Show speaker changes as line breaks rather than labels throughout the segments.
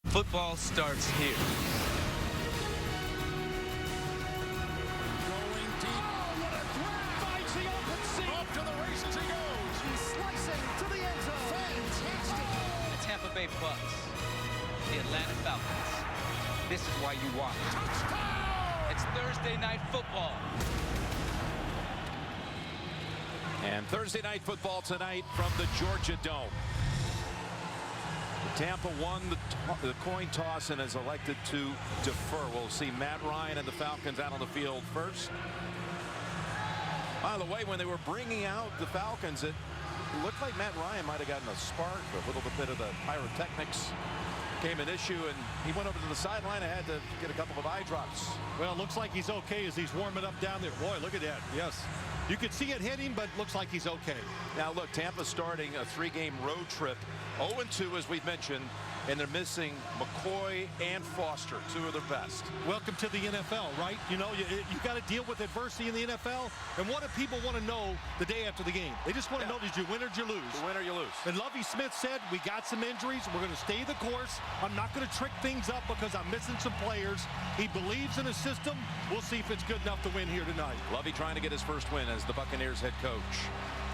Football starts here.
Going deep. Oh, what a grab! Finds the open seam. Off to the races he goes. He's slicing to the end zone. Fantastic.
The Tampa Bay Bucks. The Atlanta Falcons. This is why you watch.
Touchdown!
It's Thursday Night Football.
And Thursday Night Football tonight from the Georgia Dome. Tampa won the coin toss and is elected to defer. We'll see Matt Ryan and the Falcons out on the field first. By the way, when they were bringing out the Falcons, it looked like Matt Ryan might have gotten a spark. A little bit of the pyrotechnics came an issue, and he went over to the sideline and had to get a couple of eye drops.
Well, it looks like he's okay as he's warming up down there. Boy, look at that. Yes. You could see it hit him, but looks like he's okay.
Now, look, Tampa's starting a 3-game road trip. 0-2, as we've mentioned, and they're missing McCoy and Foster, two of their best.
Welcome to the NFL, right? You know, you got to deal with adversity in the NFL. And what do people want to know the day after the game? They just want to know, did you win or did you lose?
You win or you lose.
And Lovie Smith said, we got some injuries. We're going to stay the course. I'm not going to trick things up because I'm missing some players. He believes in a system. We'll see if it's good enough to win here tonight.
Lovie trying to get his first win as the Buccaneers head coach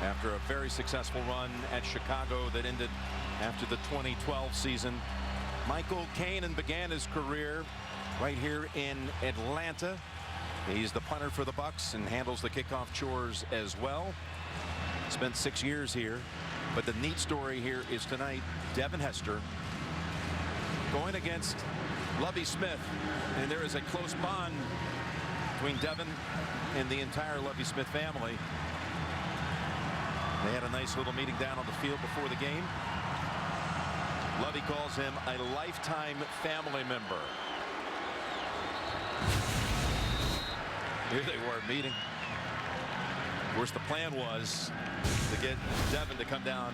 after a very successful run at Chicago that ended after the 2012 season. Michael Kanan began his career right here in Atlanta. He's the punter for the Bucs and handles the kickoff chores as well. Spent 6 years here. But the neat story here is tonight, Devin Hester going against Lovie Smith. And there is a close bond between Devin and the entire Lovie Smith family. They had a nice little meeting down on the field before the game. Lovie calls him a lifetime family member. Here they were meeting. Of course, the plan was to get Devin to come down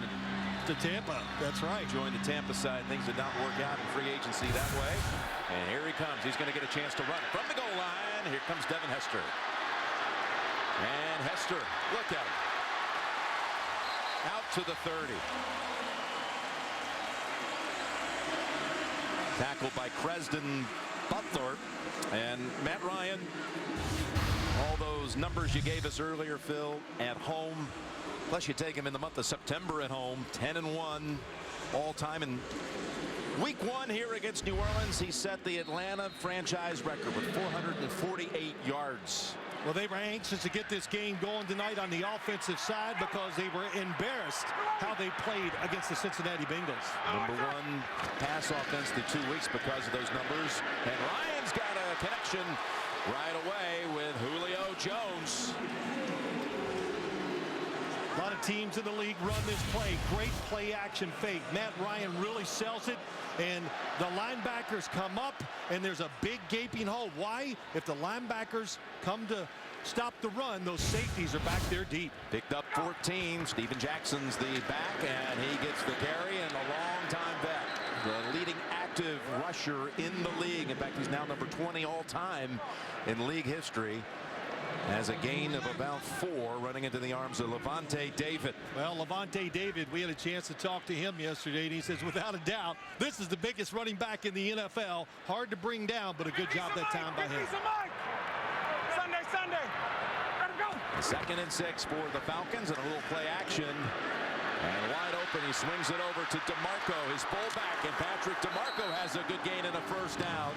To Tampa. That's right.
join the Tampa side. Things did not work out in free agency that way. And here he comes. He's going to get a chance to run from the goal line. Here comes Devin Hester. And Hester, look at him. Out to the 30. Tackled by Cresden Butler. And Matt Ryan, all those numbers you gave us earlier, Phil, at home. Plus you take him in the month of September at home. 10-1 all time. In week 1 here against New Orleans, he set the Atlanta franchise record with 448 yards.
Well, they were anxious to get this game going tonight on the offensive side because they were embarrassed how they played against the Cincinnati Bengals.
Number 1 pass offense through 2 weeks because of those numbers. And Ryan's got a connection right away with Julio Jones.
A lot of teams in the league run this play. Great play action fake. Matt Ryan really sells it. And the linebackers come up, and there's a big gaping hole. Why? If the linebackers come to stop the run, those safeties are back there deep.
Picked up 14. Steven Jackson's the back, and he gets the carry, and a long-time vet. The leading active rusher in the league. In fact, he's now number 20 all-time in league history. Has a gain of about 4 running into the arms of Levante David.
Well, Levante David, we had a chance to talk to him yesterday, and he says, without a doubt, this is the biggest running back in the NFL. Hard to bring down, but a good job that time by him.
Sunday. Let him go.
2nd and 6 for the Falcons, and a little play action. And wide open, he swings it over to DeMarco, his fullback, and Patrick DeMarco has a good gain and a first down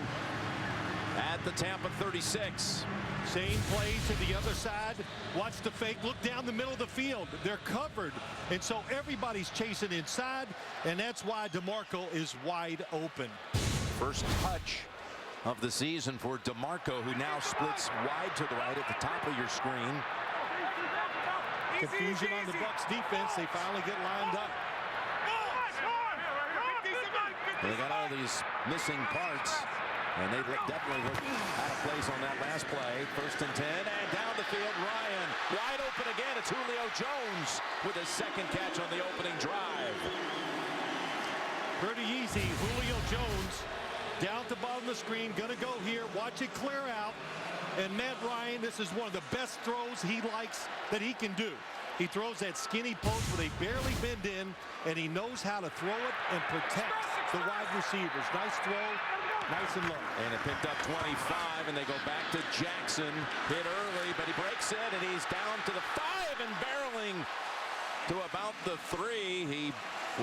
at the Tampa 36.
Same play to the other side. Watch the fake. Look down the middle of the field. They're covered. And so everybody's chasing inside. And that's why DeMarco is wide open.
First touch of the season for DeMarco, who now splits wide to the right at the top of your screen.
Confusion on the Bucs defense. They finally get lined up.
They got all these missing parts. And they definitely look out of place on that last play. 1st and 10, and down the field, Ryan. Wide open again. It's Julio Jones with his 2nd catch on the opening drive.
Pretty easy. Julio Jones down at the bottom of the screen. Going to go here. Watch it clear out. And Matt Ryan, this is one of the best throws he likes that he can do. He throws that skinny post where they barely bend in, and he knows how to throw it and protect the wide receivers. Nice throw, nice and low.
And it picked up 25, and they go back to Jackson. Hit early, but he breaks it, and he's down to the 5 and barreling to about the 3. He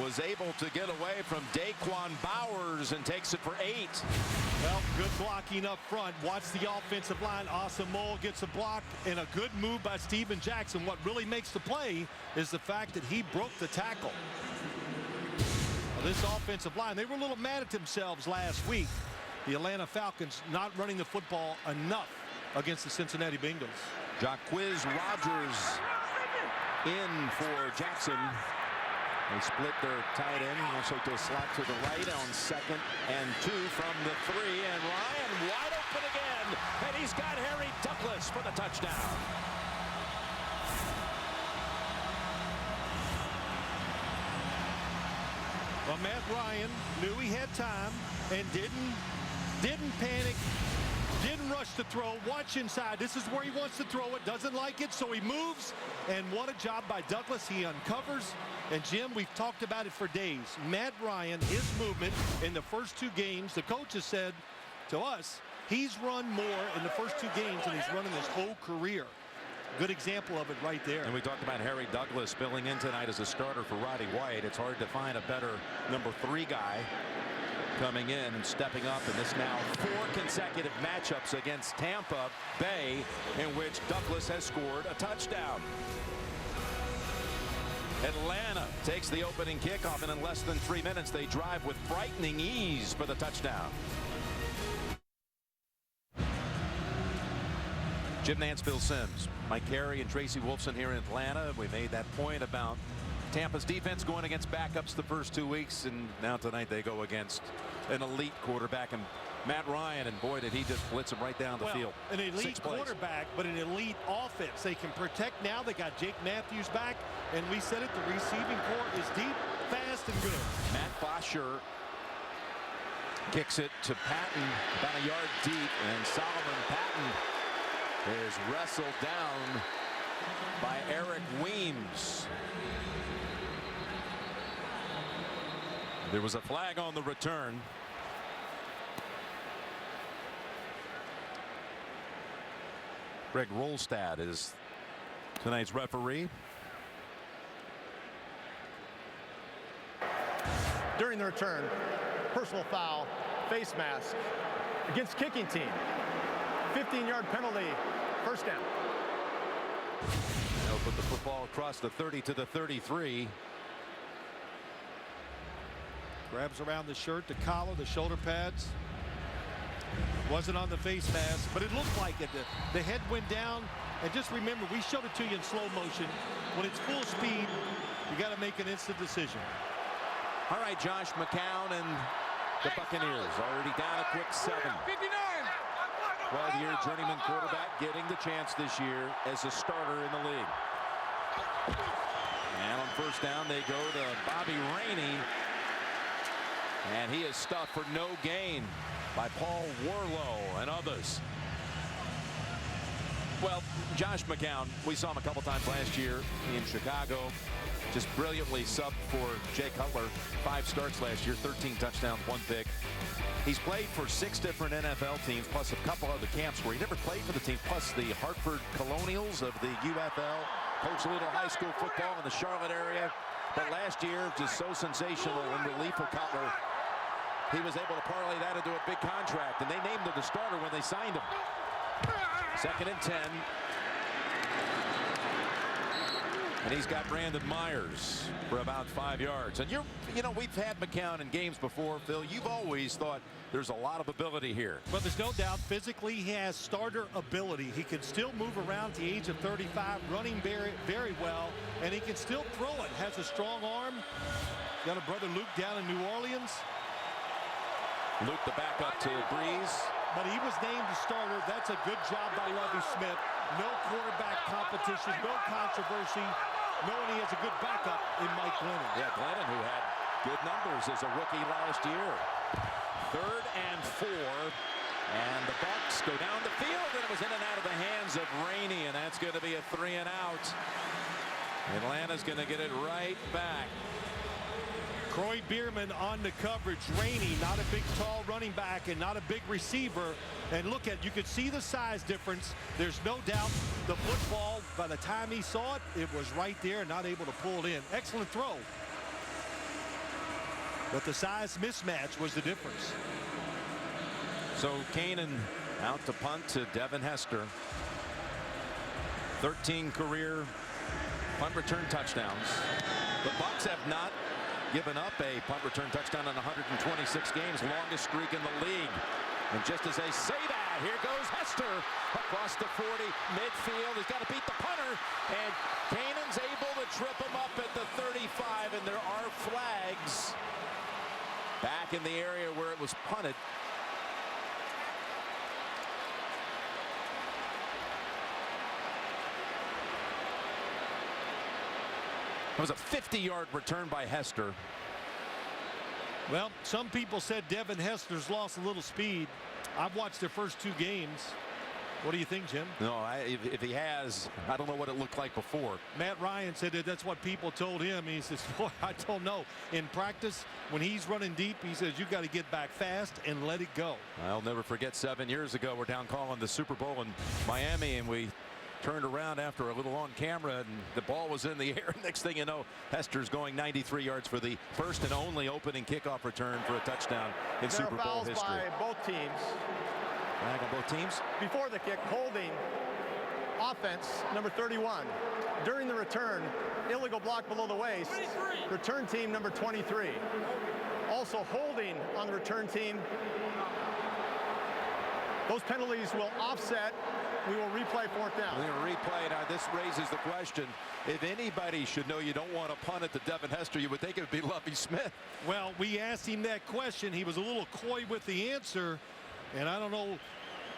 was able to get away from Daquan Bowers and takes it for 8.
Well, good blocking up front. Watch the offensive line. Asamoah gets a block and a good move by Steven Jackson. What really makes the play is the fact that he broke the tackle. Well, this offensive line, they were a little mad at themselves last week. The Atlanta Falcons not running the football enough against the Cincinnati Bengals.
Jacquizz Rodgers in for Jackson. They split their tight end, also to a slot to the right on 2nd and 2 from the 3. And Ryan wide open again. And he's got Harry Douglas for the touchdown.
Well, Matt Ryan knew he had time and didn't panic. Didn't rush the throw. Watch inside. This is where he wants to throw it. Doesn't like it, so he moves. And what a job by Douglas. He uncovers. And, Jim, we've talked about it for days. Matt Ryan, his movement in the first 2 games, the coach has said to us, he's run more in the first 2 games than he's run in his whole career. Good example of it right there.
And we talked about Harry Douglas spilling in tonight as a starter for Roddy White. It's hard to find a better number 3 guy coming in and stepping up in this now 4 consecutive matchups against Tampa Bay in which Douglas has scored a touchdown. Atlanta takes the opening kickoff, and in less than 3 minutes they drive with frightening ease for the touchdown. Jim Nance, Bill Sims, Mike Carey, and Tracy Wolfson here in Atlanta. We made that point about Tampa's defense going against backups the first 2 weeks, and now tonight they go against an elite quarterback and Matt Ryan, and boy did he just blitz him right down the field.
An elite quarterback, but an elite offense. They can protect now. They got Jake Matthews back, and we said it, the receiving core is deep, fast, and good.
Matt Bosher kicks it to Patton about a yard deep, and Solomon Patton is wrestled down by Eric Weems. There was a flag on the return. Greg Rolstad is tonight's referee.
During the return, personal foul, face mask against kicking team. 15-yard penalty, first down.
They'll put the football across the 30 to the 33.
Grabs around the shirt, the collar, the shoulder pads. Wasn't on the face mask, but it looked like it. The head went down. And just remember, we showed it to you in slow motion. When it's full speed, you got to make an instant decision.
All right, Josh McCown and the Buccaneers already down a quick 7. 12-year journeyman quarterback getting the chance this year as a starter in the league. And on first down, they go to Bobby Rainey. And he is stuffed for no gain by Paul Warlow and others. Well, Josh McCown, we saw him a couple times last year in Chicago. Just brilliantly subbed for Jay Cutler. 5 starts last year, 13 touchdowns, 1 pick. He's played for 6 different NFL teams, plus a couple other camps where he never played for the team, plus the Hartford Colonials of the UFL. Coached a little high school football in the Charlotte area. But last year, just so sensational in relief for Cutler. He was able to parlay that into a big contract, and they named him the starter when they signed him. 2nd and 10. And he's got Brandon Myers for about 5 yards. And you know, we've had McCown in games before, Phil. You've always thought there's a lot of ability here.
But there's no doubt physically he has starter ability. He can still move around at the age of 35, running very, very well, and he can still throw it. Has a strong arm. Got a brother Luke down in New Orleans.
Luke the backup to Breeze.
But he was named the starter. That's a good job by Lovie Smith. No quarterback competition, no controversy, knowing he has a good backup in Mike Glennon.
Yeah, Glennon, who had good numbers as a rookie last year. 3rd and 4. And the Bucs go down the field, and it was in and out of the hands of Rainey, and that's going to be a 3 and out. Atlanta's going to get it right back.
Croy Bierman on the coverage. Rainey, not a big tall running back and not a big receiver. And look at, you could see the size difference. There's no doubt the football, by the time he saw it, it was right there, not able to pull it in. Excellent throw. But the size mismatch was the difference.
So Kanan out to punt to Devin Hester. 13 career punt return touchdowns. The Bucs have not given up a punt return touchdown in 126 games, longest streak in the league. And just as they say that, here goes Hester across the 40, midfield. He's got to beat the punter, and Kanan's able to trip him up at the 35, and there are flags back in the area where it was punted. It was a 50-yard return by Hester.
Well, some people said Devin Hester's lost a little speed. I've watched their first 2 games. What do you think, Jim?
No, if he has, I don't know what it looked like before.
Matt Ryan said that's what people told him. He says, boy, I don't know. In practice, when he's running deep, he says, you got to get back fast and let it go.
I'll never forget 7 years ago, we're down calling the Super Bowl in Miami, and we turned around after a little on camera, and the ball was in the air. Next thing you know, Hester's going 93 yards for the first and only opening kickoff return for a touchdown in Super Bowl history.
By both teams.
Flag on both teams.
Before the kick, holding offense number 31. During the return, illegal block below the waist. 23. Return team number 23. Also holding on the return team. Those penalties will offset. We will replay 4th down.
We're going to replay. Now, this raises the question. If anybody should know you don't want to punt it to Devin Hester, you would think it would be Lovie Smith.
Well, we asked him that question. He was a little coy with the answer. And I don't know.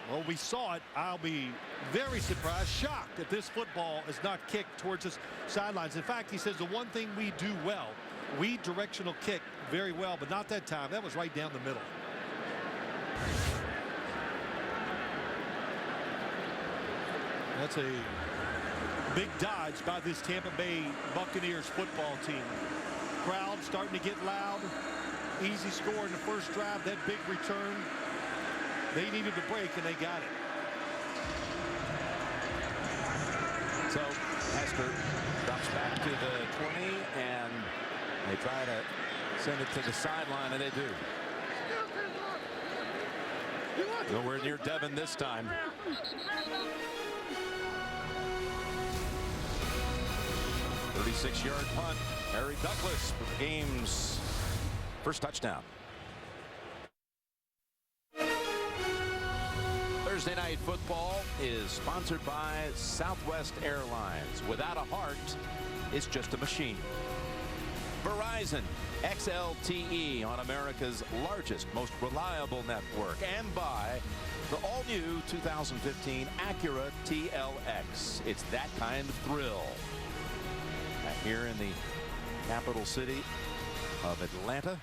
Well, we saw it. I'll be very surprised, shocked that this football is not kicked towards his sidelines. In fact, he says the one thing we do well, we directional kick very well, but not that time. That was right down the middle. That's a big dodge by this Tampa Bay Buccaneers football team. Crowd starting to get loud. Easy score in the first drive. That big return. They needed a break, and they got it.
So Hester drops back to the 20, and they try to send it to the sideline, and they do. Nowhere near Devin this time. 36-yard punt. Harry Douglas with the game's first touchdown. Thursday Night Football is sponsored by Southwest Airlines. Without a heart, it's just a machine. Verizon XLTE on America's largest, most reliable network. And by the all-new 2015 Acura TLX. It's that kind of thrill. Here in the capital city of Atlanta.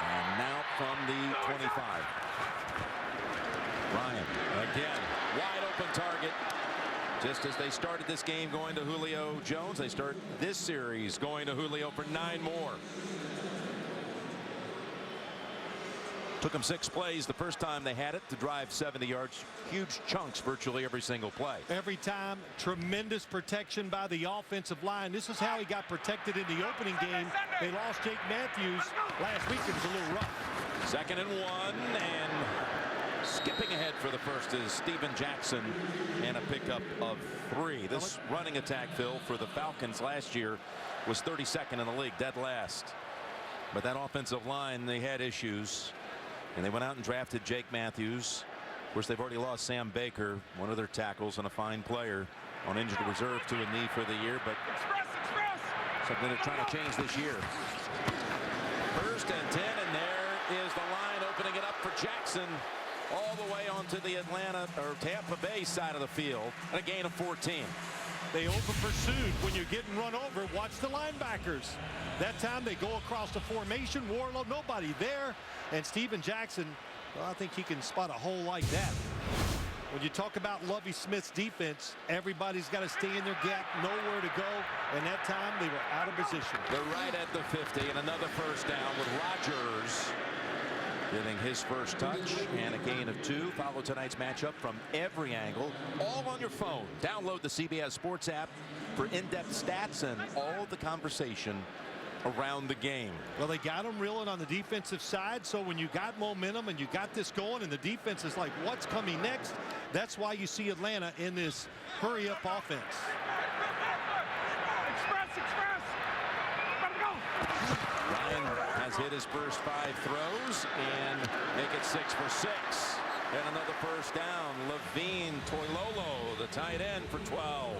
And now from the 25. Ryan again, wide open target. Just as they started this game going to Julio Jones, they start this series going to Julio for 9 more. Took them 6 plays the first time they had it to drive 70 yards. Huge chunks virtually every single play.
Every time, tremendous protection by the offensive line. This is how he got protected in the opening game. They lost Jake Matthews last week. It was a little rough.
2nd and 1, and skipping ahead for the first is Steven Jackson, and a pickup of 3. This running attack, Phil, for the Falcons last year was 32nd in the league, dead last. But that offensive line, they had issues. And they went out and drafted Jake Matthews. Of course, they've already lost Sam Baker, one of their tackles, and a fine player on injured reserve to a knee for the year. But something they're trying to change this year. 1st and 10, and there is the line opening it up for Jackson all the way onto the Atlanta or Tampa Bay side of the field, and a gain of 14.
They over pursued. When you're getting run over, watch the linebackers. That time they go across the formation. Warlow, nobody there. And Steven Jackson, well, I think he can spot a hole like that. When you talk about Lovie Smith's defense, everybody's got to stay in their gap, nowhere to go, and that time they were out of position.
They're right at the 50, and another first down with Rodgers getting his first touch and a gain of 2. Follow tonight's matchup from every angle, all on your phone. Download the CBS Sports app for in-depth stats and all the conversation around the game.
Well, they got them reeling on the defensive side, so when you got momentum and you got this going and the defense is like, what's coming next? That's why you see Atlanta in this hurry-up offense.
Express, let him go.
Ryan has hit his first 5 throws and make it 6 for 6. And another first down. Levine Toilolo, the tight end, for 12.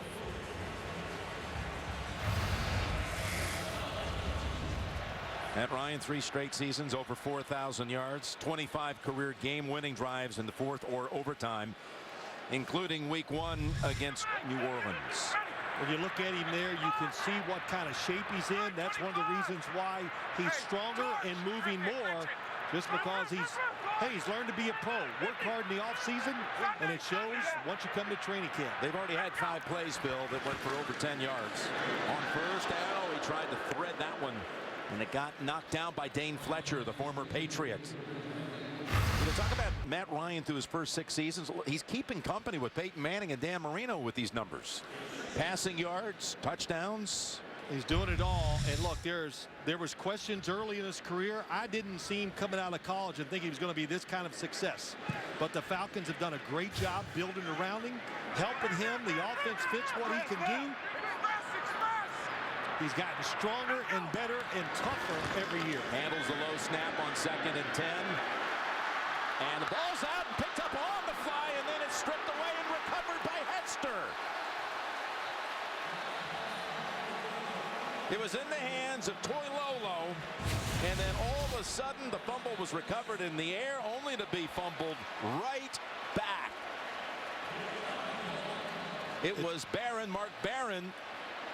Matt Ryan, 3 straight seasons, over 4,000 yards, 25 career game-winning drives in the 4th or overtime, including Week 1 against New Orleans.
When you look at him there, you can see what kind of shape he's in. That's one of the reasons why he's stronger and moving more, just because he's learned to be a pro. Work hard in the offseason, and it shows once you come to training camp.
They've already had 5 plays, Bill, that went for over 10 yards. On first down, he tried to thread that one, and it got knocked down by Dane Fletcher, the former Patriot. You talk about Matt Ryan through his first 6 seasons. He's keeping company with Peyton Manning and Dan Marino with these numbers. Passing yards, touchdowns.
He's doing it all. And look, there was questions early in his career. I didn't see him coming out of college and think he was going to be this kind of success. But the Falcons have done a great job building around him, helping him. The offense fits what he can do. He's gotten stronger and better and tougher every year.
Handles the low snap on 2nd and 10. And the ball's out and picked up on the fly, and then it's stripped away and recovered by Hester. It was in the hands of Toilolo, and then all of a sudden the fumble was recovered in the air, only to be fumbled right back. It was Mark Barron,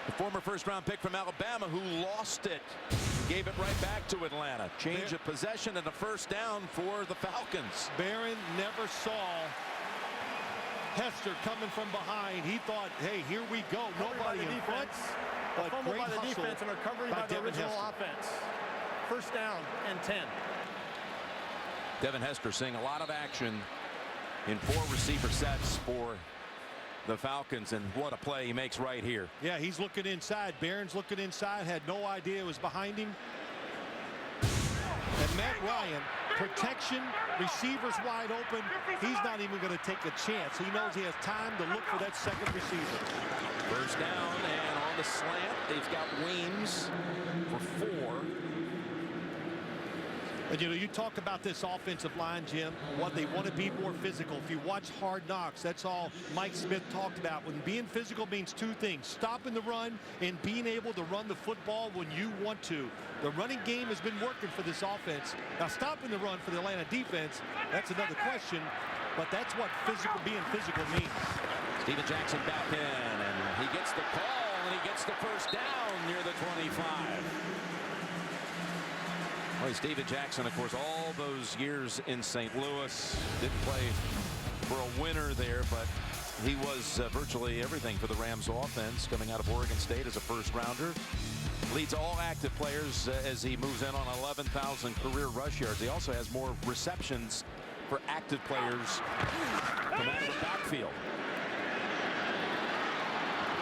the former first-round pick from Alabama, who lost it. Gave it right back to Atlanta. Change of possession and a first down for the Falcons.
Barron never saw Hester coming from behind. He thought, hey, here we go. Nobody in front.
A fumble by the defense and recovery by the original offense. First down and 10.
Devin Hester seeing a lot of action in 4 receiver sets for the Falcons, and what a play he makes right here.
Yeah, he's looking inside. Barron's looking inside, had no idea it was behind him. And Matt Ryan, protection, receivers wide open. He's not even going to take a chance. He knows he has time to look for that second receiver.
First down, and on the slant, they've got Weems for 4.
And you know, you talk about this offensive line, Jim, what they want to be more physical. If you watch Hard Knocks, that's all Mike Smith talked about. When being physical means 2 things: stopping the run and being able to run the football when you want to. The running game has been working for this offense. Now, stopping the run for the Atlanta defense, that's another question, but that's what being physical means.
Steven Jackson back in, and he gets the call, and he gets the first down near the 25. Well, Steven Jackson, of course, all those years in St. Louis, didn't play for a winner there, but he was virtually everything for the Rams offense, coming out of Oregon State as a first-rounder. Leads all active players as he moves in on 11,000 career rush yards. He also has more receptions for active players come out of the backfield.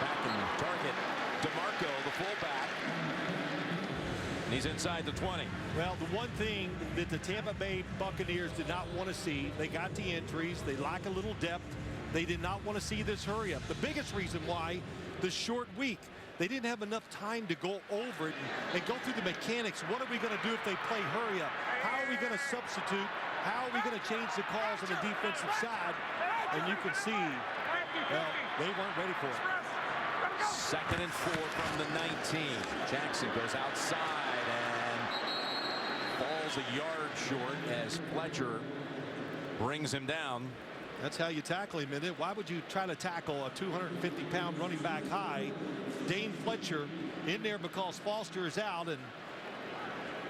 Back and target DeMarco, the fullback. And he's inside the 20.
Well, the one thing that the Tampa Bay Buccaneers did not want to see, they got the injuries, they lack a little depth. They did not want to see this hurry up. The biggest reason why, the short week. They didn't have enough time to go over it and go through the mechanics. What are we going to do if they play hurry up? How are we going to substitute? How are we going to change the calls on the defensive side? And you can see, well, they weren't ready for it.
2nd and 4 from the 19. Jackson goes outside and falls a yard short as Fletcher brings him down.
That's how you tackle him, isn't it? Why would you try to tackle a 250-pound running back high? Dane Fletcher in there because Foster is out, and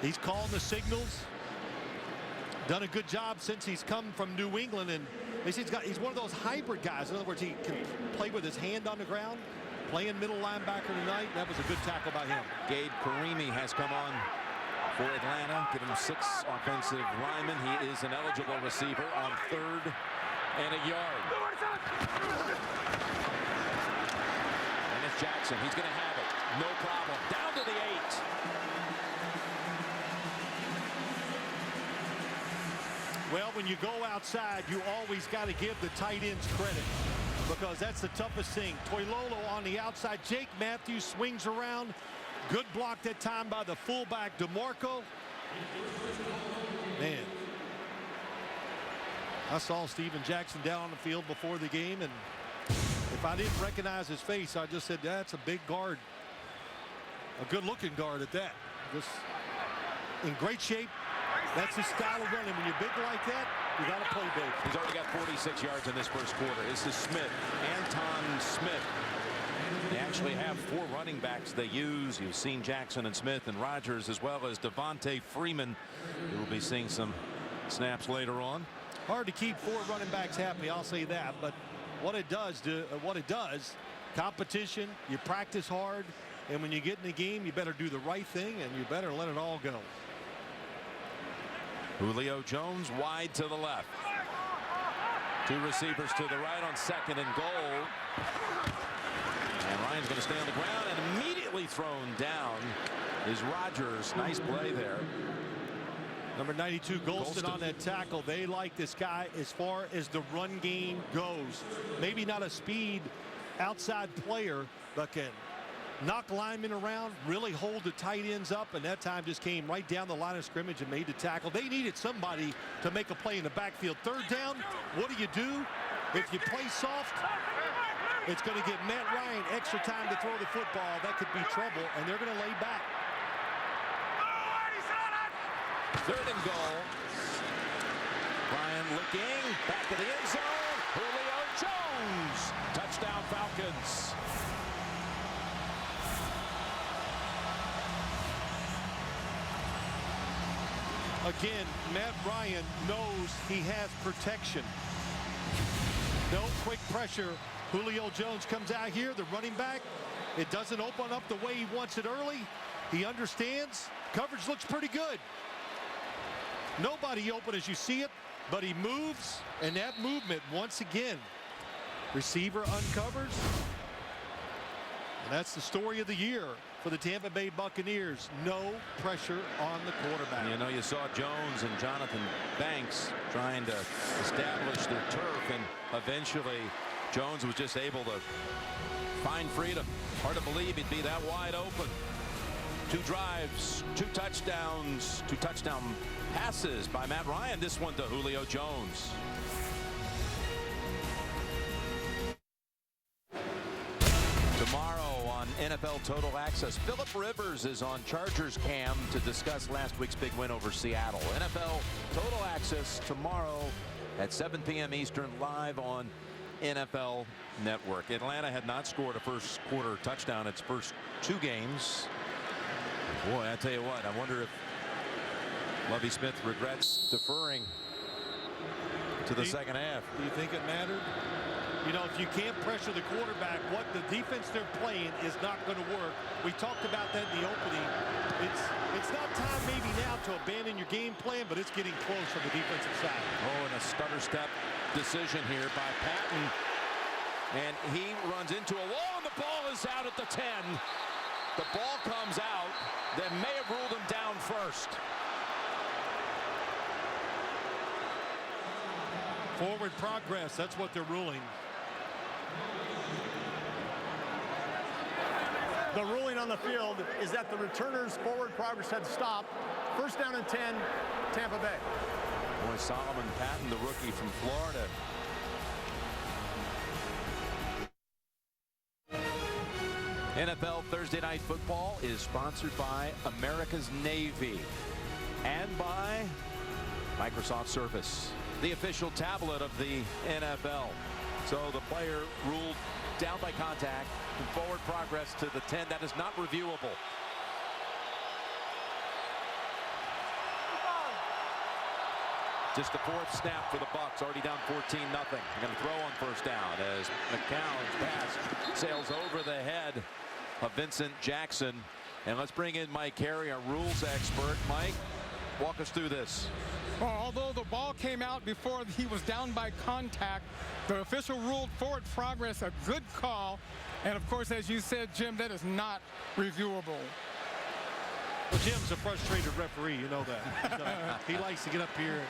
he's calling the signals. Done a good job since he's come from New England, and They say he's one of those hybrid guys. In other words, he can play with his hand on the ground, playing middle linebacker tonight. That was a good tackle by him.
Gabe Karimi has come on for Atlanta, giving him 6 offensive linemen. He is an eligible receiver on 3rd and a yard. And it's Jackson. He's going to have it. No problem. Down to the 8.
Well, when you go outside, you always got to give the tight ends credit, because that's the toughest thing. Toilolo on the outside. Jake Matthews swings around. Good block that time by the fullback, DeMarco. Man, I saw Steven Jackson down on the field before the game, and if I didn't recognize his face, I just said, that's a big guard. A good-looking guard at that. Just in great shape. That's his style of running. When you're big like that, you got to play big.
He's already got 46 yards in this first quarter. This is Smith, Anton Smith. They actually have 4 running backs they use. You've seen Jackson and Smith and Rogers, as well as Devontae Freeman, who will be seeing some snaps later on.
Hard to keep 4 running backs happy, I'll say that. But what it does, competition, you practice hard, and when you get in the game, you better do the right thing, and you better let it all go.
Julio Jones wide to the left. 2 receivers to the right on 2nd and goal. And Ryan's going to stay on the ground, and immediately thrown down is Rogers. Nice play there.
Number 92, Golston on that tackle. They like this guy as far as the run game goes. Maybe not a speed outside player, but can knock linemen around, really hold the tight ends up, and that time just came right down the line of scrimmage and made the tackle. They needed somebody to make a play in the backfield. 3rd down, what do? If you play soft, it's going to get Matt Ryan extra time to throw the football. That could be trouble, and they're going to lay back.
3rd and goal. Ryan looking back at the end zone. Julio Jones. Touchdown Falcons.
Again, Matt Ryan knows he has protection. No quick pressure. Julio Jones comes out here, the running back. It doesn't open up the way he wants it early. He understands. Coverage looks pretty good. Nobody open as you see it, but he moves, and that movement, once again, receiver uncovers. And that's the story of the year for the Tampa Bay Buccaneers. No pressure on the quarterback.
You know, you saw Jones and Jonathan Banks trying to establish their turf, and eventually Jones was just able to find freedom. Hard to believe he'd be that wide open. 2 drives, 2 touchdowns, 2 touchdown passes by Matt Ryan. This one to Julio Jones. Tomorrow on NFL Total Access, Phillip Rivers is on Chargers Cam to discuss last week's big win over Seattle. NFL Total Access tomorrow at 7 p.m. Eastern, live on NFL Network. Atlanta had not scored a first quarter touchdown its first 2 games. Boy, I tell you what, I wonder if Lovie Smith regrets deferring to the second half.
Do you think it mattered? You know, if you can't pressure the quarterback, what the defense they're playing is not going to work. We talked about that in the opening. It's not time maybe now to abandon your game plan, but it's getting close on the defensive side.
Oh, and a stutter step decision here by Patton. And he runs into a wall, and the ball is out at the 10. The ball comes out. They may have ruled him down first.
Forward progress, that's what they're ruling.
The ruling on the field is that the returner's forward progress had stopped. 1st down and 10, Tampa Bay.
Boy, Solomon Patton, the rookie from Florida. NFL Thursday Night Football is sponsored by America's Navy and by Microsoft Surface, the official tablet of the NFL. So the player ruled down by contact and forward progress to the 10. That is not reviewable. Just the fourth snap for the Bucs, already down 14-0. They're going to throw on first down as McCown's pass sails over the head of Vincent Jackson. And let's bring in Mike Carey, our rules expert. Mike, walk us through this.
Well, although the ball came out before he was down by contact, the official ruled forward progress a good call. And of course, as you said, Jim, that is not reviewable.
Well, Jim's a frustrated referee, you know that. He likes to get up here and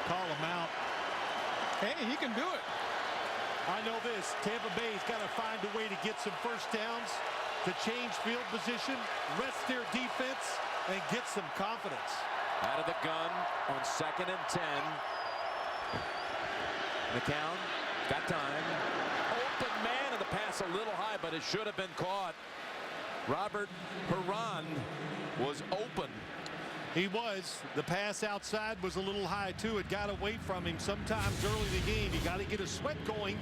call him out.
Hey, he can do it.
I know this. Tampa Bay's got to find a way to get some first downs, to change field position, rest their defense, and get some confidence.
Out of the gun on 2nd and 10. McCown got time. Open man, and the pass a little high, but it should have been caught. Robert Perron was open.
He was. The pass outside was a little high, too. It got away from him. Sometimes early in the game, you got to get a sweat going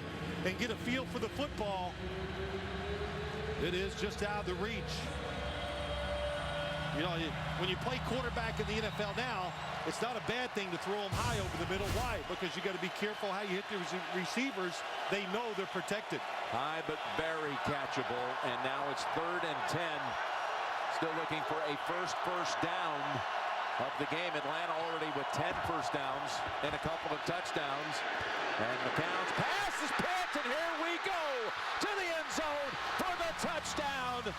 and get a feel for the football. It is just out of the reach. You know, when you play quarterback in the NFL now, it's not a bad thing to throw them high over the middle. Why? Because you got to be careful how you hit the receivers. They know they're protected.
High but very catchable, and now it's 3rd and 10. Still looking for a first down of the game. Atlanta already with 10 first downs and a couple of touchdowns. And McCown's pass is picked, and here we go to the end zone for the touchdown.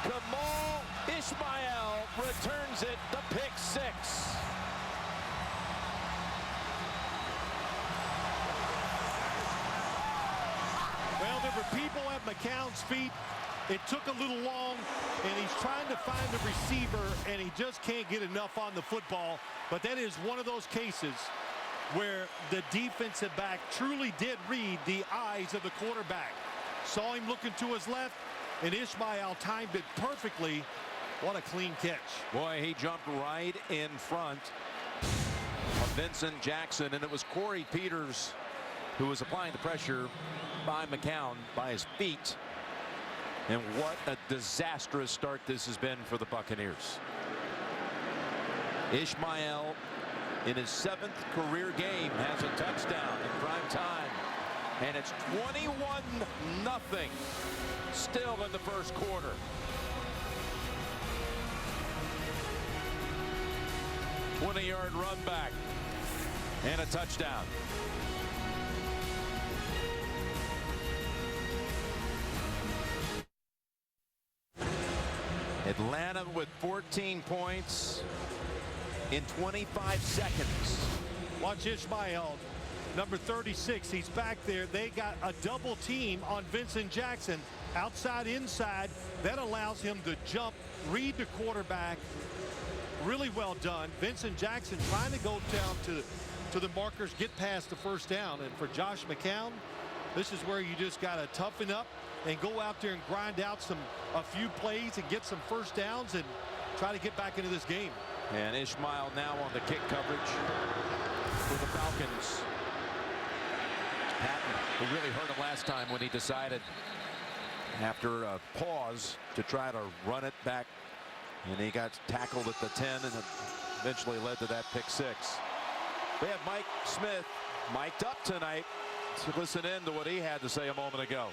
Kamal Ishmael returns it, the pick 6.
Well, there were people at McCown's feet. It took a little long, and he's trying to find the receiver, and he just can't get enough on the football. But that is one of those cases where the defensive back truly did read the eyes of the quarterback. Saw him looking to his left, and Ishmael timed it perfectly. What a clean catch.
Boy, he jumped right in front of Vincent Jackson, and it was Corey Peters who was applying the pressure by McCown by his feet. And what a disastrous start this has been for the Buccaneers. Ishmael, in his 7th career game, has a touchdown in prime time. And it's 21-0 still in the first quarter. A 20-yard run back and a touchdown. Atlanta with 14 points in 25 seconds.
Watch Ishmael, number 36. He's back there. They got a double team on Vincent Jackson. Outside, inside. That allows him to jump, read the quarterback. Really well done. Vincent Jackson trying to go down to the markers, get past the first down. And for Josh McCown, this is where you just got to toughen up and go out there and grind out a few plays and get some first downs and try to get back into this game.
And Ishmael now on the kick coverage for the Falcons. Patton, who really hurt him last time when he decided after a pause to try to run it back, and he got tackled at the 10 and it eventually led to that pick 6. We have Mike Smith mic'd up tonight to listen in to what he had to say a moment ago.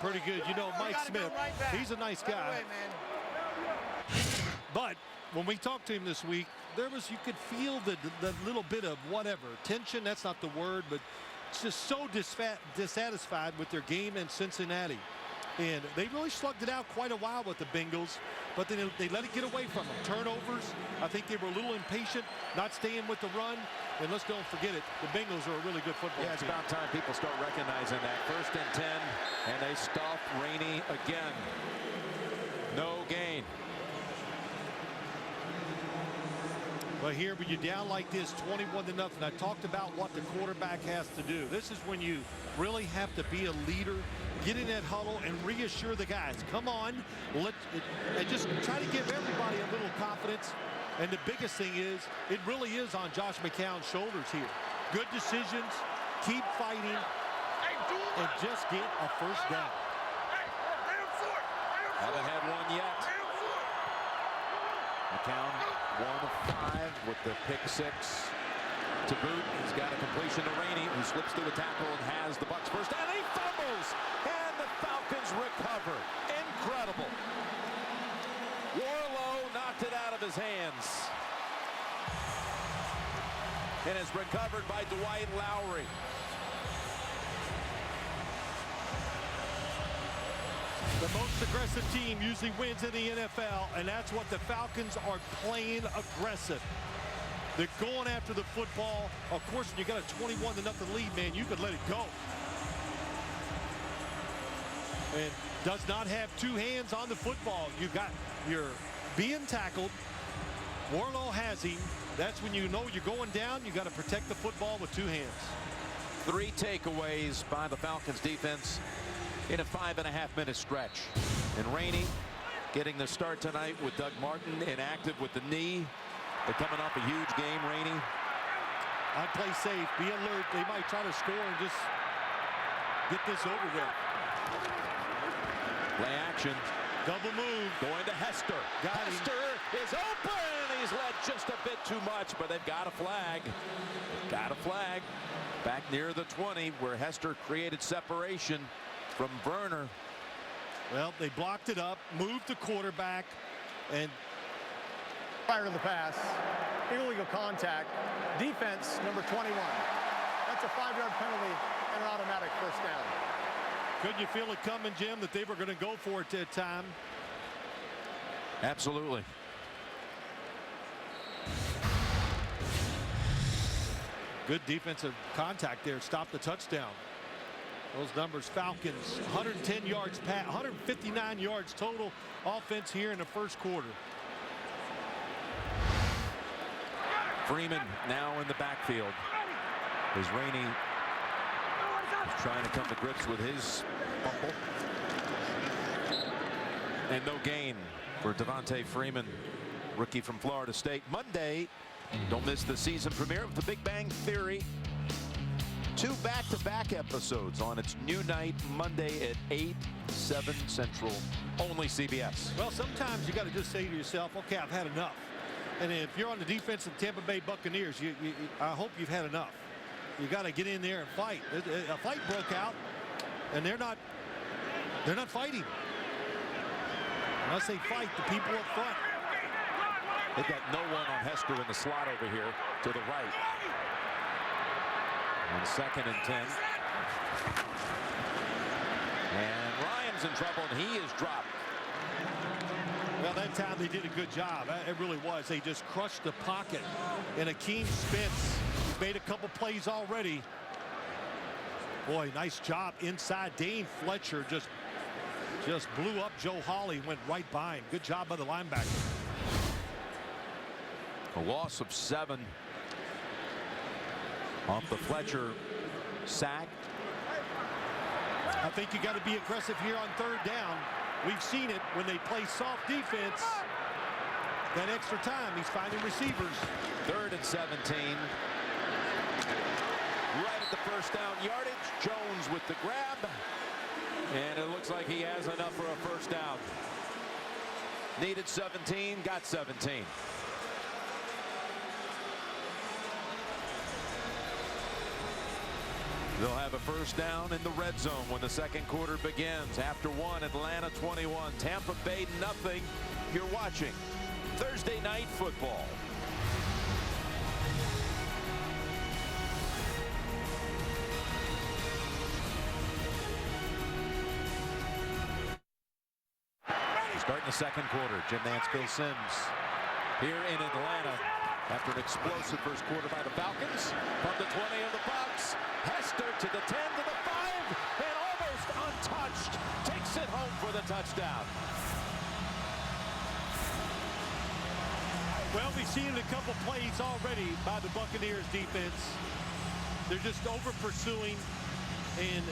Pretty good. You know, Mike Smith, he's a nice guy. But when we talked to him this week, you could feel the little bit of whatever. Tension, that's not the word, but it's just so dissatisfied with their game in Cincinnati. And they really slugged it out quite a while with the Bengals, but then they let it get away from them. Turnovers, I think they were a little impatient, not staying with the run. And let's don't forget it, the Bengals are a really good football team.
Yeah, it's about time people start recognizing that. 1st and 10, and they stop Rainey again. No gain.
But here, when you're down like this, 21-0, I talked about what the quarterback has to do. This is when you really have to be a leader, get in that huddle, and reassure the guys. Come on, and just try to give everybody a little confidence. And the biggest thing is, it really is on Josh McCown's shoulders here. Good decisions, keep fighting, and just get a first down.
Haven't had one yet. McCown 1 of 5 with the pick 6 to boot. He's got a completion to Rainey, who slips through a tackle and has the Bucs first down. He fumbles, and the Falcons recover. Incredible. Warlow knocked it out of his hands. And is recovered by Dwight Lowry.
The most aggressive team usually wins in the NFL, and that's what the Falcons are, playing aggressive. They're going after the football. Of course, when you got a 21-0 lead, man, you could let it go. And does not have two hands on the football. You're being tackled. Warlow has him. That's when you know you're going down. You got to protect the football with two hands.
3 takeaways by the Falcons defense in a 5.5-minute stretch. And Rainey getting the start tonight with Doug Martin inactive with the knee. They're coming off a huge game, Rainey.
I'd play safe, be alert. They might try to score and just get this over with.
Play action.
Double move.
Going to Hester. Hester is open. He's led just a bit too much, but they've got a flag. They've got a flag. Back near the 20, where Hester created separation from Werner.
Well, they blocked it up, moved the quarterback, and
Prior to the pass, illegal contact, defense number 21. That's a 5-yard penalty and an automatic first down.
couldn't you feel it coming, Jim, that they were going to go for it that time?
Absolutely.
Good defensive contact there. Stop the touchdown. Those numbers, Falcons, 110 yards, 159 yards total offense here in the first quarter.
Freeman now in the backfield as Rainey is trying to come to grips with his fumble. And no gain for Devontae Freeman, rookie from Florida State. Monday, don't miss the season premiere of The Big Bang Theory. 2 back-to-back episodes on its new night, Monday at 8/7 Central, only CBS.
Well, sometimes you got to just say to yourself, okay, I've had enough. And if you're on the defense of Tampa Bay Buccaneers, I hope you've had enough. You got to get in there and fight. A fight broke out, and they're not fighting. When I say fight, the people up front.
They've got no one on Hester in the slot over here to the right. On 2nd and 10. And Ryan's in trouble, and he is dropped.
Well, that time they did a good job. It really was. They just crushed the pocket. And Akeem Spence made a couple plays already. Boy, nice job inside. Dane Fletcher just blew up Joe Hawley, went right by him. Good job by the linebacker.
A loss of 7 off the Fletcher sack.
I think you got to be aggressive here on 3rd down. We've seen it when they play soft defense. That extra time, he's finding receivers.
3rd and 17. Right at the first down yardage. Jones with the grab. And it looks like he has enough for a first down. Needed 17, got 17. They'll have a first down in the red zone when the second quarter begins. After 1, Atlanta 21, Tampa Bay nothing. You're watching Thursday Night Football. Starting the second quarter, Jim Nance, Bill Sims here in Atlanta after an explosive first quarter by the Falcons. From the 20 of the Bucs, Hester to the 10 to the 5, and almost untouched takes it home for the touchdown.
Well, we've seen a couple plays already by the Buccaneers defense. They're just over pursuing, and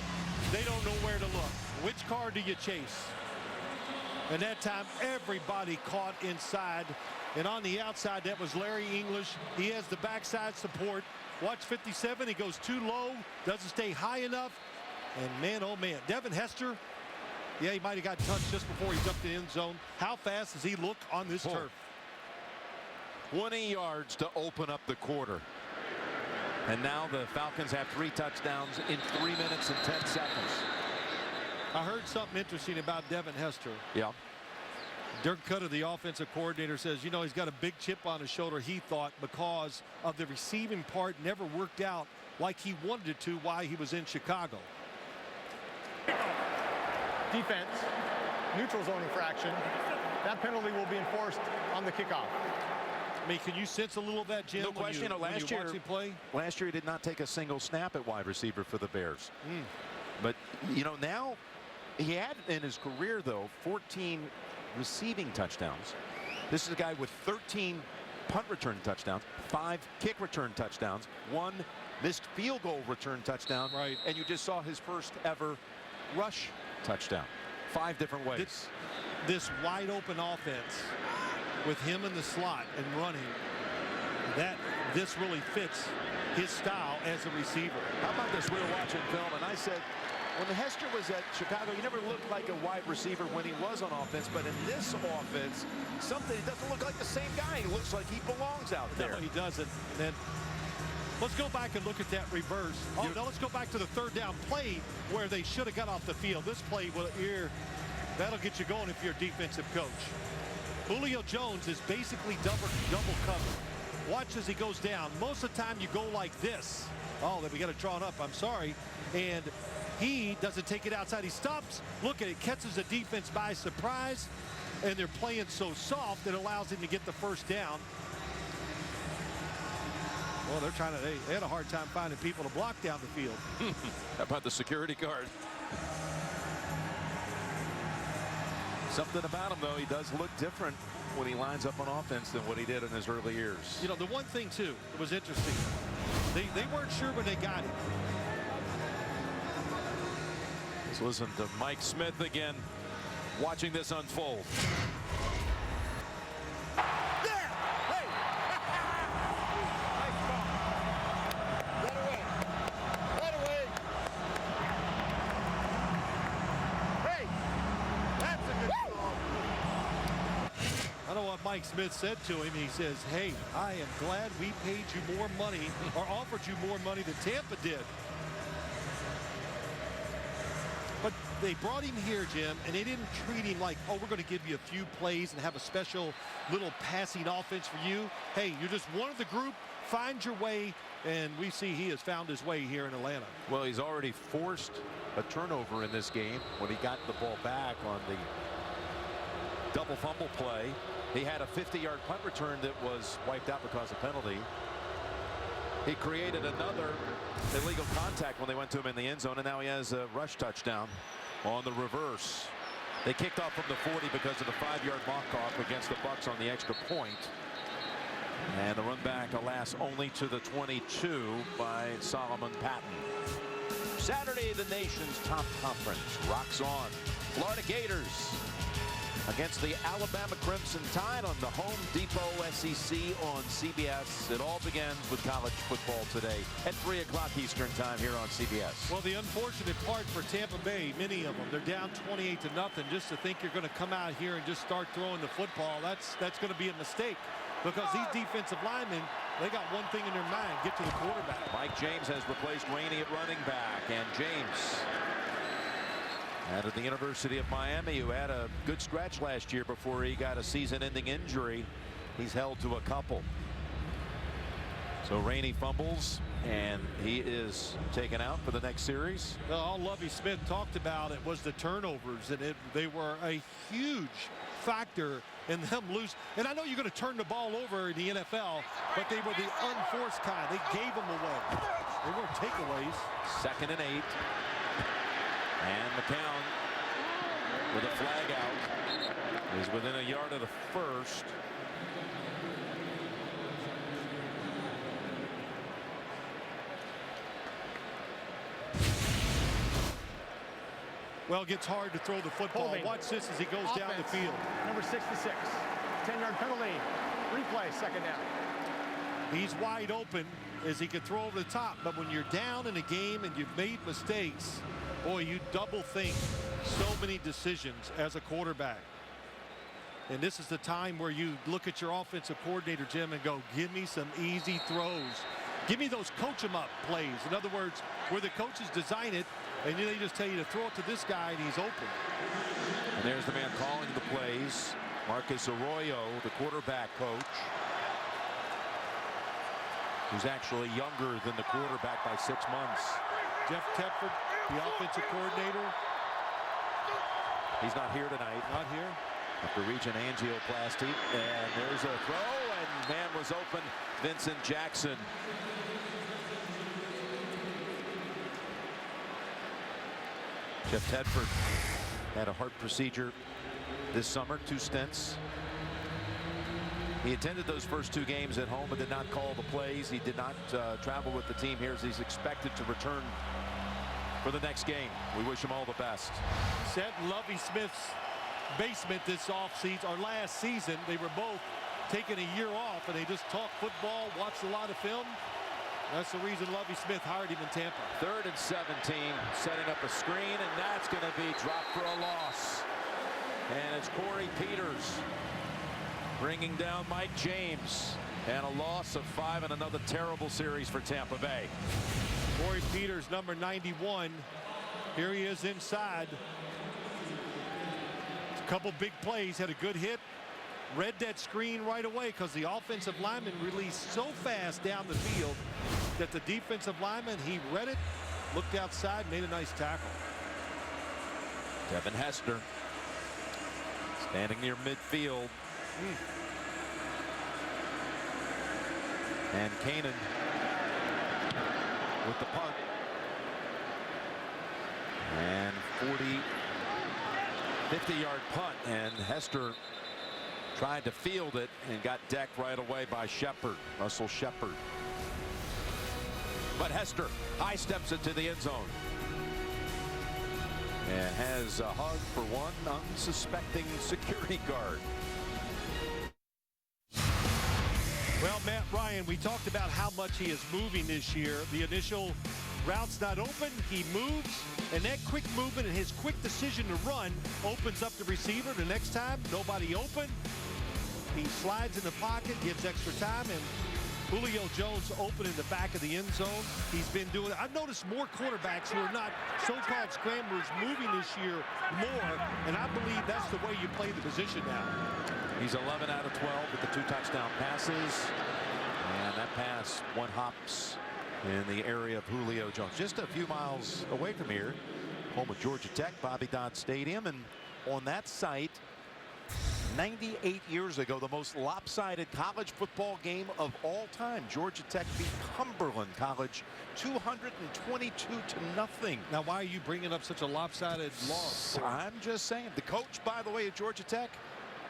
they don't know where to look. Which car do you chase? And that time, everybody caught inside. And on the outside, that was Larry English. He has the backside support. Watch 57. He goes too low, doesn't stay high enough. And man, oh man, Devin Hester, yeah, he might have got touched just before he jumped in the end zone. How fast does he look on this turf?
20 yards to open up the quarter. And now the Falcons have 3 touchdowns in 3 minutes and 10 seconds.
I heard something interesting about Devin Hester.
Yeah.
Dirk Cutter, the offensive coordinator, says, you know, he's got a big chip on his shoulder, he thought, because of the receiving part never worked out like he wanted it to while he was in Chicago.
Defense, neutral zone infraction. That penalty will be enforced on the kickoff.
I mean, can you sense a little of that, Jim?
No question. Last year he did not take a single snap at wide receiver for the Bears. But, you know, now he had in his career, though, 14 receiving touchdowns. This is a guy with 13 punt return touchdowns, 5 kick return touchdowns, 1 missed field goal return touchdown.
Right.
And you just saw his first ever rush touchdown. 5 different ways.
This wide open offense with him in the slot and running, this really fits his style as a receiver.
How about this? We were watching film, and I said, when Hester was at Chicago, he never looked like a wide receiver when he was on offense. But in this offense, he doesn't look like the same guy. He looks like he belongs out there.
No, he doesn't. And then let's go back and look at that reverse. Oh, no, let's go back to the third down play where they should have got off the field. This play will that'll get you going if you're a defensive coach. Julio Jones is basically double cover. Watch as he goes down. Most of the time you go like this. Oh, then we got to draw it up. I'm sorry. And he doesn't take it outside. He stops. Look at it. Catches the defense by surprise. And they're playing so soft it allows him to get the first down. Well, they had a hard time finding people to block down the field.
How about the security guard? Something about him, though, he does look different when he lines up on offense than what he did in his early years.
You know, the one thing, too, that was interesting, they weren't sure when they got him.
Let's listen to Mike Smith again, watching this unfold.
Mike Smith said to him, he says, hey, I am glad we paid you more money or offered you more money than Tampa did. But they brought him here, Jim, and they didn't treat him like, oh, we're going to give you a few plays and have a special little passing offense for you. Hey, you're just one of the group. Find your way. And we see he has found his way here in Atlanta.
Well, he's already forced a turnover in this game when he got the ball back on the double fumble play. He had a 50-yard punt return that was wiped out because of penalty. He created another illegal contact when they went to him in the end zone, and now he has a rush touchdown on the reverse. They kicked off from the 40 because of the 5-yard mock-off against the Bucs on the extra point. And the run back, alas, only to the 22 by Solomon Patton. Saturday, the nation's top conference rocks on. Florida Gators against the Alabama Crimson Tide on the Home Depot SEC on CBS. It all begins with college football today at 3 o'clock Eastern time here on CBS.
Well, the unfortunate part for Tampa Bay, many of them, they're down 28-0. Just to think you're going to come out here and just start throwing the football, that's going to be a mistake. Because these defensive linemen, they got one thing in their mind, get to the quarterback.
Mike James has replaced Rainey at running back, and James out of the University of Miami, who had a good scratch last year before he got a season-ending injury. He's held to a couple. So Rainey fumbles, and he is taken out for the next series.
Well, all Lovie Smith talked about it was the turnovers, and they were a huge factor in them lose. And I know you're going to turn the ball over in the NFL, but they were the unforced kind. They gave them away. They weren't takeaways.
2nd and 8. And McCown with a flag out is within a yard of the first.
Well, it gets hard to throw the football.
Holding.
Watch this as he goes down the
Offense,
field.
Number 66. 10-yard penalty. Replay, second down.
He's wide open as he could throw over the top. But when you're down in a game and you've made mistakes, boy, you double think so many decisions as a quarterback. And this is the time where you look at your offensive coordinator, Jim, and go, give me some easy throws. Give me those coach 'em up plays. In other words, where the coaches design it, and they just tell you to throw it to this guy, and he's open.
And there's the man calling the plays, Marcus Arroyo, the quarterback coach, who's actually younger than the quarterback by 6 months.
Jeff Tedford, the offensive coordinator.
He's not here tonight.
Not here.
After reaching angioplasty, and there's a throw, and man was open, Vincent Jackson. Jeff Tedford had a heart procedure this summer, 2 stents. He attended those first 2 games at home, but did not call the plays. He did not travel with the team here, as he's expected to return for the next game. We wish him all the best.
Sat in Lovie Smith's basement this offseason, or last season. They were both taking a year off, and they just talked football, watched a lot of film. That's the reason Lovie Smith hired him in Tampa.
3rd and 17, setting up a screen, and that's going to be dropped for a loss. And it's Corey Peters bringing down Mike James, and a loss of 5 and another terrible series for Tampa Bay.
Corey Peters, number 91. Here he is inside. A couple big plays, had a good hit. Read that screen right away because the offensive lineman released so fast down the field that the defensive lineman, he read it, looked outside, made a nice tackle.
Devin Hester standing near midfield. And Kanan with the punt. And 50-yard punt, and Hester tried to field it and got decked right away by Shepard, Russell Shepard. But Hester high steps it to the end zone and has a hug for one unsuspecting security guard.
Well, Matt Ryan, we talked about how much he is moving this year. The initial route's not open, he moves, and that quick movement and his quick decision to run opens up the receiver. The next time, nobody open, he slides in the pocket, gives extra time, and Julio Jones open in the back of the end zone. He's been doing it. I've noticed more quarterbacks who are not so-called scramblers moving this year more, and I believe that's the way you play the position now.
He's 11 out of 12 with the 2 touchdown passes, and that pass one hops in the area of Julio Jones, just a few miles away from here, home of Georgia Tech, Bobby Dodd Stadium. And on that site, 98 years ago, the most lopsided college football game of all time, Georgia Tech beat Cumberland College 222-0.
Now, why are you bringing up such a lopsided loss?
I'm just saying. The coach, by the way, at Georgia Tech,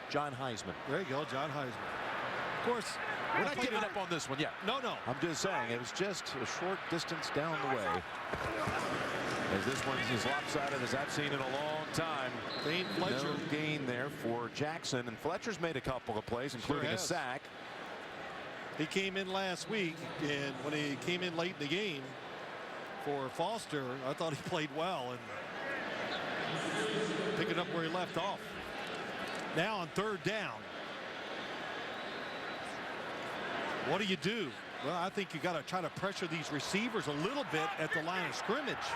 John Heisman.
There you go, John Heisman. Of course,
we're not giving up on this one yet.
No.
I'm just saying it was just a short distance down the way. As this one's as lopsided as I've seen in a long time.
Fletcher.
No gain there for Jackson, and Fletcher's made a couple of plays, including a sack.
He came in last week, and when he came in late in the game for Foster, I thought he played well and picking up where he left off. Now on 3rd down. What do you do? Well, I think you got to try to pressure these receivers a little bit at the line of scrimmage.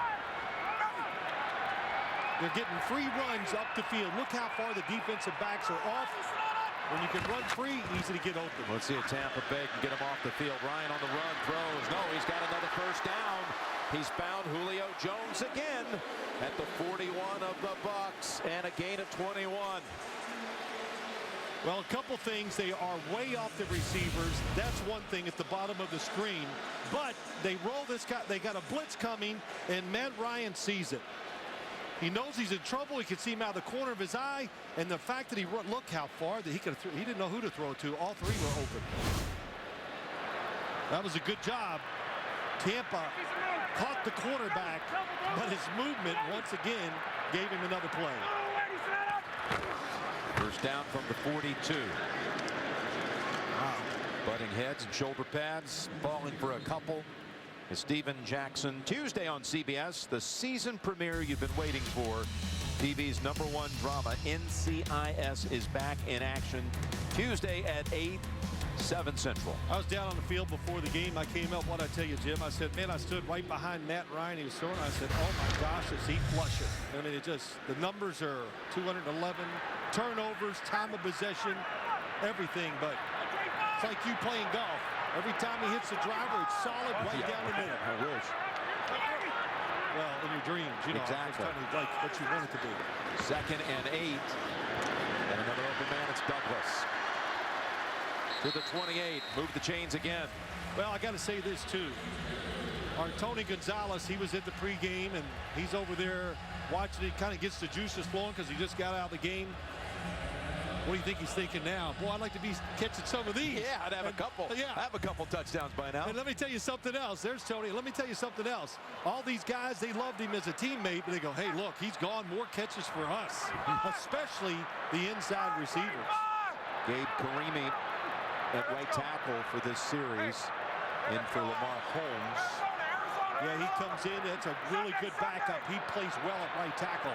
They're getting free runs up the field. Look how far the defensive backs are off. When you can run free, easy to get open.
Let's see if Tampa Bay can get him off the field. Ryan on the run, throws. No, he's got another 1st down. He's found Julio Jones again at the 41 of the Bucs, and a gain of 21.
Well, a couple things. They are way off the receivers. That's one thing at the bottom of the screen. But they roll this guy. They got a blitz coming, and Matt Ryan sees it. He knows he's in trouble. He can see him out of the corner of his eye. And the fact that he look how far that he could have. He didn't know who to throw to. All 3 were open. That was a good job. Tampa caught the quarterback, but his movement once again gave him another play.
First down from the 42.
Wow.
Butting heads and shoulder pads, falling for a couple. Is Steven Jackson. Tuesday on CBS, the season premiere you've been waiting for. TV's #1 drama, NCIS, is back in action Tuesday at 8, 7 Central.
I was down on the field before the game. I came up, what I tell you, Jim, I said, man, I stood right behind Matt Ryan. He was throwing. I said, oh my gosh, is he flushing? I mean, it just, the numbers are 211 turnovers, time of possession, everything. But it's like you playing golf. Every time he hits the driver, it's solid right down the middle.
I wish.
Well, in your dreams, you know,
exactly.
It's like what you want it to be.
2nd and 8. And another open man, it's Douglas. To the 28, move the chains again.
Well, I got to say this, too. Our Tony Gonzalez, he was in the pregame, and he's over there watching it. Kind of gets the juices flowing because he just got out of the game. What do you think he's thinking now? Boy, I'd like to be catching some of these.
Yeah, I'd have a couple.
Yeah.
I have a couple touchdowns by now.
And let me tell you something else. There's Tony. Let me tell you something else. All these guys, they loved him as a teammate, but they go, hey, look, he's gone more catches for us, especially the inside receivers.
Gabe Karimi at right tackle for this series, in for Lamar Holmes.
Yeah, he comes in. That's a really good backup. He plays well at right tackle.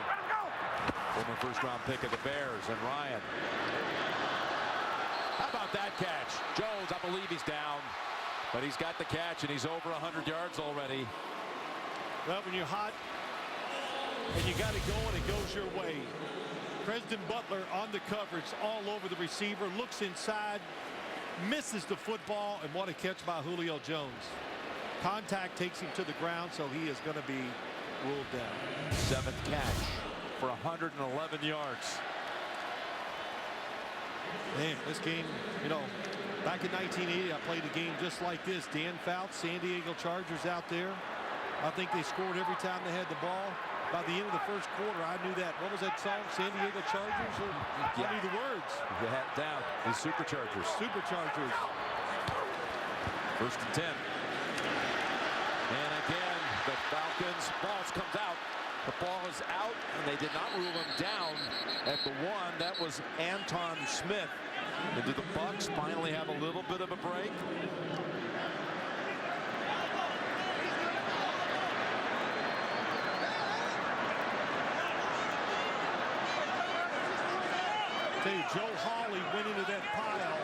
Former first-round pick of the Bears, and Ryan. How about that catch? Jones, I believe he's down, but he's got the catch, and he's over 100 yards already.
Well, when you're hot and you got it going, it goes your way. Preston Butler on the coverage, all over the receiver, looks inside, misses the football, and what a catch by Julio Jones. Contact takes him to the ground, so he is going to be ruled down.
7th catch for 111 yards.
Man, this game, you know, back in 1980, I played a game just like this. Dan Fouts, San Diego Chargers out there. I think they scored every time they had the ball. By the end of the first quarter, I knew that. What was that song? San Diego Chargers? I knew the words.
You had it down. The Superchargers.
Superchargers.
1st and 10. And again, the Falcons, ball comes out. The ball is out, and they did not rule him down at the 1. That was Anton Smith. And do the Bucs finally have a little bit of a break?
Hey, Joe Hawley went into that pile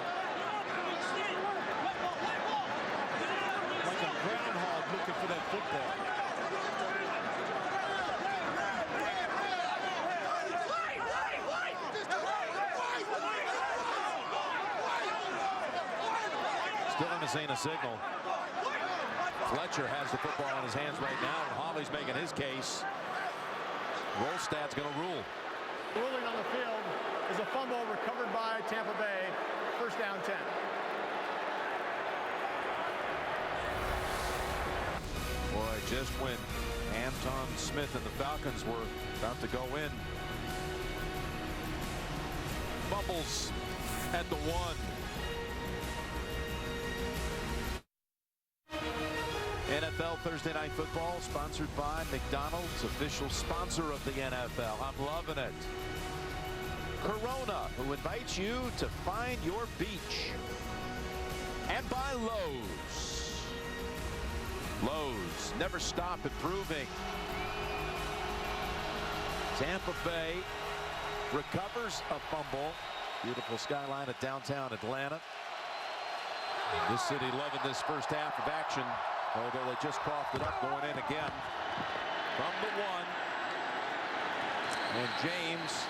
like a groundhog looking for that football.
Still haven't seen a signal. Fletcher has the football in his hands right now, and Hawley's making his case. Rolstad's going to rule.
Ruling on the field is a fumble recovered by Tampa Bay. 1st down 10.
Boy, just when Anton Smith and the Falcons were about to go in. Fumbles at the 1. NFL Thursday Night Football, sponsored by McDonald's, official sponsor of the NFL. I'm loving it. Corona, who invites you to find your beach. And by Lowe's. Lowe's, never stop improving. Tampa Bay recovers a fumble. Beautiful skyline of downtown Atlanta. This city loving this first half of action, although they just coughed it up going in again. From the 1. And James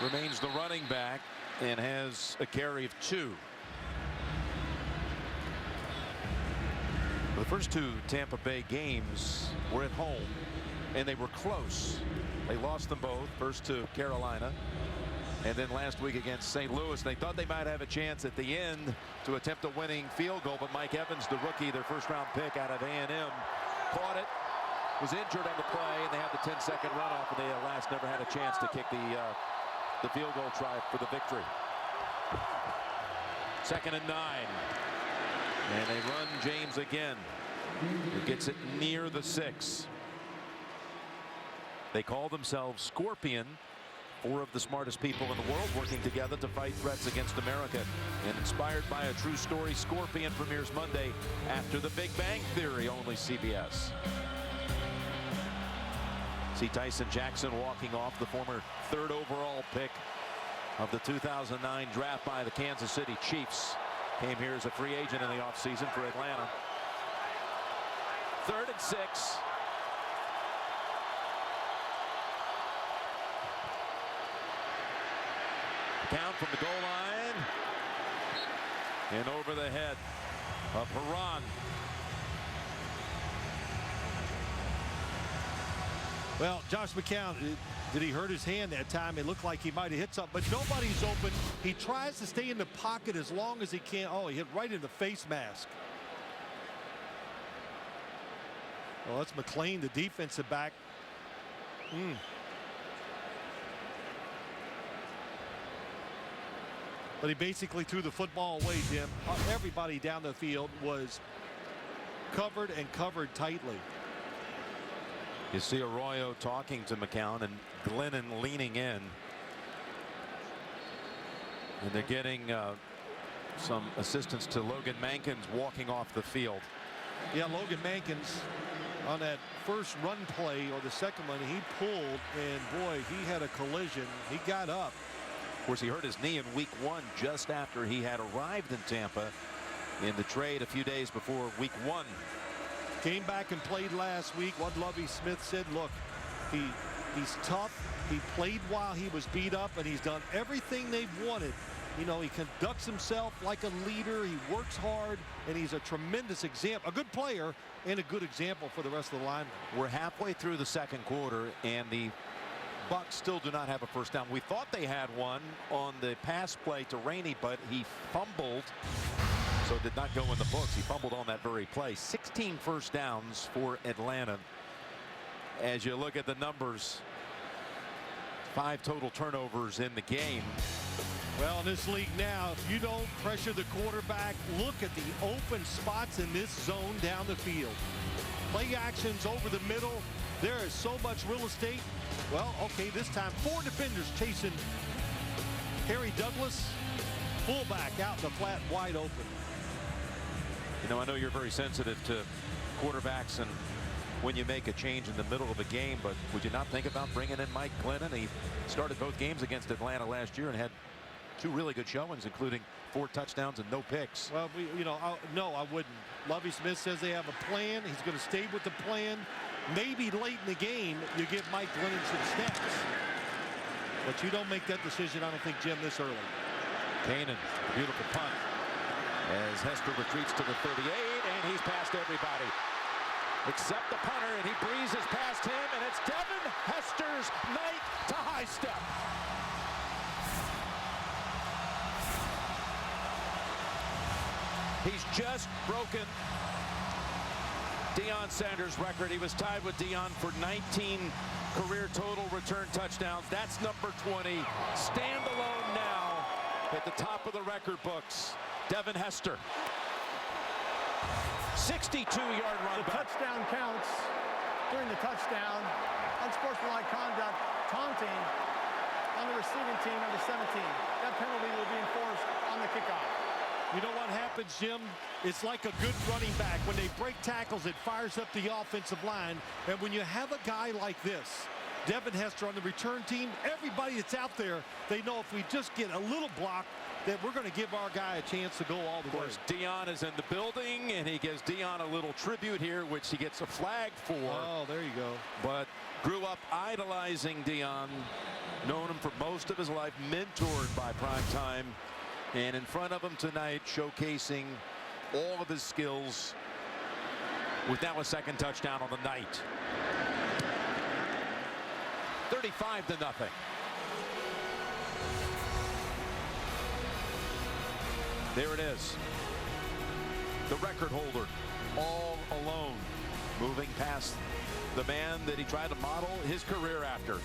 remains the running back and has a carry of 2. The first 2 Tampa Bay games were at home, and they were close. They lost them both, first to Carolina, and then last week against St. Louis. They thought they might have a chance at the end to attempt a winning field goal, but Mike Evans, the rookie, their first-round pick out of A&M, caught it, was injured on the play, and they had the 10-second runoff, and they at last never had a chance to kick the field goal try for the victory. 2nd and 9. And they run James again. who gets it near the 6. They call themselves Scorpion. 4 of the smartest people in the world working together to fight threats against America. And inspired by a true story, Scorpion premieres Monday after The Big Bang Theory, only CBS. See Tyson Jackson walking off, the former 3rd overall pick of the 2009 draft by the Kansas City Chiefs. Came here as a free agent in the offseason for Atlanta. 3rd and 6. Count from the goal line. And over the head of Haran.
Well, Josh McCown, did he hurt his hand that time? It looked like he might have hit something, but nobody's open. He tries to stay in the pocket as long as he can. Oh, he hit right in the face mask. Well, that's McLean, the defensive back. But he basically threw the football away, Jim. Everybody down the field was covered and covered tightly.
You see Arroyo talking to McCown and Glennon leaning in. And they're getting some assistance to Logan Mankins walking off the field.
Yeah, Logan Mankins on that first run play, or the second one, he pulled, and boy, he had a collision. He got up.
Of course, he hurt his knee in week 1 just after he had arrived in Tampa in the trade a few days before week 1.
Came back and played last week. What Lovie Smith said, look, he's tough. He played while he was beat up, and he's done everything they've wanted. You know, he conducts himself like a leader. He works hard, and he's a tremendous example, a good player and a good example for the rest of the linemen.
We're halfway through the second quarter, and the Bucs still do not have a first down. We thought they had one on the pass play to Rainey, but he fumbled, so it did not go in the books. He fumbled on that very play. 16 first downs for Atlanta. As you look at the numbers, 5 total turnovers in the game.
Well, in this league now, if you don't pressure the quarterback, look at the open spots in this zone down the field. Play actions over the middle. There is so much real estate. Well, okay, this time 4 defenders chasing Harry Douglas. Fullback out in the flat, wide open.
You know, I know you're very sensitive to quarterbacks and when you make a change in the middle of a game, but would you not think about bringing in Mike Glennon? He started both games against Atlanta last year and had 2 really good showings, including 4 touchdowns and no picks.
Well, no, I wouldn't. Lovie Smith says they have a plan. He's going to stay with the plan. Maybe late in the game, you give Mike Glennon some snaps. But you don't make that decision, I don't think, Jim, this early.
Kanan, beautiful punt. As Hester retreats to the 38, and he's past everybody except the punter, and he breezes past him, and it's Devin Hester's night to high step. He's just broken Deion Sanders' record. He was tied with Deion for 19 career total return touchdowns. That's number 20. Standalone now at the top of the record books. Devin Hester. 62-yard run
The
back.
touchdown counts. During the touchdown, unsportsmanlike conduct, taunting on the receiving team, number 17. That penalty will be enforced on the kickoff.
You know what happens, Jim? It's like a good running back. When they break tackles, it fires up the offensive line. And when you have a guy like this, Devin Hester on the return team, everybody that's out there, they know if we just get a little block, that we're going to give our guy a chance to go all the way.
Of course, Deion is in the building, and he gives Deion a little tribute here, which he gets a flag for.
Oh, there you go.
But grew up idolizing Deion, known him for most of his life, mentored by Primetime, and in front of him tonight, showcasing all of his skills with now a second touchdown on the night. 35-0. There it is. The record holder, all alone, moving past the man that he tried to model his career after.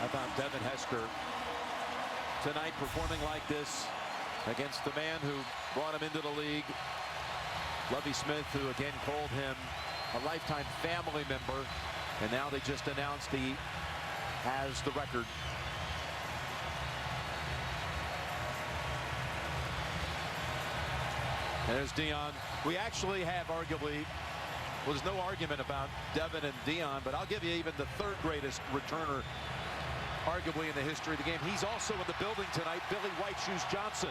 I thought Devin Hester tonight performing like this against the man who brought him into the league. Lovie Smith, who again called him a lifetime family member. And now they just announced he has the record. There's Deion. We actually have arguably, well, there's no argument about Devin and Deion, but I'll give you even the third greatest returner arguably in the history of the game. He's also in the building tonight, Billy White Shoes Johnson.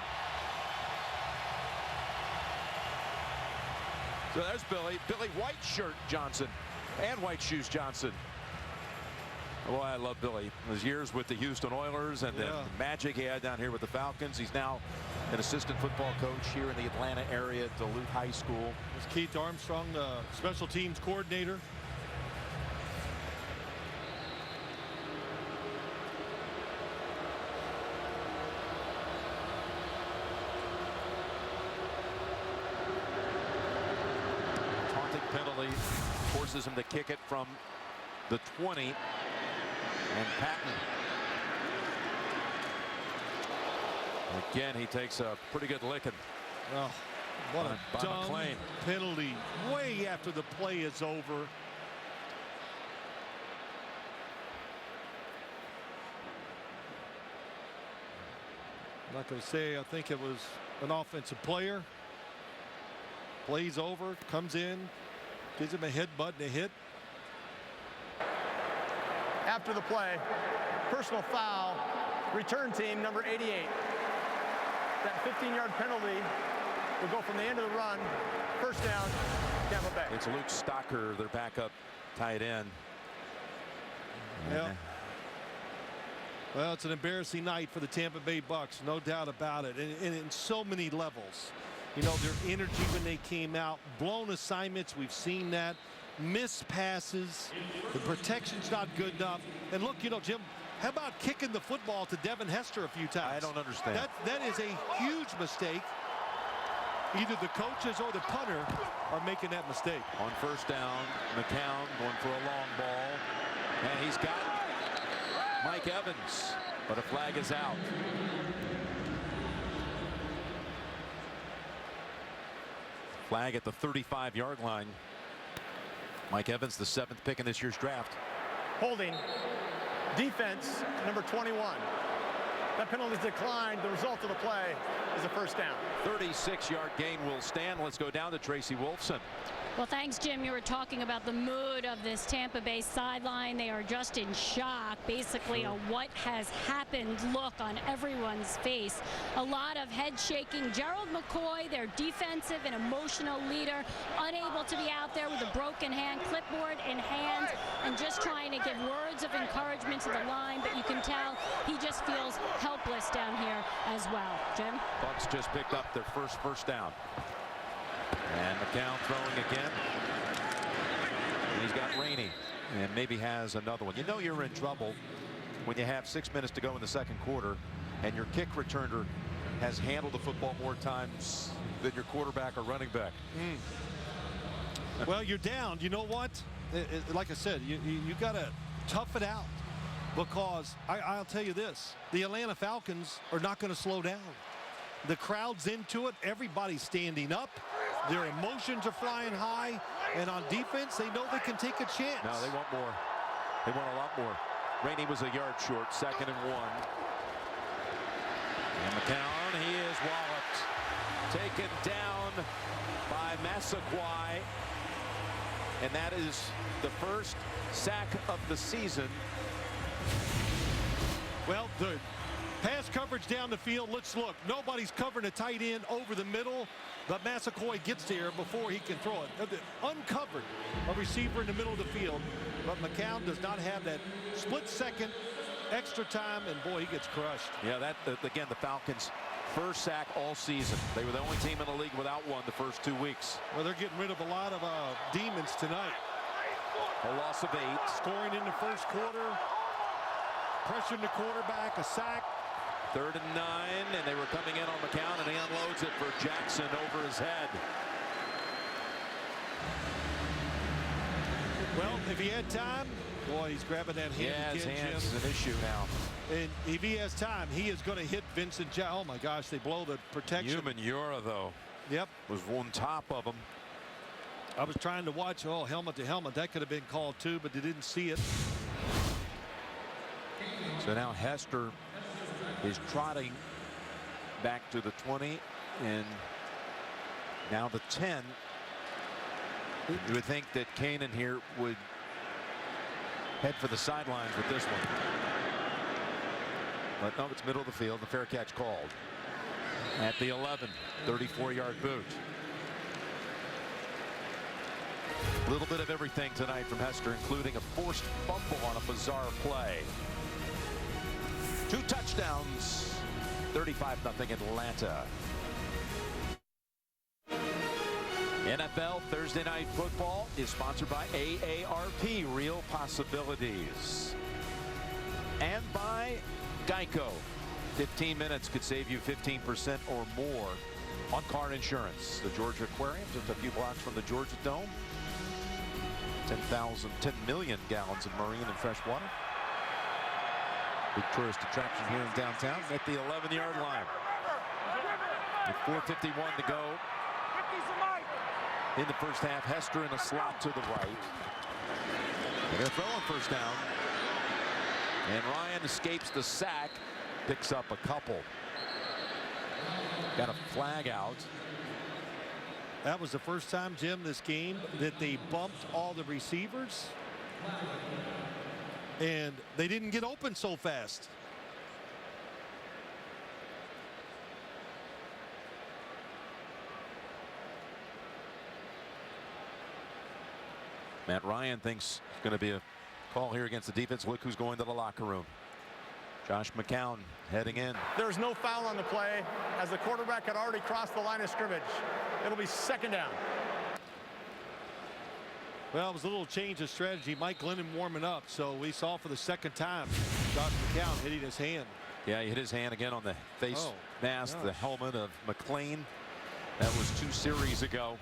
So there's Billy White Shirt Johnson and White Shoes Johnson. Boy, I love Billy. His years with the Houston Oilers and the magic he had down here with the Falcons. He's now an assistant football coach here in the Atlanta area at Duluth High School.
There's Keith Armstrong, the special teams coordinator.
Taunting penalty forces him to kick it from the 20. And Patton. Again, he takes a pretty good licking.
Oh, what a dumb penalty way after the play is over. I'm not going to say I think it was an offensive player. Plays over, comes in, gives him a headbutt and a hit.
After the play, personal foul, return team number 88. That 15-yard penalty will go from the end of the run, first down, Tampa Bay.
It's Luke Stocker, their backup tight end.
Yeah. Well, it's an embarrassing night for the Tampa Bay Bucks, no doubt about it, and in so many levels. You know, their energy when they came out, blown assignments, we've seen that. Missed passes, the protection's not good enough. And look, you know, Jim, how about kicking the football to Devin Hester a few times?
I don't understand.
That is a huge mistake. Either the coaches or the punter are making that mistake.
On first down, McCown going for a long ball. And he's got Mike Evans, but a flag is out. Flag at the 35-yard line. Mike Evans, the 7th pick in this year's draft.
Holding, defense, number 21. That penalty declined. The result of the play is a first down.
36-yard gain will stand. Let's go down to Tracy Wolfson.
Well, thanks, Jim. You were talking about the mood of this Tampa Bay sideline. They are just in shock, basically a what has happened look on everyone's face. A lot of head shaking. Gerald McCoy, their defensive and emotional leader, unable to be out there with a broken hand, clipboard in hand, and just trying to give words of encouragement to the line. But you can tell he just feels helpless down here as well. Jim?
Bucks just picked up their first down. And McCown throwing again. And he's got Rainey. And maybe has another one. You know you're in trouble when you have 6 minutes to go in the second quarter and your kick returner has handled the football more times than your quarterback or running back.
Well, you're down. You know what? Like I said, you got to tough it out, because I'll tell you this. The Atlanta Falcons are not going to slow down. The crowd's into it. Everybody's standing up. Their emotions are flying high, and on defense, they know they can take a chance.
No, they want more. They want a lot more. Rainey was a yard short, 2nd and 1. And McCown, he is walloped. Taken down by Massaquoi. And that is the first sack of the season.
Well, the pass coverage down the field. Let's look. Nobody's covering a tight end over the middle. But Massaquoi gets there before he can throw it. Uncovered a receiver in the middle of the field. But McCown does not have that split second extra time. And boy, he gets crushed.
Yeah, that again, the Falcons' first sack all season. They were the only team in the league without one the first 2 weeks.
Well, they're getting rid of a lot of demons tonight.
A loss of 8.
Scoring in the first quarter. Pressuring the quarterback. A sack.
3rd and 9, and they were coming in on McCown, and he unloads it for Jackson over his head.
Well, if he had time, boy, he's grabbing that hand.
Yeah, his hand's an issue now.
And if he has time, he is going to hit Vincent Jackson. Oh my gosh, they blow the protection.
Yura, though,
yep,
was on top of him.
I was trying to watch, oh, helmet to helmet. That could have been called too, but they didn't see it.
So now Hester is trotting back to the 20 and now the 10. You would think that Kanan here would head for the sidelines with this one. But no, it's middle of the field. The fair catch called. At the 11, 34-yard boot. A little bit of everything tonight from Hester, including a forced fumble on a bizarre play. 2 touchdowns, 35-0 Atlanta. NFL Thursday Night Football is sponsored by AARP, Real Possibilities. And by Geico. 15 minutes could save you 15% or more on car insurance. The Georgia Aquarium, just a few blocks from the Georgia Dome. 10 million gallons of marine and fresh water. Big tourist attraction here in downtown at the 11-yard line. With 4:51 to go in the first half. Hester in a slot to the right. They're throwing first down. And Ryan escapes the sack. Picks up a couple. Got a flag out.
That was the first time, Jim, this game that they bumped all the receivers. And they didn't get open so fast.
Matt Ryan thinks it's going to be a call here against the defense. Look who's going to the locker room. Josh McCown heading in.
There's no foul on the play as the quarterback had already crossed the line of scrimmage. It'll be second down.
Well, it was a little change of strategy. Mike Glennon warming up, so we saw for the second time Josh McCown hitting his hand.
Yeah, he hit his hand again on the face mask, the helmet of McLean. That was 2 series ago.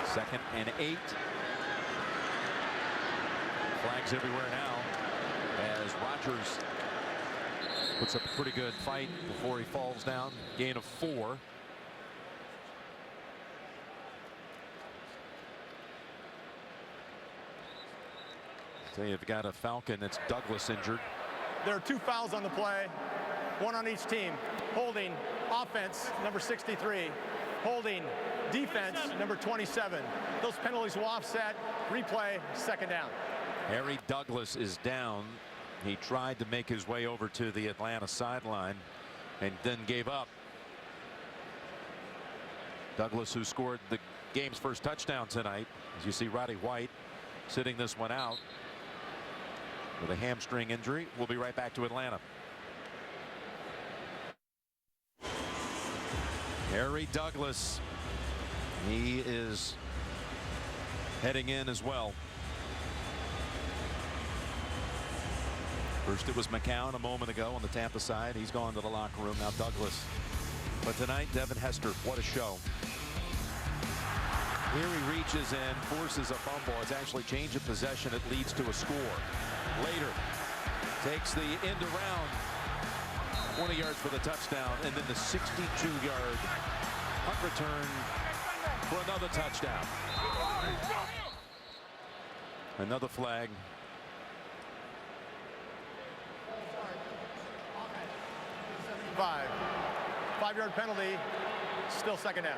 Second and 8. Flags everywhere now as Rodgers puts up a pretty good fight before he falls down. Gain of 4. So you've got a Falcon. That's Douglas injured.
There are 2 fouls on the play, 1 on each team. Holding offense number 63. Holding defense number 27. Those penalties will offset. Replay, second down.
Harry Douglas is down. He tried to make his way over to the Atlanta sideline and then gave up. Douglas, who scored the game's first touchdown tonight. As you see, Roddy White sitting this one out with a hamstring injury. We'll be right back to Atlanta. Harry Douglas, he is heading in as well. First it was McCown a moment ago on the Tampa side. He's gone to the locker room. Now Douglas. But tonight, Devin Hester, what a show. Here he reaches and forces a fumble. It's actually change of possession. It leads to a score. Later, takes the end around. 20 yards for the touchdown, and then the 62-yard punt return for another touchdown. Another flag.
Five-yard penalty, still second down.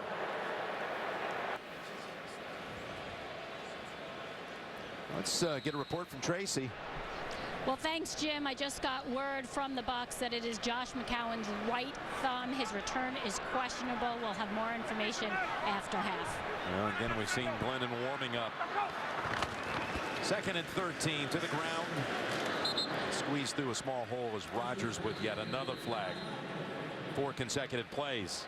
Let's get a report from Tracy.
Well, thanks, Jim. I just got word from the Bucs that it is Josh McCown's right thumb. His return is questionable. We'll have more information after half.
Well, again, we've seen Glennon warming up. Second and 13 to the ground. Squeezed through a small hole as Rodgers with yet another flag. 4 consecutive plays.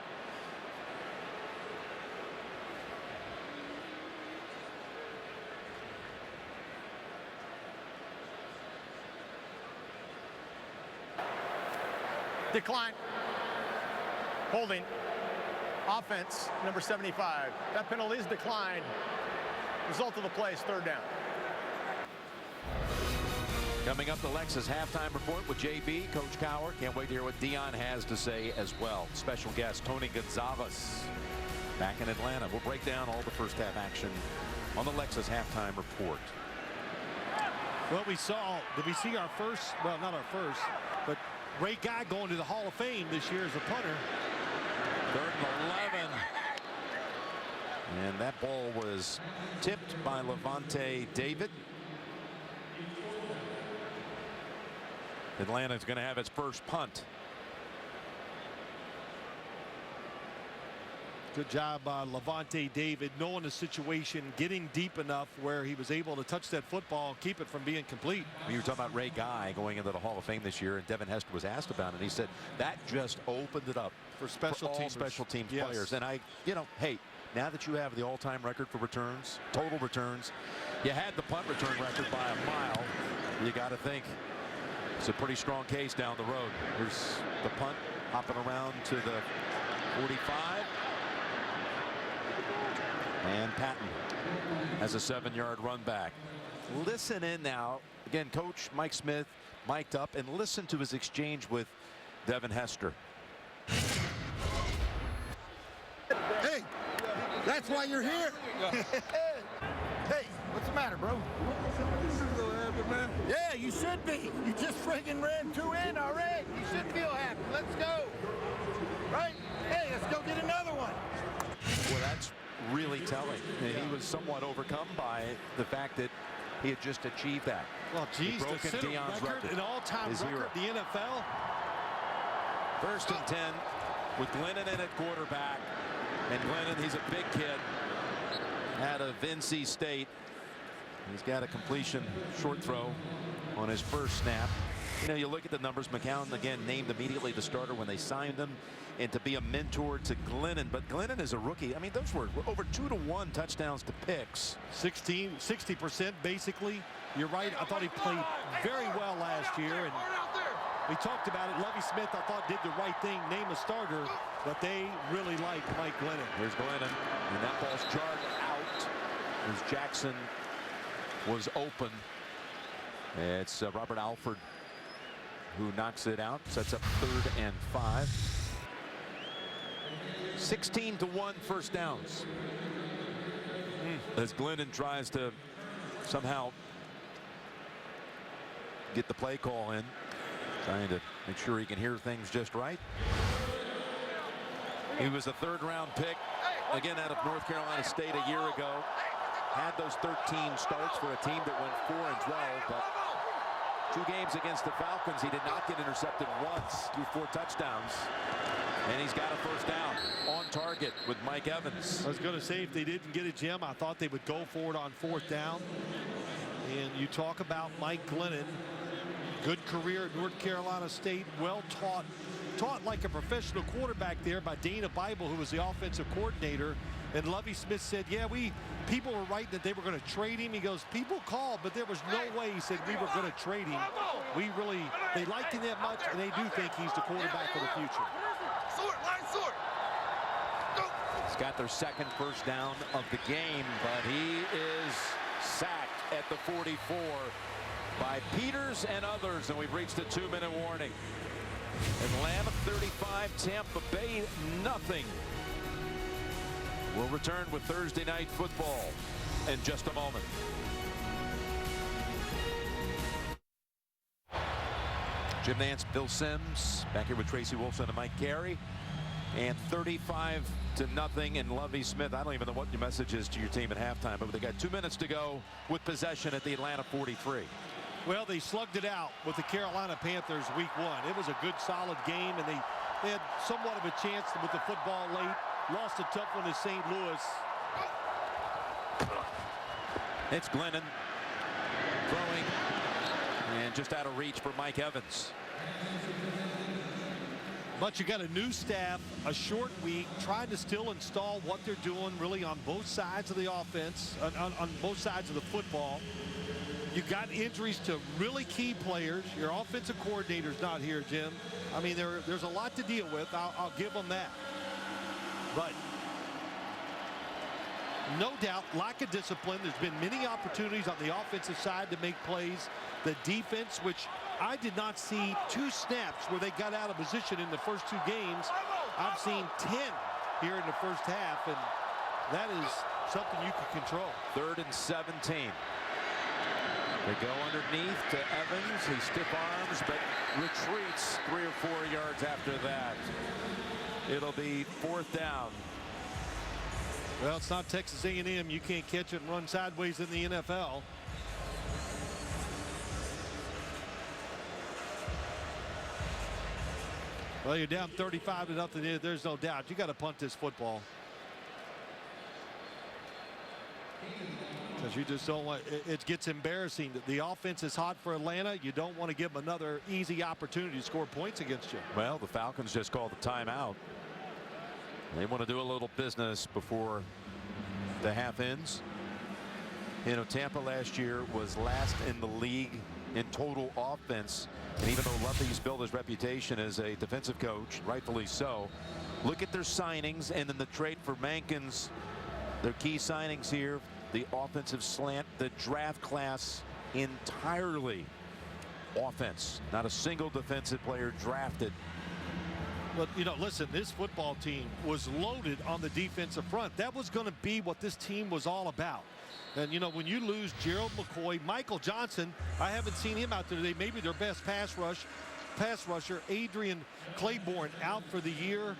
Decline. Holding. Offense, number 75. That penalty is declined. Result of the play is third down.
Coming up, the Lexus halftime report with JB, Coach Cowher. Can't wait to hear what Dion has to say as well. Special guest Tony Gonzalez back in Atlanta. We'll break down all the first half action on the Lexus halftime report.
Well, did we see our first, well, not our first, but Ray Guy going to the Hall of Fame this year as a punter.
3rd and 11. And that ball was tipped by Levante David. Atlanta's going to have its first punt.
Good job by Levante David, knowing the situation, getting deep enough where he was able to touch that football, keep it from being complete.
You were talking about Ray Guy going into the Hall of Fame this year, and Devin Hester was asked about it. He said that just opened it up
for special
all
teams.
Special teams
Yes.
players. And hey, now that you have the all-time record for returns, total returns, you had the punt return record by a mile. You got to think it's a pretty strong case down the road. Here's the punt hopping around to the 45. And Patton has a 7-yard run back. Listen in now. Again, Coach Mike Smith mic'd up, and listen to his exchange with Devin Hester.
Hey, that's why you're here. Hey, what's the matter, bro? Yeah, you should be. You just friggin' ran 2 in already. You should feel happy. Let's go. Right? Hey, let's go get another one.
Well, that's really telling. He was somewhat overcome by the fact that he had just achieved that.
Well, geez, to set a
Deion's
record, an all-time record in the NFL.
1st and 10 with Glennon in at quarterback. And Glennon, he's a big kid out of NC State. He's got a completion short throw on his first snap. You know, you look at the numbers. McCown, again, named immediately the starter when they signed him, and to be a mentor to Glennon. But Glennon is a rookie. I mean, those were over 2-to-1 touchdowns to picks.
60% basically. You're right. I thought he played very well last year. And we talked about it. Lovie Smith, I thought, did the right thing, name a starter, but they really like Mike Glennon.
Here's Glennon, and that ball's jarred out as Jackson was open. It's Robert Alford who knocks it out, sets up 3rd and 5. 16-1 first downs. As Glennon tries to somehow get the play call in, trying to make sure he can hear things just right. He was a 3rd-round pick, again out of North Carolina State a year ago. Had those 13 starts for a team that went 4-12, but 2 games against the Falcons, he did not get intercepted once, through 4 touchdowns. And he's got a first down on target with Mike Evans.
I was going to say, if they didn't get it, Jim, I thought they would go for it on 4th down. And you talk about Mike Glennon, good career at North Carolina State, well taught like a professional quarterback there by Dana Bible, who was the offensive coordinator. And Lovie Smith said, yeah, people were writing that they were going to trade him. He goes, people called, but there was no way, he said, we were going to trade him. They liked him that much, and they do think he's the quarterback of the future.
He's got their 2nd first down of the game, but he is sacked at the 44 by Peters and others, and we've reached a 2-minute warning. Atlanta 35, Tampa Bay nothing. We'll return with Thursday Night Football in just a moment. Jim Nance, Bill Sims, back here with Tracy Wolfson and Mike Carey. And 35-0 in Lovie Smith. I don't even know what your message is to your team at halftime, but they got 2 minutes to go with possession at the Atlanta 43.
Well, they slugged it out with the Carolina Panthers week 1. It was a good, solid game, and they had somewhat of a chance with the football late. Lost a tough one to St. Louis.
It's Glennon throwing, and just out of reach for Mike Evans.
But you got a new staff, a short week, trying to still install what they're doing really on both sides of the offense, on both sides of the football. You got injuries to really key players. Your offensive coordinator's not here, Jim. I mean, there's a lot to deal with. I'll give them that. But no doubt, lack of discipline. There's been many opportunities on the offensive side to make plays. The defense, which I did not see 2 snaps where they got out of position in the first 2 games. I've seen 10 here in the first half, and that is something you can control.
3rd and 17. They go underneath to Evans. He stiff arms, but retreats 3 or 4 yards after that. It'll be 4th down.
Well, it's not Texas A&M. You can't catch it and run sideways in the NFL. Well, you're down 35-0. There's no doubt. You got to punt this football. Because you just don't want, it gets embarrassing. The offense is hot for Atlanta. You don't want to give them another easy opportunity to score points against you.
Well, the Falcons just called the timeout. They want to do a little business before the half ends. You know, Tampa last year was last in the league in total offense. And even though Luffy's built his reputation as a defensive coach, rightfully so, look at their signings and then the trade for Mankins. Their key signings here, the offensive slant, the draft class entirely offense. Not a single defensive player drafted.
But, you know, listen, this football team was loaded on the defensive front. That was going to be what this team was all about. And, you know, when you lose Gerald McCoy, Michael Johnson, I haven't seen him out there today. Maybe their best pass rusher, Adrian Claiborne, out for the year.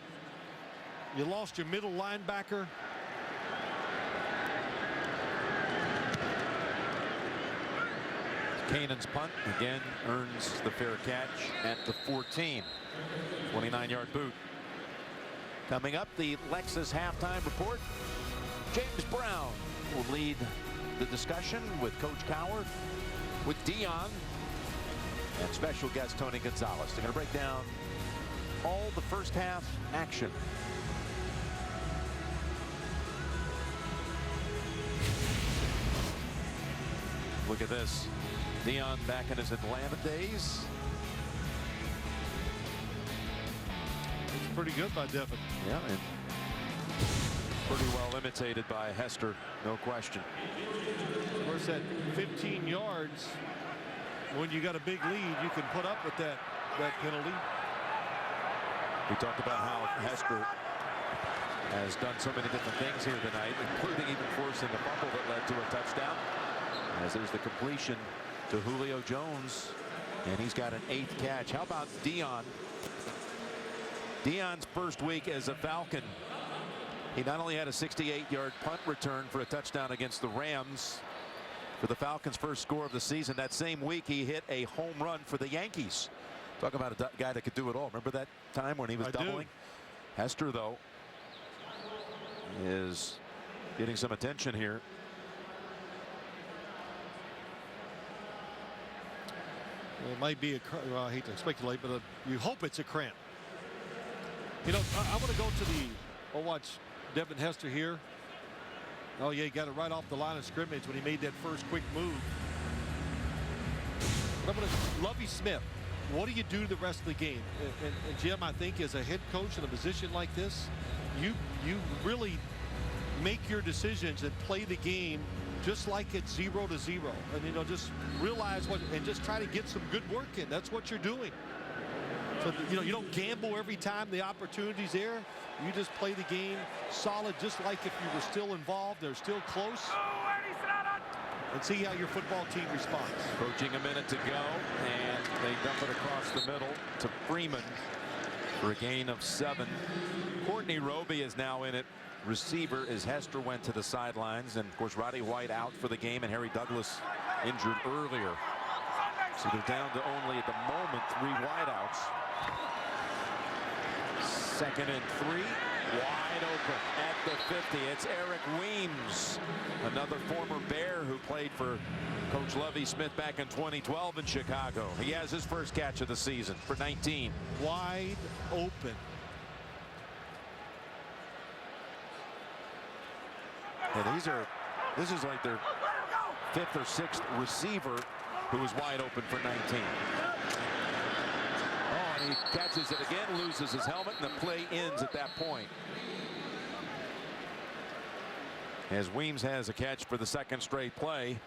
You lost your middle linebacker.
Canaan's punt again earns the fair catch at the 14. 29-yard boot. Coming up, the Lexus halftime report. James Brown will lead the discussion with Coach Cowher, with Dion, and special guest Tony Gonzalez. They're going to break down all the first half action. Look at this. Dion back in his Atlanta days.
It's pretty good by Devin.
Yeah, and pretty well imitated by Hester, no question.
Of course, at 15 yards, when you got a big lead, you can put up with that penalty.
We talked about how Hester has done so many different things here tonight, including even forcing a fumble that led to a touchdown. As there's the completion to Julio Jones, and he's got an 8th catch. How about Dion? Dion's first week as a Falcon, he not only had a 68-yard punt return for a touchdown against the Rams for the Falcons' first score of the season. That same week, he hit a home run for the Yankees. Talk about a guy that could do it all. Remember that time when he was doubling? Hester, though, is getting some attention here.
Well, it might be well, I hate to speculate, but you hope it's a cramp. You know, I want to go to the. I'll watch Devin Hester here. Oh yeah, he got it right off the line of scrimmage when he made that first quick move. But I'm going to Lovie Smith. What do you do the rest of the game? And Jim, I think as a head coach in a position like this, you really make your decisions and play the game just like it's 0-0, and you know, just realize what and just try to get some good work in. That's what you're doing. So you know, you don't gamble every time the opportunity's there. You just play the game solid, just like if you were still involved, they're still close, and see how your football team responds.
Approaching a minute to go, and they dump it across the middle to Freeman for a gain of 7. Courtney Roby is now in it. Receiver as Hester went to the sidelines, and of course Roddy White out for the game, and Harry Douglas injured earlier. So they're down to only at the moment 3 wideouts. 2nd and 3, wide open at the 50. It's Eric Weems, another former Bear who played for Coach Lovie Smith back in 2012 in Chicago. He has his first catch of the season for 19.
Wide open.
Yeah, this is like their 5th or 6th receiver who is wide open for 19. Oh, and he catches it again, loses his helmet, and the play ends at that point. as Weems has a catch for the second straight play.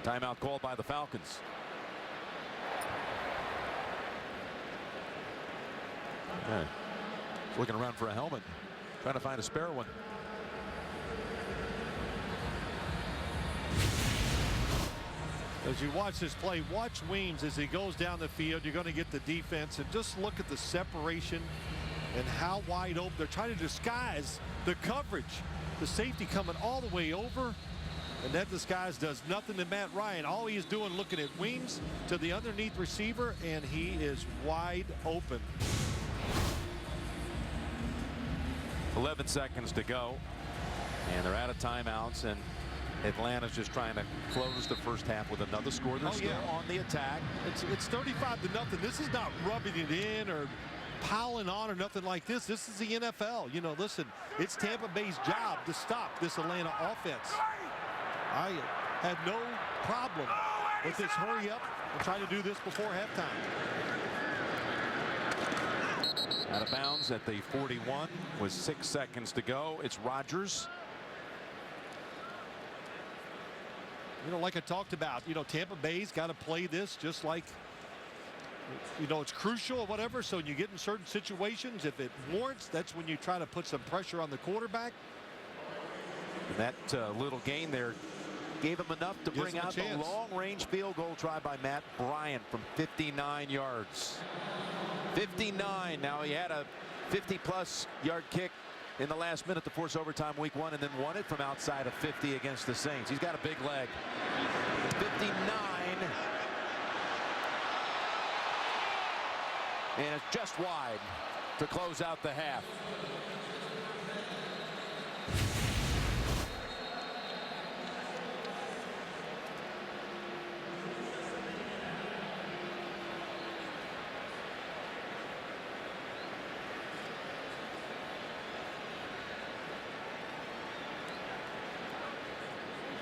Timeout called by the Falcons. Yeah. Looking around for a helmet, trying to find a spare one.
As you watch this play, watch Weems as he goes down the field. You're going to get the defense, and just look at the separation and how wide open. They're trying to disguise the coverage. The safety coming all the way over, and that disguise does nothing to Matt Ryan. All he is doing, looking at Weems to the underneath receiver, and he is wide open.
11 seconds to go, and they're out of timeouts, and Atlanta's just trying to close the first half with another score. They're still on the attack.
It's 35-0. This is not rubbing it in or piling on or nothing like this. This is the NFL. You know, listen, it's Tampa Bay's job to stop this Atlanta offense. I had no problem with this hurry up and trying to do this before halftime.
Out of bounds at the 41 with 6 seconds to go. It's Rodgers.
You know, like I talked about, you know, Tampa Bay's got to play this just like, you know, it's crucial or whatever. So when you get in certain situations, if it warrants, that's when you try to put some pressure on the quarterback.
And that little gain there gave him enough to bring out the long-range field goal try by Matt Bryant from 59 yards. 59. Now he had a 50-plus yard kick in the last minute to force overtime week 1, and then won it from outside of 50 against the Saints. He's got a big leg. 59. And it's just wide to close out the half.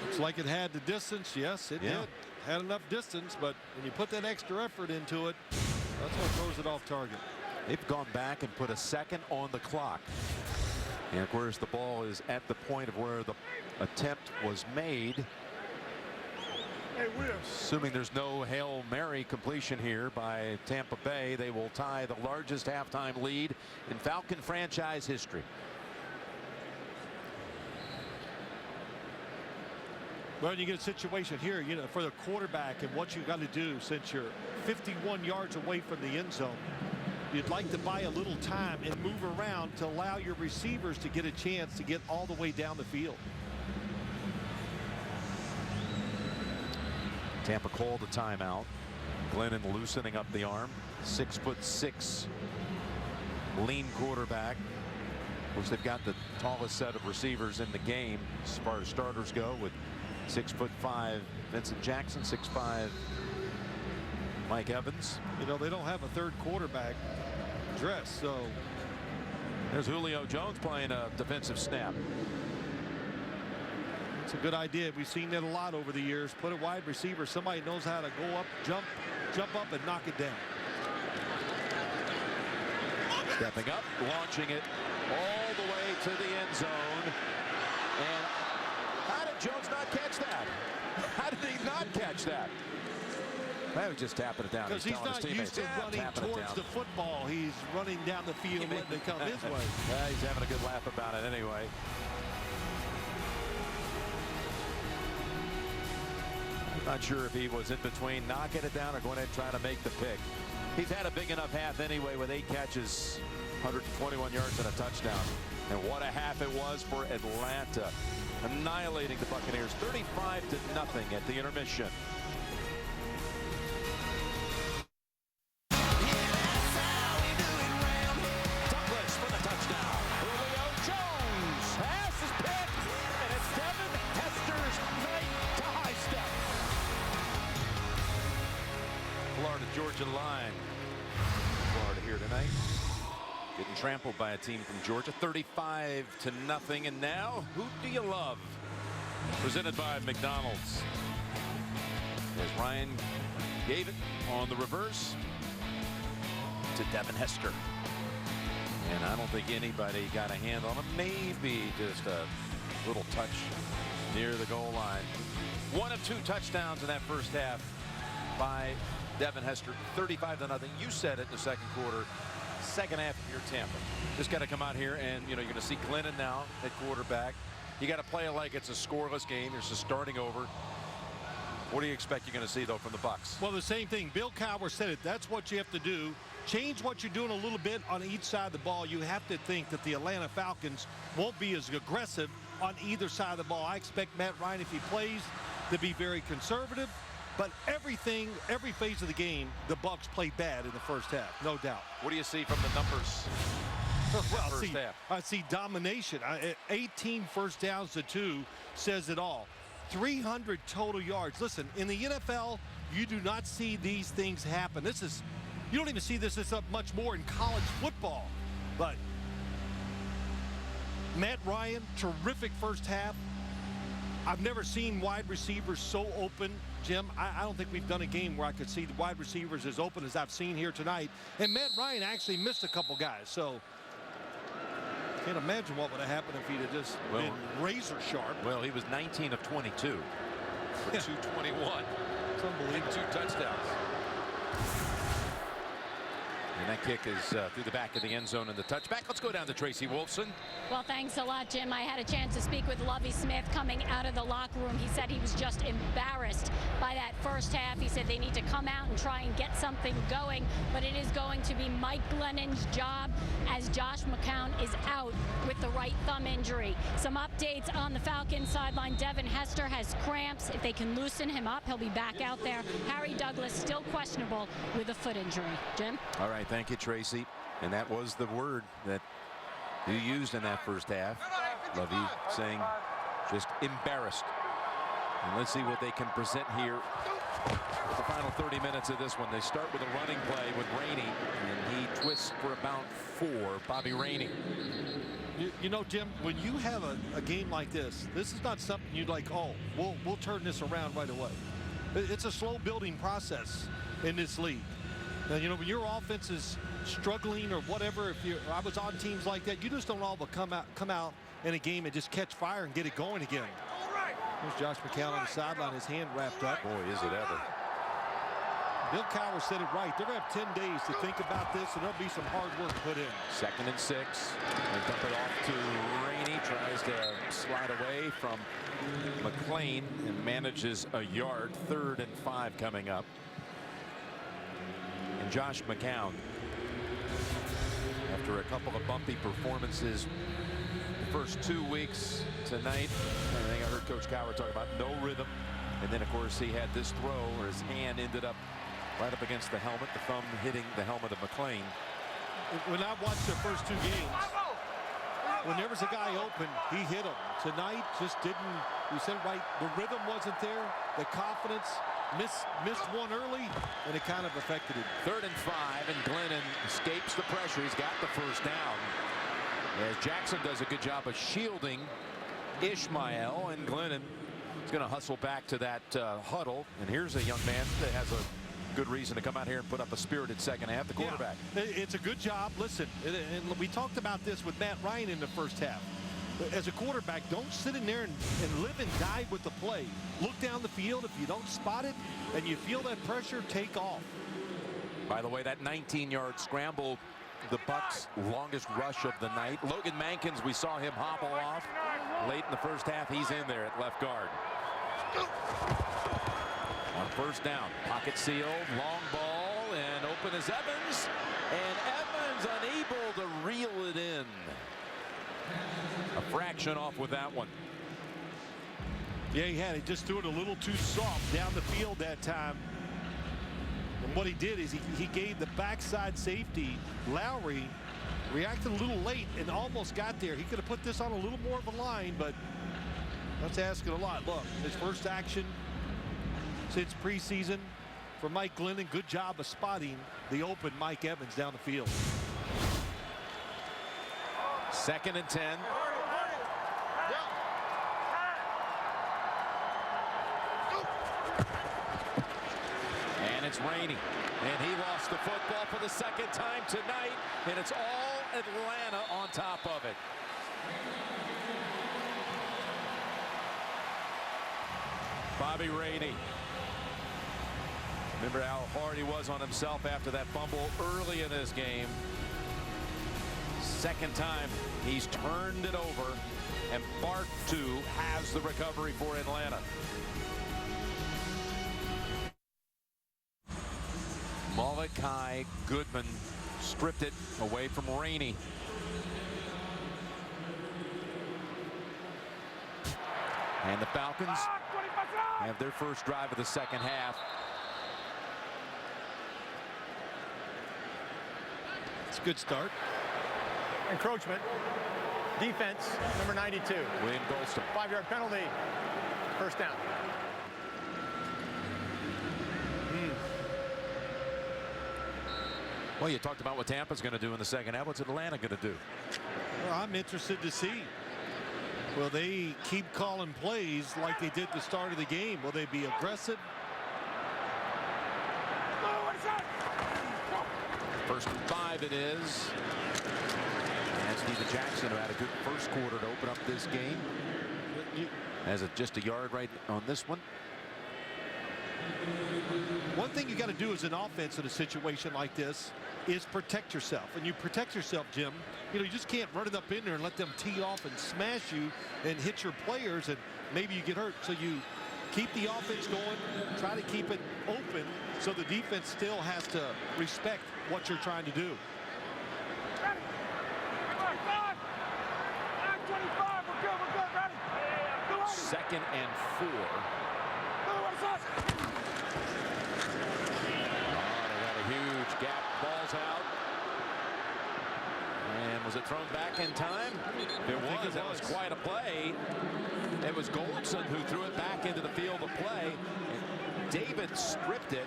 Looks like it had the distance. Yes, it did. Had enough distance, but when you put that extra effort into it, that's what throws it off target.
They've gone back and put a second on the clock. And of course, the ball is at the point of where the attempt was made. Assuming there's no Hail Mary completion here by Tampa Bay, they will tie the largest halftime lead in Falcon franchise history.
Well, you get a situation here, you know, for the quarterback and what you got to do since you're 51 yards away from the end zone. You'd like to buy a little time and move around to allow your receivers to get a chance to get all the way down the field.
Tampa called a timeout. Glennon loosening up the arm. 6'6" lean quarterback. Of course, they've got the tallest set of receivers in the game as far as starters go, with 6'5" Vincent Jackson, 6'5" Mike Evans.
You know, they don't have a third quarterback dress, so
there's Julio Jones playing a defensive snap.
It's a good idea. We've seen that a lot over the years. Put a wide receiver, somebody knows how to go up, jump up and knock it down.
Stepping up, launching it all the way to the end zone. And how did Jones not catch that? How did he not catch that? He was just tapping it down.
Because he's not used to running towards the football. He's running down the field, letting it come his way.
Yeah, he's having a good laugh about it anyway. I'm not sure if he was in between knocking it down or going to try to make the pick. He's had a big enough half anyway with 8 catches, 121 yards and a touchdown. And what a half it was for Atlanta, annihilating the Buccaneers 35-0 at the intermission. Douglas for the touchdown. Julio Jones pass is picked, and it's Devin Hester's night to high step. Florida-Georgia line. Florida here tonight, getting trampled by a team from Georgia, 35-0. And now, who do you love? Presented by McDonald's. As Ryan gave it on the reverse. to Devin Hester. And I don't think anybody got a hand on him. Maybe just a little touch near the goal line. One of 2 touchdowns in that first half by Devin Hester, 35-0. You said it in the second quarter. Second half, you're Tampa. Just got to come out here and, you know, you're going to see Glennon now at quarterback. You got to play it like it's a scoreless game. It's just starting over. What do you expect you're going to see, though, from the Bucs?
Well, the same thing. Bill Cowher said it. That's what you have to do. Change what you're doing a little bit on each side of the ball. You have to think that the Atlanta Falcons won't be as aggressive on either side of the ball. I expect Matt Ryan, if he plays, to be very conservative. But every phase of the game, the Bucs played bad in the first half, no doubt.
What do you see from the numbers?
Well, I see domination. 18 first downs to 2 says it all. 300 total yards. Listen, in the NFL, you do not see these things happen. You don't even see this up much more in college football. But Matt Ryan, terrific first half. I've never seen wide receivers so open, Jim. I don't think we've done a game where I could see the wide receivers as open as I've seen here tonight. And Matt Ryan actually missed a couple guys. So can't imagine what would have happened if he'd have just been razor sharp.
Well, he was 19 of 22 for 221.
It's unbelievable.
2 touchdowns. And that kick is through the back of the end zone and the touchback. Let's go down to Tracy Wolfson.
Well, thanks a lot, Jim. I had a chance to speak with Lovie Smith coming out of the locker room. He said he was just embarrassed by that first half. He said they need to come out and try and get something going, but it is going to be Mike Glennon's job as Josh McCown is out with the right thumb injury. Some updates on the Falcons sideline. Devin Hester has cramps. If they can loosen him up, he'll be back out there. Harry Douglas still questionable with a foot injury. Jim?
All right, thank you, Tracy. And that was the word that you used in that first half. Lovie saying just embarrassed. And let's see what they can present here. The final 30 minutes of this one. They start with a running play with Rainey, and he twists for about 4. Bobby Rainey.
You know, Jim, when you have a game like this is not something you'd like, oh, we'll turn this around right away. It's a slow building process in this league. Now, you know, when your offense is struggling or whatever, I was on teams like that, you just don't all but come out in a game and just catch fire and get it going again. There's Josh McCown on the sideline, his hand wrapped up.
Boy, is it ever.
Bill Cowher said it right. They're going to have 10 days to think about this, and there'll be some hard work put in.
2nd and 6. They dump it off to Rainey. Tries to slide away from McLean and manages a yard. 3rd and 5 coming up. And Josh McCown, after a couple of bumpy performances the first 2 weeks tonight, I think I heard Coach Cowher talk about no rhythm. And then, of course, he had this throw where his hand ended up right up against the helmet, the thumb hitting the helmet of McLean.
When I watched their first 2 games, when there was a guy open, he hit him. Tonight just didn't, you said it right, the rhythm wasn't there, the confidence, missed one early, and it kind of affected him.
3rd and 5, and Glennon escapes the pressure. He's got the first down. As Jackson does a good job of shielding Ishmael, and Glennon is going to hustle back to that huddle. And here's a young man that has a good reason to come out here and put up a spirited second half, the quarterback.
Yeah, it's a good job. Listen, and we talked about this with Matt Ryan in the first half. As a quarterback, don't sit in there and live and die with the play. Look down the field. If you don't spot it and you feel that pressure, take off.
By the way, that 19-yard scramble, the Bucs' longest rush of the night. Logan Mankins, we saw him hobble off late in the first half. He's in there at left guard. On first down, pocket sealed, long ball, and open is Evans. And Evans unable to reel it in. A fraction off with that one.
Yeah, he had it. Just threw it a little too soft down the field that time. And what he did is he gave the backside safety, Lowry, reacted a little late and almost got there. He could have put this on a little more of a line, but that's asking a lot. Look, his first action since preseason for Mike Glennon. Good job of spotting the open Mike Evans down the field.
2nd and 10. It's Rainey, and he lost the football for the second time tonight, and it's all Atlanta on top of it. Bobby Rainey. Remember how hard he was on himself after that fumble early in this game. Second time he's turned it over, and Bartu has the recovery for Atlanta. Malachi Goodman stripped it away from Rainey. And the Falcons have their first drive of the second half.
It's a good start.
Encroachment. Defense, number 92.
William Golston.
5-yard penalty. First down.
Well, you talked about what Tampa's going to do in the second half. What's Atlanta going to do?
Well, I'm interested to see. Will they keep calling plays like they did at the start of the game? Will they be aggressive?
First and 5 it is. And Steven Jackson, who had a good first quarter to open up this game, has just a yard right on this one.
One thing you got to do as an offense in a situation like this is protect yourself. And you protect yourself, Jim. You know, you just can't run it up in there and let them tee off and smash you and hit your players, and maybe you get hurt. So you keep the offense going, try to keep it open so the defense still has to respect what you're trying to do.
Second and 4. Huge gap, balls out. And was it thrown back in time? It was. That was quite a play. It was Goldson who threw it back into the field of play. And David stripped it.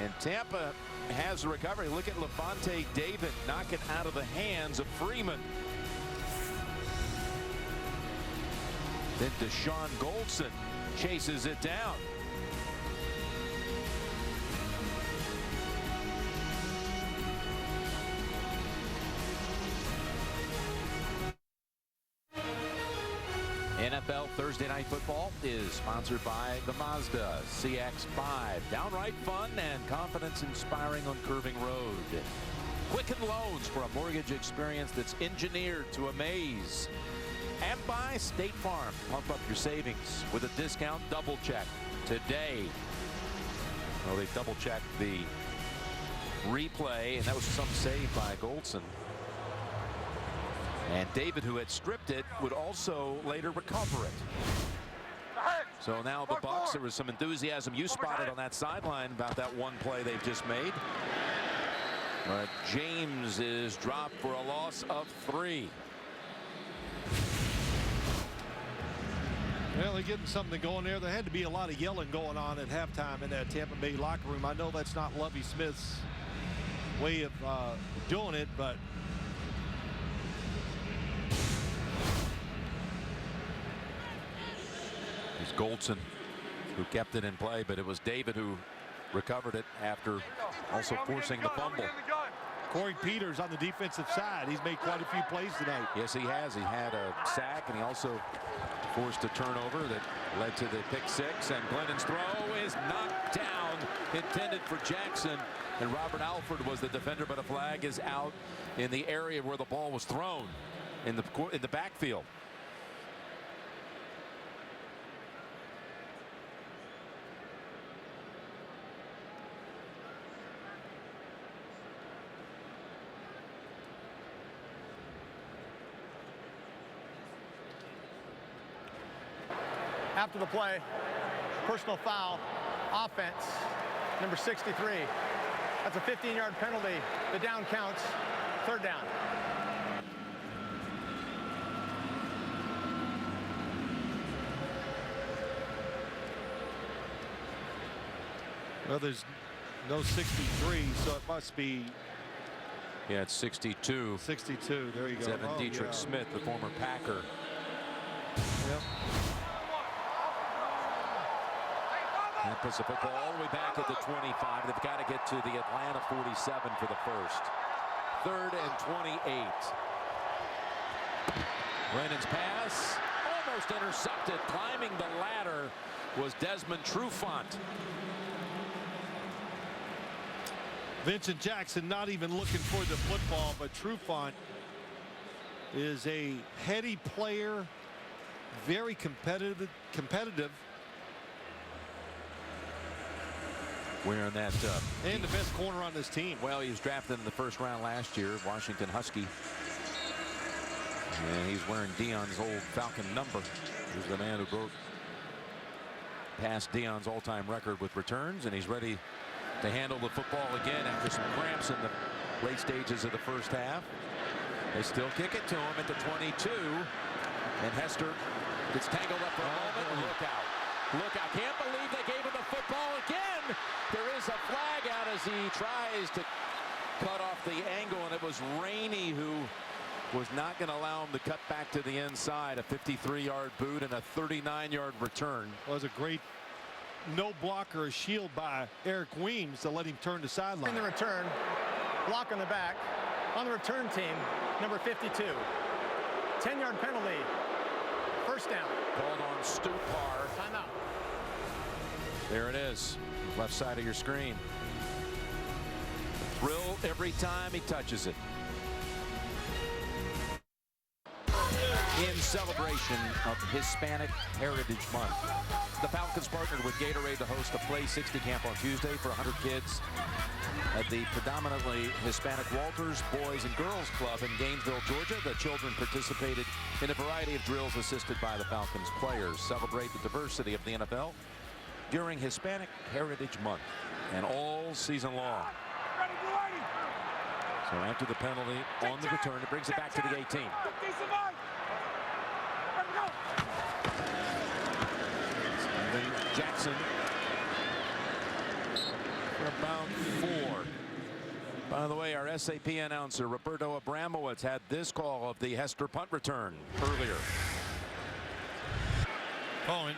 And Tampa has the recovery. Look at Levante David knock it out of the hands of Freeman. Then Deshaun Goldson chases it down. NFL Thursday Night Football is sponsored by the Mazda CX-5. Downright fun and confidence-inspiring on curving road. Quicken Loans for a mortgage experience that's engineered to amaze. And by State Farm. Pump up your savings with a discount double check today. Well, they double checked the replay, and that was some save by Goldson. And David, who had stripped it, would also later recover it. So now the Bucs, there was some enthusiasm you spotted on that sideline about that one play they've just made. But James is dropped for a loss of 3.
Well, they're getting something going there. There had to be a lot of yelling going on at halftime in that Tampa Bay locker room. I know that's not Lovie Smith's way of doing it, but
it's Goldson who kept it in play, but it was David who recovered it after also forcing the fumble.
Corey Peters on the defensive side. He's made quite a few plays tonight.
Yes, he has. He had a sack, and he also forced a turnover that led to the pick 6. And Glennon's throw is knocked down, intended for Jackson. And Robert Alford was the defender, but a flag is out in the area where the ball was thrown in the backfield.
After the play, personal foul, offense, number 63. That's a 15-yard penalty. The down counts, 3rd down.
Well, there's no 63, so it must be.
Yeah, it's 62.
62, there you go.
Evan Dietrich Smith, the former Packer.
Yep.
That puts the football all the way back at the 25. They've got to get to the Atlanta 47 for the first. 3rd and 28. Brennan's pass almost intercepted. Climbing the ladder was Desmond Trufant.
Vincent Jackson not even looking for the football, but Trufant is a heady player, very competitive.
Wearing that
And the best corner on this team.
well, he was drafted in the 1st round last year, Washington Husky. And he's wearing Deion's old Falcon number. He's the man who broke past Deion's all-time record with returns, and he's ready to handle the football again after some cramps in the late stages of the 1st half. They still kick it to him at the 22, and Hester gets tangled up for a moment. Look out. Look, I can't believe they gave him the football again. There is a flag out as he tries to cut off the angle, and it was Rainey who was not going to allow him to cut back to the inside. A 53-yard boot and a 39-yard return.
It was a great no blocker, a shield by Eric Weems to let him turn the sideline.
In the return, block on the back. On the return team, number 52. 10-yard penalty. 1st down.
Called on Stupar.
Timeout.
There it is, left side of your screen. Thrill every time he touches it. In celebration of Hispanic Heritage Month, the Falcons partnered with Gatorade to host a Play 60 camp on Tuesday for 100 kids at the predominantly Hispanic Walters Boys and Girls Club in Gainesville, Georgia. The children participated in a variety of drills assisted by the Falcons players. Celebrate the diversity of the NFL during Hispanic Heritage Month and all season long. So after the penalty on the return, it brings it back to the 18. Jackson for about 4. By the way, our SAP announcer Roberto Abramowitz had this call of the Hester punt return earlier.
Cohen.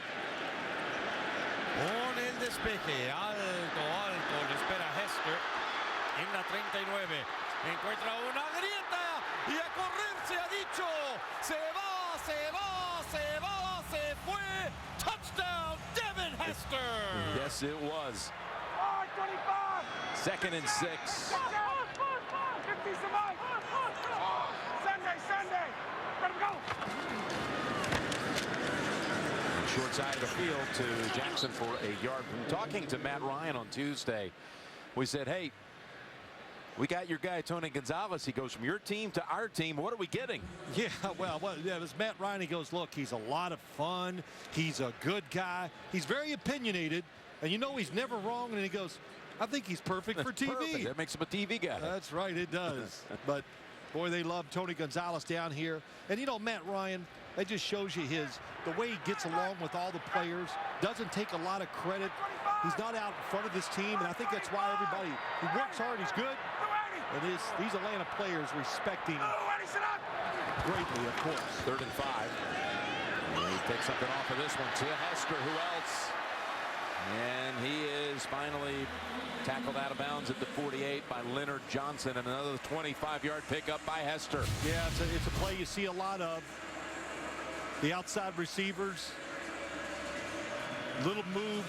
Con el despeje, alto, le espera Hester en la 39. Encuentra una grieta y a correr se ha dicho. Se va, se va, se va, se fue. Touchdown, Devin Hester.
Yes, it was. 2nd and 6. Short side of the field to Jackson for a yard. Talking to Matt Ryan on Tuesday, we said, hey, we got your guy Tony Gonzalez. He goes from your team to our team. What are we getting?
Yeah, well, yeah, it was Matt Ryan. He goes, look, he's a lot of fun. He's a good guy. He's very opinionated, and you know he's never wrong. And he goes, I think he's perfect for TV.
Perfect. That makes him a TV guy.
That's right, it does. But boy, they love Tony Gonzalez down here. And you know, Matt Ryan, that just shows you the way he gets along with all the players. Doesn't take a lot of credit. He's not out in front of his team, and I think that's why everybody, he works hard, he's good. And these Atlanta players respect him greatly, of course.
3rd and 5. And he takes something off of this one to Hester. Who else? And he is finally tackled out of bounds at the 48 by Leonard Johnson, and another 25-yard pickup by Hester.
Yeah, it's a play you see a lot of. The outside receivers, little move,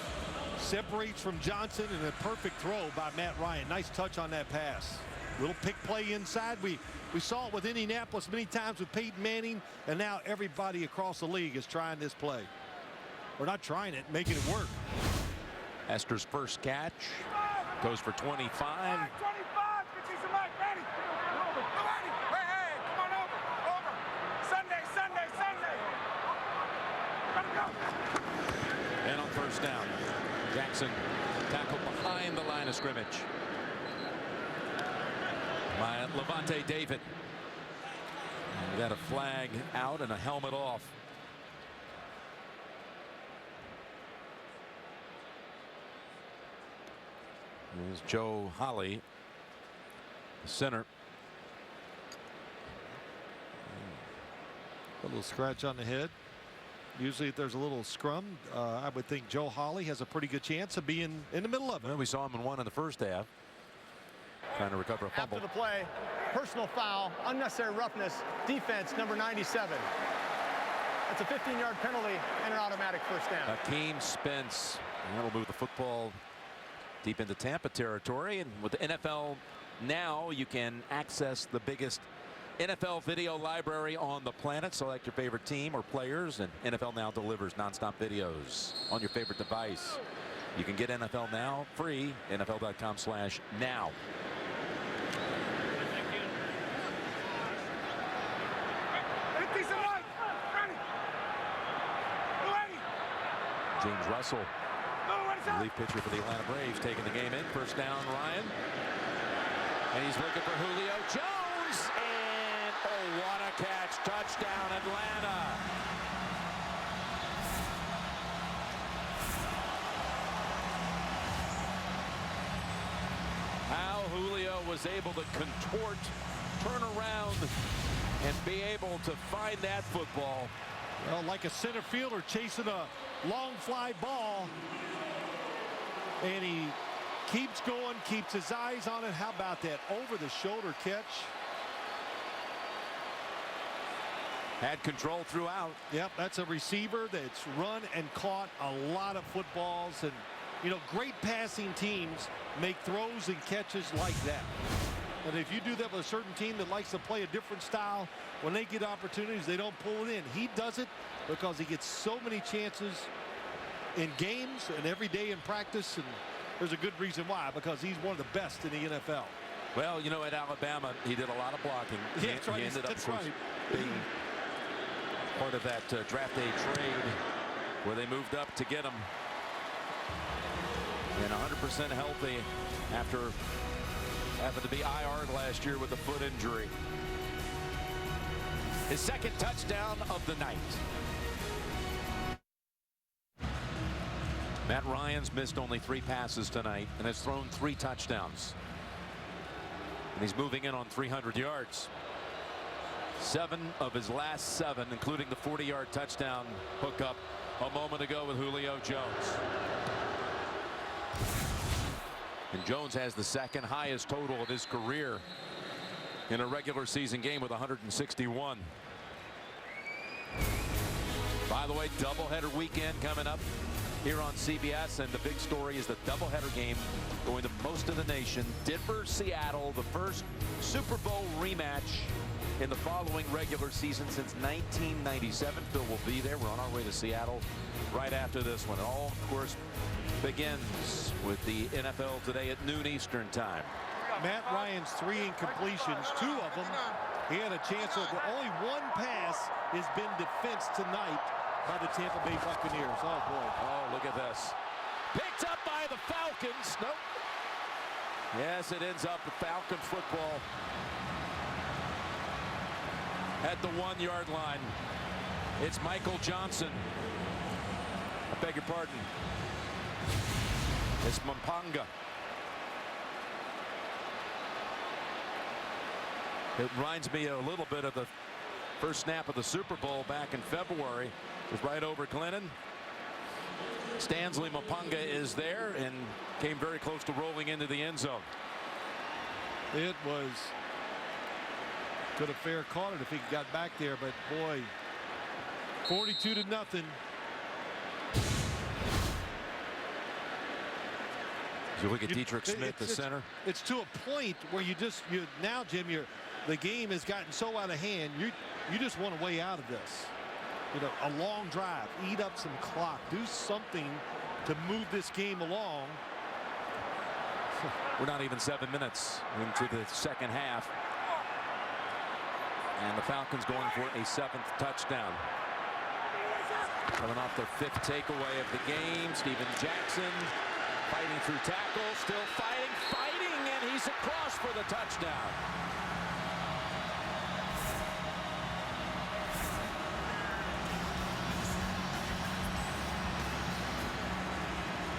separates from Johnson, and a perfect throw by Matt Ryan. Nice touch on that pass. Little pick play inside. We saw it with Indianapolis many times with Peyton Manning, and now everybody across the league is trying this play. Or not trying it, making it work.
Hester's first catch goes for 25. And on 1st down, Jackson tackled behind the line of scrimmage by Levante David. And we got a flag out and a helmet off. There's Joe Holly, the center.
A little scratch on the head. Usually if there's a little scrum, I would think Joe Hawley has a pretty good chance of being in the middle of it.
Well, we saw him in one in the first half. Trying to recover a fumble.
After the play, personal foul, unnecessary roughness, defense number 97. That's a 15-yard penalty and an automatic first down.
Akeem Spence. And that'll move the football deep into Tampa territory. And with the NFL Now, you can access the biggest NFL video library on the planet. Select your favorite team or players, and NFL Now delivers nonstop videos on your favorite device. You can get NFL Now free, NFL.com/now. James Russell, relief pitcher for the Atlanta Braves, taking the game in. First down, Ryan. And he's looking for Julio Jones. And, oh, what a catch. Touchdown, Atlanta. How Julio was able to contort, turn around, and be able to find that football.
Well, like a center fielder chasing a long fly ball. And he keeps going, keeps his eyes on it. How about that over-the-shoulder catch?
Had control throughout.
Yep, that's a receiver that's run and caught a lot of footballs. And, you know, great passing teams make throws and catches like that. And if you do that with a certain team that likes to play a different style, when they get opportunities, they don't pull it in. He does it because he gets so many chances in games and every day in practice. And there's a good reason why, because he's one of the best in the NFL.
Well, you know, at Alabama, he did a lot of blocking.
Yeah, that's right.
He ended
That's
up
right.
being part of that draft day trade where they moved up to get him. And 100% healthy after having to be IR'd last year with a foot injury. His second touchdown of the night. Matt Ryan's missed only 3 passes tonight and has thrown 3 touchdowns. And he's moving in on 300 yards. 7 of his last 7, including the 40-yard touchdown hookup a moment ago with Julio Jones. And Jones has the second highest total of his career in a regular season game with 161. By the way, doubleheader weekend coming up here on CBS, and the big story is the doubleheader game going to most of the nation. Denver-Seattle, the first Super Bowl rematch in the following regular season since 1997. Phil will be there. We're on our way to Seattle right after this one. It all, of course, begins with the NFL today at noon Eastern time.
Matt Ryan's 3 incompletions, 2 of them he had a chance of. Only 1 pass has been defensed tonight by the Tampa Bay Buccaneers. Oh boy.
Oh, look at this. Picked up by the Falcons. Nope. Yes, it ends up the Falcon football at the 1-yard line. It's Michael Johnson. I beg your pardon. It's Mpanga. It reminds me a little bit of the first snap of the Super Bowl back in February. It was right over Glennon. Stanley Mpanga is there and came very close to rolling into the end zone.
It was, could have fair caught it if he got back there, but boy, 42-0.
You look at Dietrich Smith, the center.
It's to a point where now, Jim, the game has gotten so out of hand. You just want a way out of this. You know, a long drive, eat up some clock, do something to move this game along.
We're not even 7 minutes into the second half. And the Falcons going for a 7th touchdown. Coming off their 5th takeaway of the game. Steven Jackson fighting through tackle, still fighting, and he's across for the touchdown.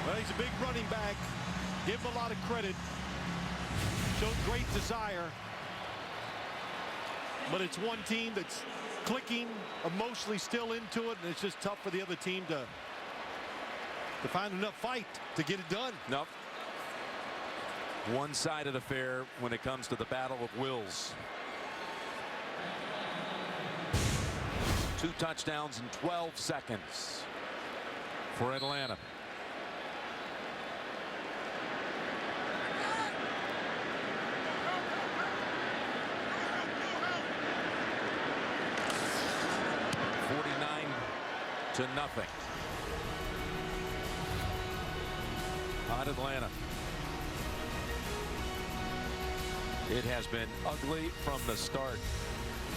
Well, he's a big running back. Give him a lot of credit. Showed great desire. but it's one team that's clicking, emotionally still into it, and it's just tough for the other team to find enough fight to get it done.
Nope. One-sided affair when it comes to the battle of wills. 2 touchdowns in 12 seconds for Atlanta. To nothing. On Atlanta. It has been ugly from the start.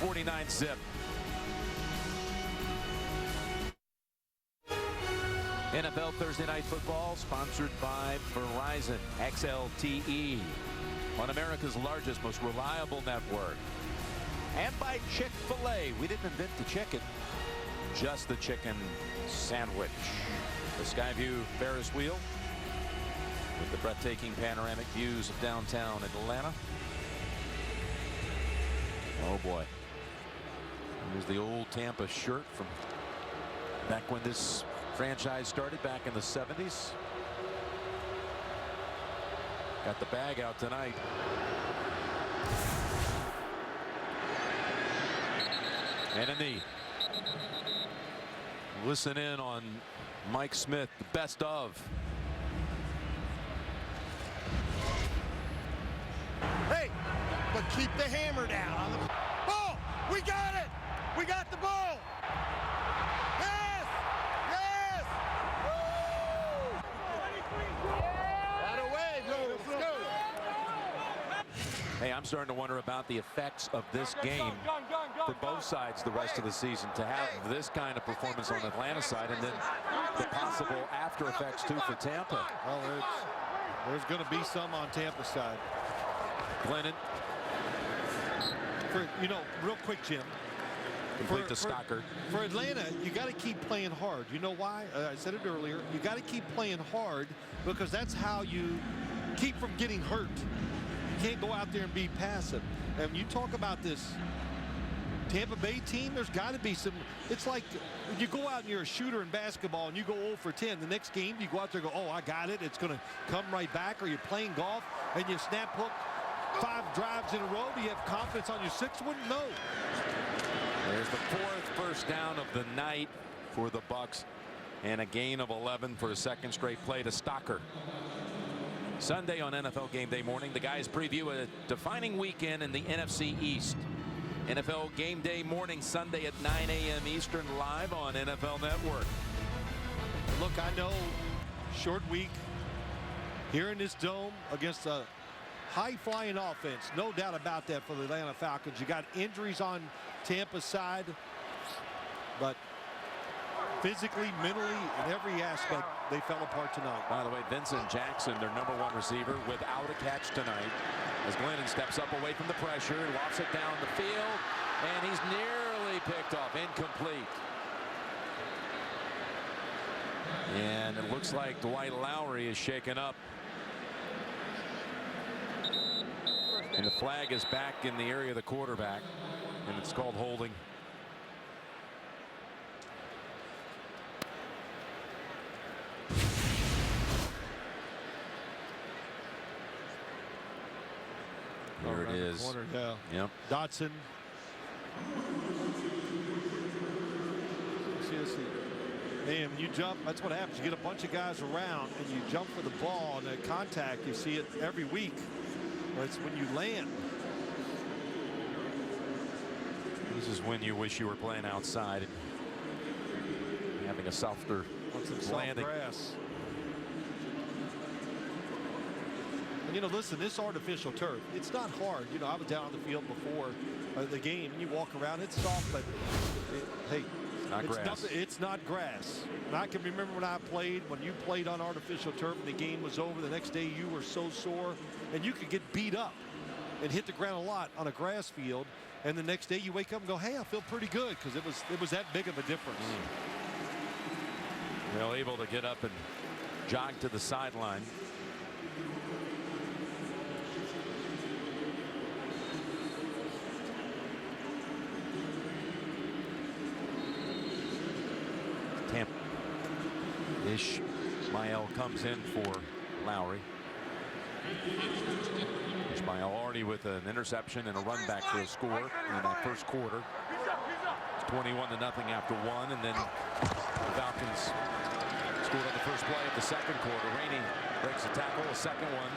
49-zip. NFL Thursday Night Football sponsored by Verizon XLTE on America's largest, most reliable network. And by Chick-fil-A. We didn't invent the chicken. Just the chicken sandwich. The Skyview Ferris wheel with the breathtaking panoramic views of downtown Atlanta. Oh boy. Here's the old Tampa shirt from back when this franchise started back in the 70s. Got the bag out tonight. And a knee. Listen in on Mike Smith, the best of.
Hey, but keep the hammer down on the ball. We got it. We got the ball. Yes. Yes. Woo. Right away, bro. Let's go.
Hey, I'm starting to wonder about the effects of this game for both sides the rest of the season. To have this kind of performance on Atlanta side, and then the possible after effects too for Tampa.
Well, there's going to be some on Tampa side.
Glennon.
Real quick, Jim.
Complete to Stocker.
For Atlanta, you got to keep playing hard. You know why? I said it earlier. You got to keep playing hard because that's how you keep from getting hurt. You can't go out there and be passive. And when you talk about this Tampa Bay team, there's got to be some. It's like when you go out and you're a shooter in basketball and you go 0 for 10. The next game, you go out there and go, oh, I got it. It's going to come right back. Or you're playing golf and you snap hook 5 drives in a row. Do you have confidence on your 6th one? No.
There's the 4th first down of the night for the Bucks, and a gain of 11 for a 2nd straight play to Stocker. Sunday on NFL Game Day morning, the guys preview a defining weekend in the NFC East. NFL Game Day morning Sunday at 9 a.m. Eastern, live on NFL Network.
Look, I know short week here in this dome against a high-flying offense. No doubt about that for the Atlanta Falcons. You got injuries on Tampa's side, but physically, mentally, in every aspect, they fell apart tonight.
By the way, Vincent Jackson, their #1 receiver, without a catch tonight. As Glennon steps up away from the pressure, lofts it down the field, and he's nearly picked off, incomplete. And it looks like Dwight Lowry is shaken up. And the flag is back in the area of the quarterback, and it's called holding. There it is.
Corner, yeah.
Yep.
Dotson. See. Man, when you jump, that's what happens. You get a bunch of guys around and you jump for the ball, and that contact, you see it every week. But it's when you land.
This is when you wish you were playing outside and having a softer landing.
Grass. And listen, this artificial turf, it's not hard. I was down on the field before the game, and you walk around, it's soft, but hey, it's not grass. And I can remember when you played on artificial turf and the game was over, the next day you were so sore, and you could get beat up and hit the ground a lot on a grass field, and the next day you wake up and go, hey, I feel pretty good, because it was that big of a difference.
Well, able to get up and jog to the sideline. Ishmael comes in for Lowry. Ishmael already with an interception and a run back for a score in that first quarter. It's 21-0 after one, and then the Falcons scored on the first play of the second quarter. Rainey breaks the tackle, a second one,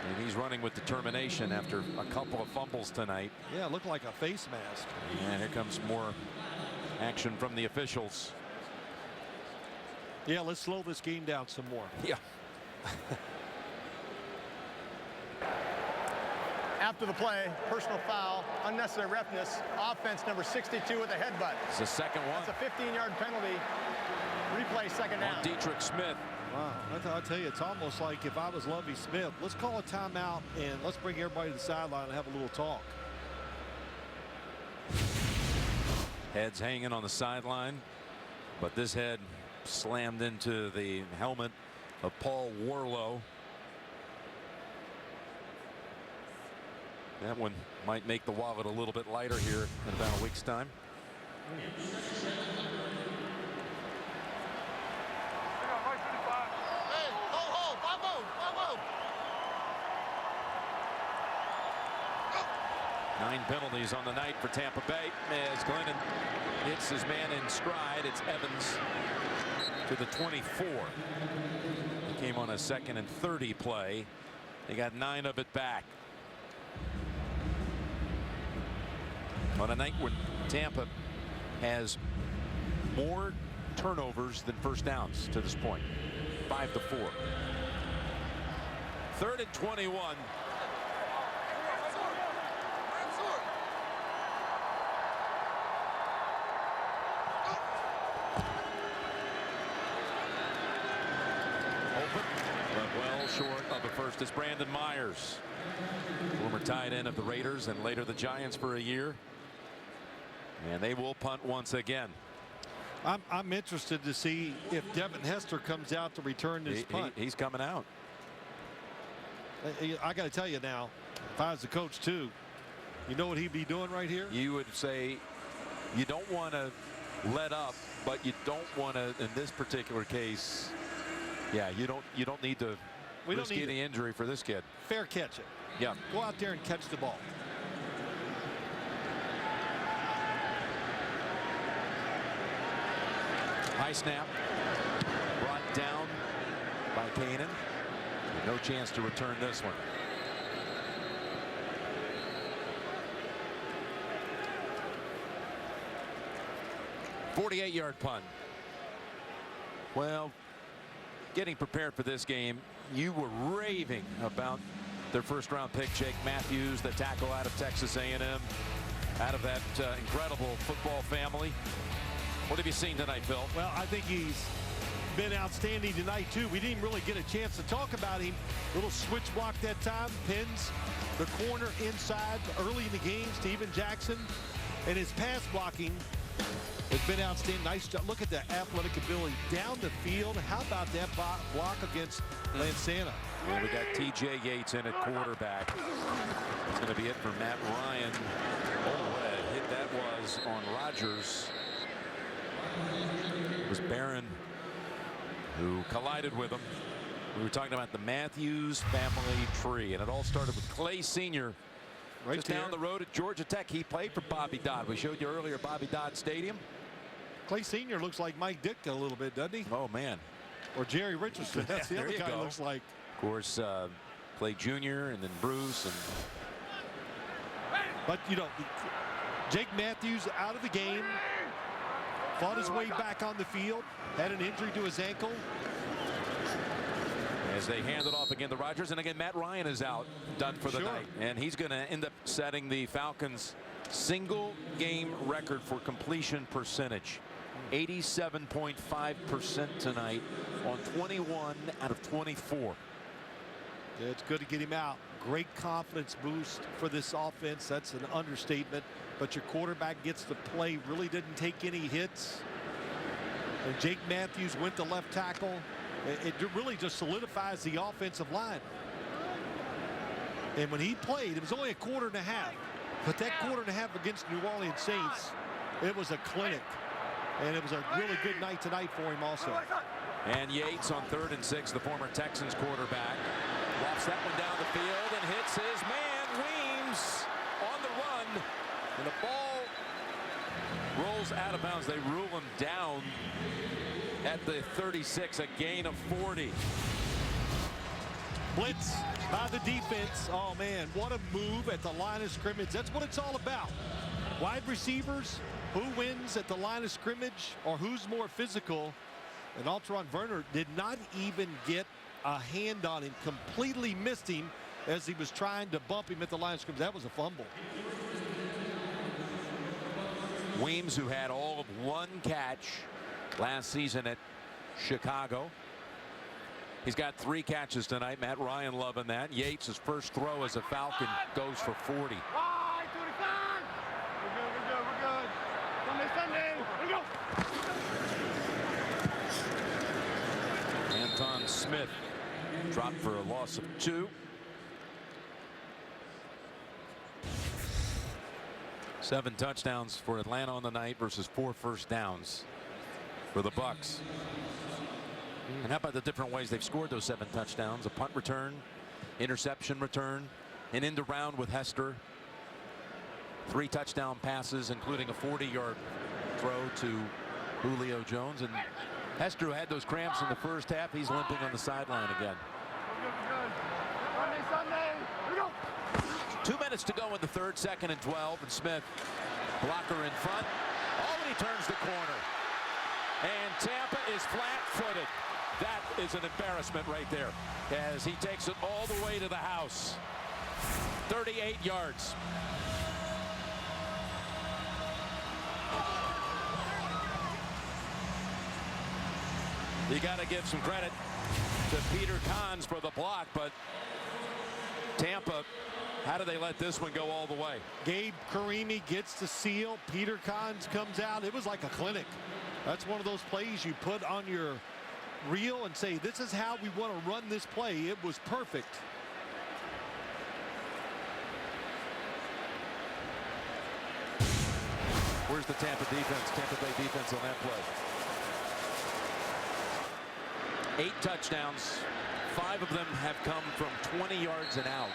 and he's running with determination after a couple of fumbles tonight.
Yeah, it looked like a face mask.
And here comes more action from the officials.
Yeah, let's slow this game down some more.
Yeah.
After the play, personal foul, unnecessary roughness, offense number 62 with a headbutt.
It's the second one.
That's a 15-yard penalty. Replay second down.
On Dietrich Smith.
Wow, I'll tell you, it's almost like if I was Lovie Smith, let's call a timeout and let's bring everybody to the sideline and have a little talk.
Heads hanging on the sideline, but this head slammed into the helmet of Paul Warlow. That one might make the wallet a little bit lighter here in about a week's time. Nine penalties on the night for Tampa Bay as Glennon hits his man in stride. It's Evans to the 24. He came on a 2nd and 30 play. They got 9 of it back. On a night when Tampa has more turnovers than first downs to this point, 5-4. 3rd and 21. Short of the first is Brandon Myers, former tight end of the Raiders and later the Giants for a year, and they will punt once again.
I'm interested to see if Devin Hester comes out to return this punt.
He's coming out.
I got to tell you now, if I was the coach too, you know what he'd be doing right here?
You would say you don't want to let up, but you don't want to, in this particular case, yeah, you don't need to risk any injury for this kid.
Fair catch it.
Yeah.
Go out there and catch the ball.
High snap. Brought down by Kanan. No chance to return this one. .48-yard punt. Well, getting prepared for this game, you were raving about their first-round pick, Jake Matthews, the tackle out of Texas A&M, out of that incredible football family. What have you seen tonight, Phil?
Well, I think he's been outstanding tonight, too. We didn't really get a chance to talk about him. Little switch block that time, pins the corner inside early in the game, Steven Jackson. And his pass blocking has been outstanding. Nice job. Look at the athletic ability down the field. How about that block against Lansana?
Well, we got T.J. Yates in at quarterback. It's going to be it for Matt Ryan. Oh, what a hit that was on Rodgers. It was Barron who collided with him. We were talking about the Matthews family tree, and it all started with Clay Sr.
Right
just
there.
down the road at Georgia Tech. He played for Bobby Dodd. We showed you earlier Bobby Dodd Stadium.
Clay Sr. looks like Mike Ditka a little bit, doesn't he?
Oh, man.
Or Jerry Richardson. That's the
There
other
you
guy
go.
looks like.
Of course, Clay Jr. and then Bruce. And
But, you know, Jake Matthews out of the game. Fought his way back on the field. Had an injury to his ankle.
as they hand it off again to Rodgers, and again Matt Ryan is out, done for the night, and he's going to end up setting the Falcons single game record for completion percentage. 87.5% tonight on 21 out of 24.
Yeah, it's good to get him out. Great confidence boost for this offense. That's an understatement. But your quarterback gets to play, really didn't take any hits. And Jake Matthews went to left tackle. It really just solidifies the offensive line. And when he played, it was only a quarter and a half. But that quarter and a half against New Orleans Saints, it was a clinic. And it was a really good night tonight for him also.
And Yates on 3rd and 6, the former Texans quarterback, lofts that one down the field and hits his man Weems on the run, and the ball rolls out of bounds. They rule him down at the 36, a gain of 40.
Blitz by the defense. Oh man, what a move at the line of scrimmage. That's what it's all about. Wide receivers, who wins at the line of scrimmage or who's more physical. And Alteron Werner did not even get a hand on him, completely missed him as he was trying to bump him at the line of scrimmage. That was a fumble.
Weems, who had all of 1 catch last season at Chicago. He's got 3 catches tonight. Matt Ryan loving that. Yates, his first throw as a Falcon, goes for 40. Anton Smith dropped for a loss of 2. 7 touchdowns for Atlanta on the night versus 4 first downs for the Bucs. And how about the different ways they've scored those 7 touchdowns? A punt return, interception return, an end around with Hester. 3 touchdown passes, including a 40-yard throw to Julio Jones. And Hester, who had those cramps in the first half, he's limping on the sideline again. 2 minutes to go in the third, 2nd and 12, and Smith, blocker in front. Oh, and he turns the corner. And Tampa is flat-footed. That is an embarrassment right there, as he takes it all the way to the house. 38 yards. You got to give some credit to Peter Kahns for the block, but Tampa, how do they let this one go all the way?
Gabe Karimi gets the seal. Peter Kahns comes out. It was like a clinic. That's one of those plays you put on your reel and say, this is how we want to run this play. It was perfect.
Where's the Tampa defense? Tampa Bay defense on that play. 8 touchdowns. 5 of them have come from 20 yards and out.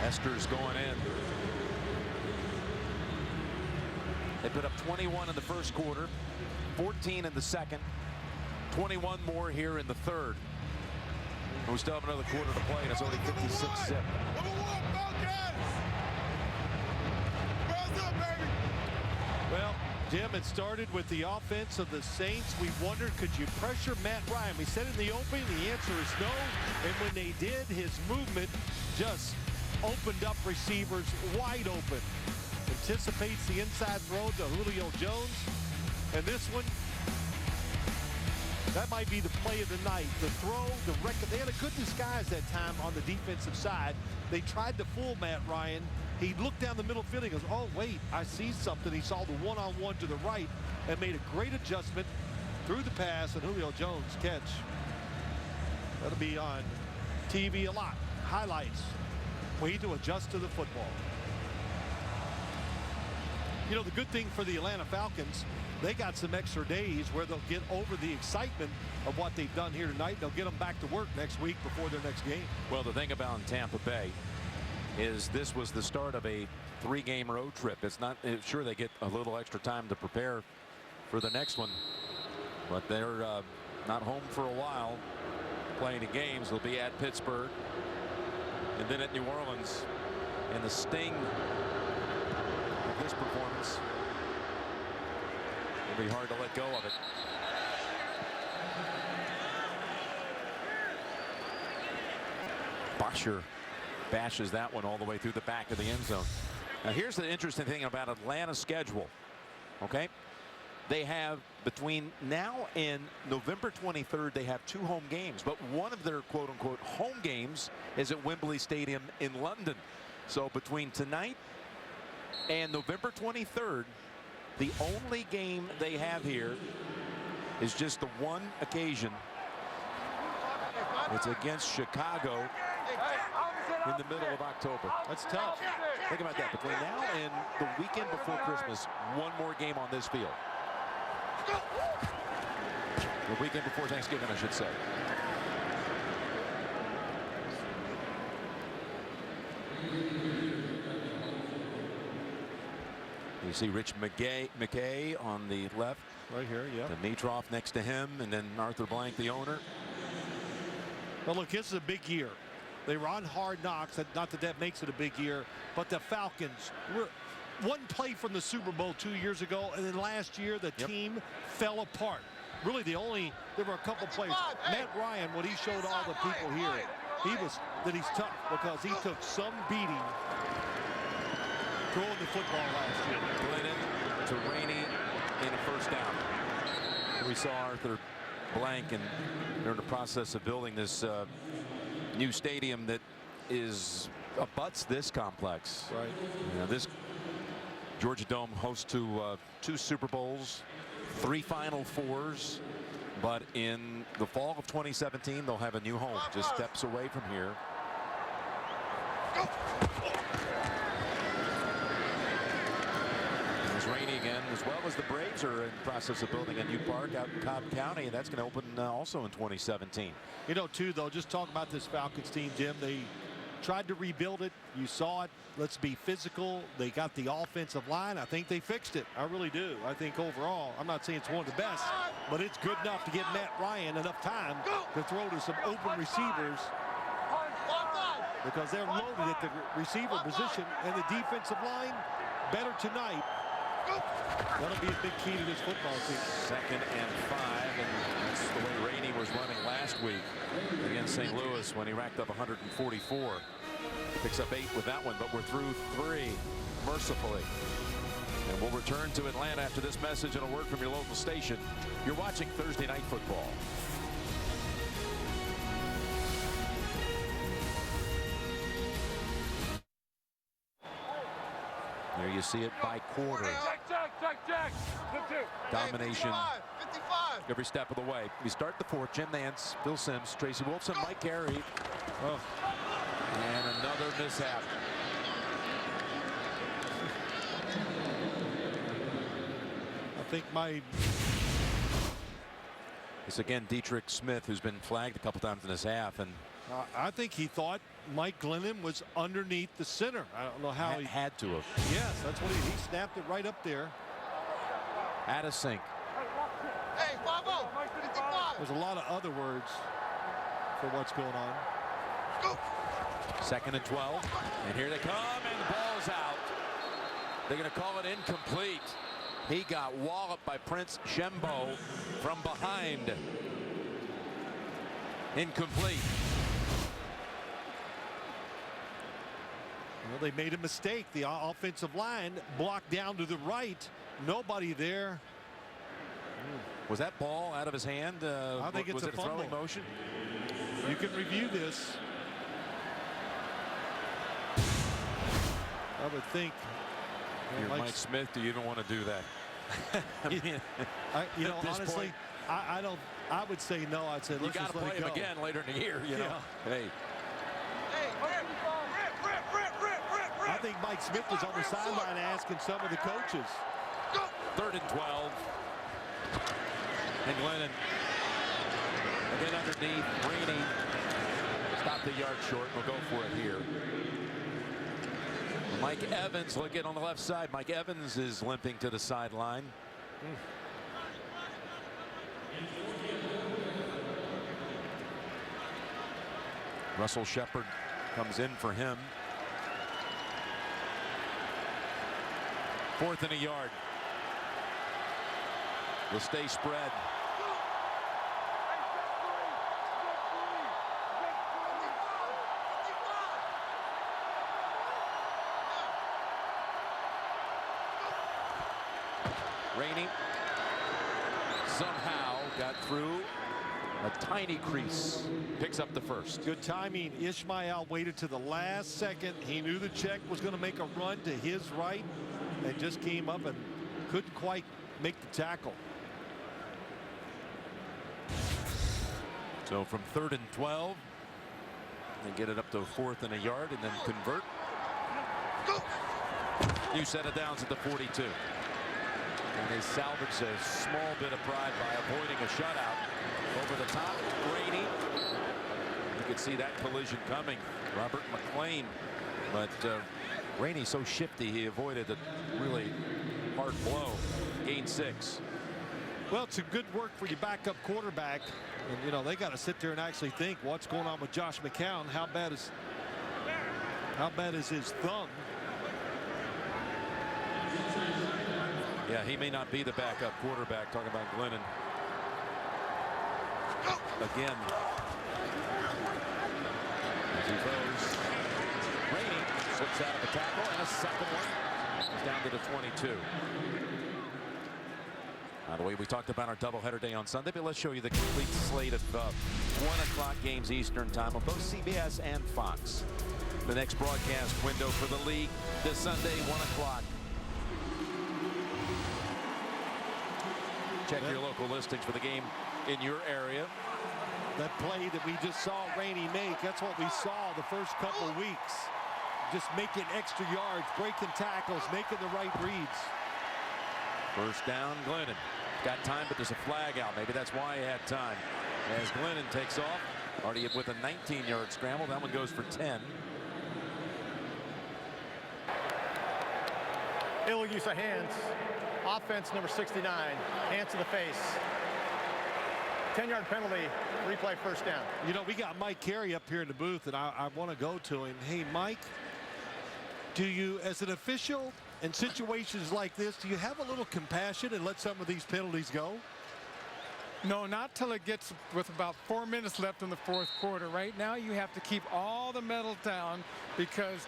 Hester's going in. They put up 21 in the first quarter, 14 in the second, 21 more here in the third. And we still have another quarter to play, and it's only 56-zip.
Well, Jim, it started with the offense of the Saints. We wondered, could you pressure Matt Ryan? We said in the opening, the answer is no. And when they did, his movement just opened up receivers wide open. Anticipates the inside throw to Julio Jones. And this one, that might be the play of the night. The throw, the record. They had a good disguise that time on the defensive side. They tried to fool Matt Ryan. He looked down the middle field. He goes, oh, wait, I see something. He saw the one-on-one to the right and made a great adjustment through the pass, and Julio Jones catch. That'll be on TV a lot. Highlights. Way to adjust to the football. You know, the good thing for the Atlanta Falcons, they got some extra days where they'll get over the excitement of what they've done here tonight. They'll get them back to work next week before their next game.
Well, the thing about Tampa Bay is this was the start of a 3-game road trip. It's not sure they get a little extra time to prepare for the next one, but they're not home for a while playing the games. They'll be at Pittsburgh and then at New Orleans. And the sting of this performance, it'll be hard to let go of it. Bosher bashes that one all the way through the back of the end zone. Now here's the interesting thing about Atlanta's schedule. Okay, they have between now and November 23rd, they have 2 home games, but one of their quote-unquote home games is at Wembley Stadium in London. So between tonight and November 23rd, the only game they have here is just the one occasion It's against Chicago in the middle of October.
That's tough.
Think about that. Between now and the weekend before Christmas, one more game on this field. The weekend before Thanksgiving, I should say. You see Rich McKay on the left.
Right here, yeah.
Dimitrov next to him, and then Arthur Blank, the owner.
Well, look, this is a big year. They were on Hard Knocks. Not that that makes it a big year, but the Falcons were one play from the Super Bowl 2 years ago, and then last year the team fell apart. Really, there were a couple plays. Matt Ryan, what he showed all the people here, he's tough because he took some beating throwing the football last year.
Glennon to Rainey in a first down. We saw Arthur Blank, and they're in the process of building this new stadium that abuts this complex.
Right.
You know, this Georgia Dome hosts to 2 Super Bowls, 3 Final Fours, but in the fall of 2017 they'll have a new home just steps away from here. There's Rainey again, as well as the Braves are in the process of building a new park out in Cobb County, and that's going to open also in 2017.
You know, too, though, just talk about this Falcons team, Jim. They tried to rebuild it. You saw it. Let's be physical. They got the offensive line. I think they fixed it. I really do. I think overall, I'm not saying it's one of the best, but it's good enough to give Matt Ryan enough time to throw to some open receivers because they're loaded at the receiver position, and the defensive line better tonight. That'll be a big key to this football team.
2nd and 5, and that's the way Rainey was running last week against St. Louis when he racked up 144. Picks up 8 with that one, but we're through 3 mercifully. And we'll return to Atlanta after this message and a word from your local station. You're watching Thursday Night Football. There you see it by quarter. Domination 55. Every step of the way. We start the 4th. Jim Nance, Bill Sims, Tracy Wolfson, Mike Carey. Oh. And another mishap.
I think
It's again Dietrich Smith, who's been flagged a couple times in this half, and
I think he thought Mike Glennon was underneath the center. I don't know how he
had to have.
Yes, that's what he snapped it right up there.
Out of sync.
Hey, 5-0. 55.
There's a lot of other words for what's going on.
2nd and 12, and here they come, and the ball's out. They're going to call it incomplete. He got walloped by Prince Shembo from behind. Incomplete.
Well, they made a mistake. The offensive line blocked down to the right. Nobody there.
Was that ball out of his hand?
I think it's
was
a
it
fumble.
Throwing motion?
You can review this. I would think.
You're Mike Smith. Do you even want to do that?
You know, honestly, I don't. I would say no. I'd say let's just let it go.
You got to play him again later in the year. You know. Hey.
I think Mike Smith was on the sideline asking some of the coaches.
3rd and 12. And Glennon again underneath. Rainey stopped the yard short. We'll go for it here. Mike Evans looking on the left side. Mike Evans is limping to the sideline. Russell Shepard comes in for him. 4th and a yard. Will stay spread. Rainey somehow got through a tiny crease. Picks up the 1st.
Good timing. Ishmael waited to the last second. He knew the check was going to make a run to his right and just came up and couldn't quite make the tackle.
So from 3rd and 12, they get it up to 4th and a yard and then convert. New set of downs at the 42. And they salvage a small bit of pride by avoiding a shutout. Over the top, Rainey. You could see that collision coming. Robert McLean. But Rainey so shifty, he avoided a really hard blow. Gain 6.
Well, it's a good work for your backup quarterback. And, you know, they got to sit there and actually think what's going on with Josh McCown. How bad is his thumb?
Yeah, he may not be the backup quarterback. Talking about Glennon. Again. As he throws. Rainey slips out of a tackle, and a second one. He's down to the 22. By the way, we talked about our doubleheader day on Sunday, but let's show you the complete slate of 1 o'clock games Eastern time on both CBS and Fox. The next broadcast window for the league this Sunday, 1 o'clock. Check your local listings for the game in your area.
That play that we just saw Rainey make, that's what we saw the first couple weeks. Just making extra yards, breaking tackles, making the right reads.
First down, Glennon. Got time, but there's a flag out. Maybe that's why he had time. As Glennon takes off, already with a 19-yard scramble. That one goes for 10.
Illegal use of hands. Offense number 69. Hands to the face. 10-yard penalty. Replay first down.
You know, we got Mike Carey up here in the booth, and I want to go to him. Hey, Mike, do you, as an official, in situations like this, do you have a little compassion and let some of these penalties go?
No, not till it gets with about 4 minutes left in the 4th quarter. Right now, you have to keep all the metal down because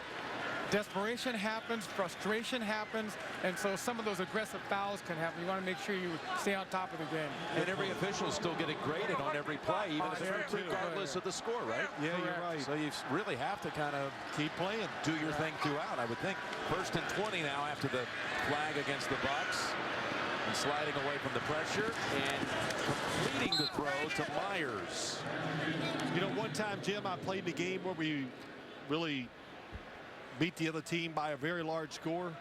desperation happens, frustration happens, and so some of those aggressive fouls can happen. You want to make sure you stay on top of the game.
And every official is still getting graded on every play, even regardless of the score, right?
Yeah, you're right.
So you really have to kind of
keep playing,
do your thing throughout, I would think. 1st and 20 now after the flag against the Bucs. And sliding away from the pressure and completing the throw to Myers.
You know, one time, Jim, I played in a game where we really beat the other team by a very large score,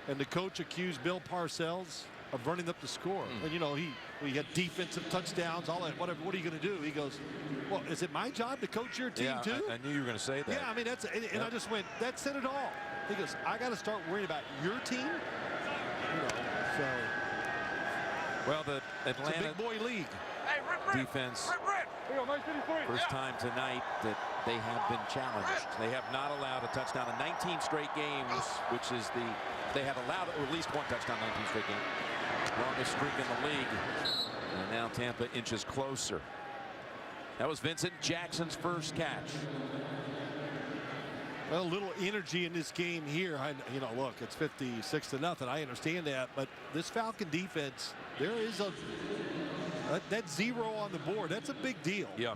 and the coach accused Bill Parcells of running up the score. And you know, we had defensive touchdowns, all that. Whatever. What are you going to do? He goes, "Well, is it my job to coach your team too?"
I knew you were going to say that.
Yeah, I mean that's, and I just went, "That said it all." He goes, "I got to start worrying about your team." You know, so.
Well, the Atlanta
it's a big boy league.
Defense. First time tonight that they have been challenged. They have not allowed a touchdown in 19 straight games, which is they have allowed at least one touchdown in 19 straight games. Longest streak in the league. And now Tampa inches closer. That was Vincent Jackson's first catch.
Well, a little energy in this game here. You know, look, it's 56-0. I understand that, but this Falcon defense, there is that 0 on the board. That's a big deal.
Yeah.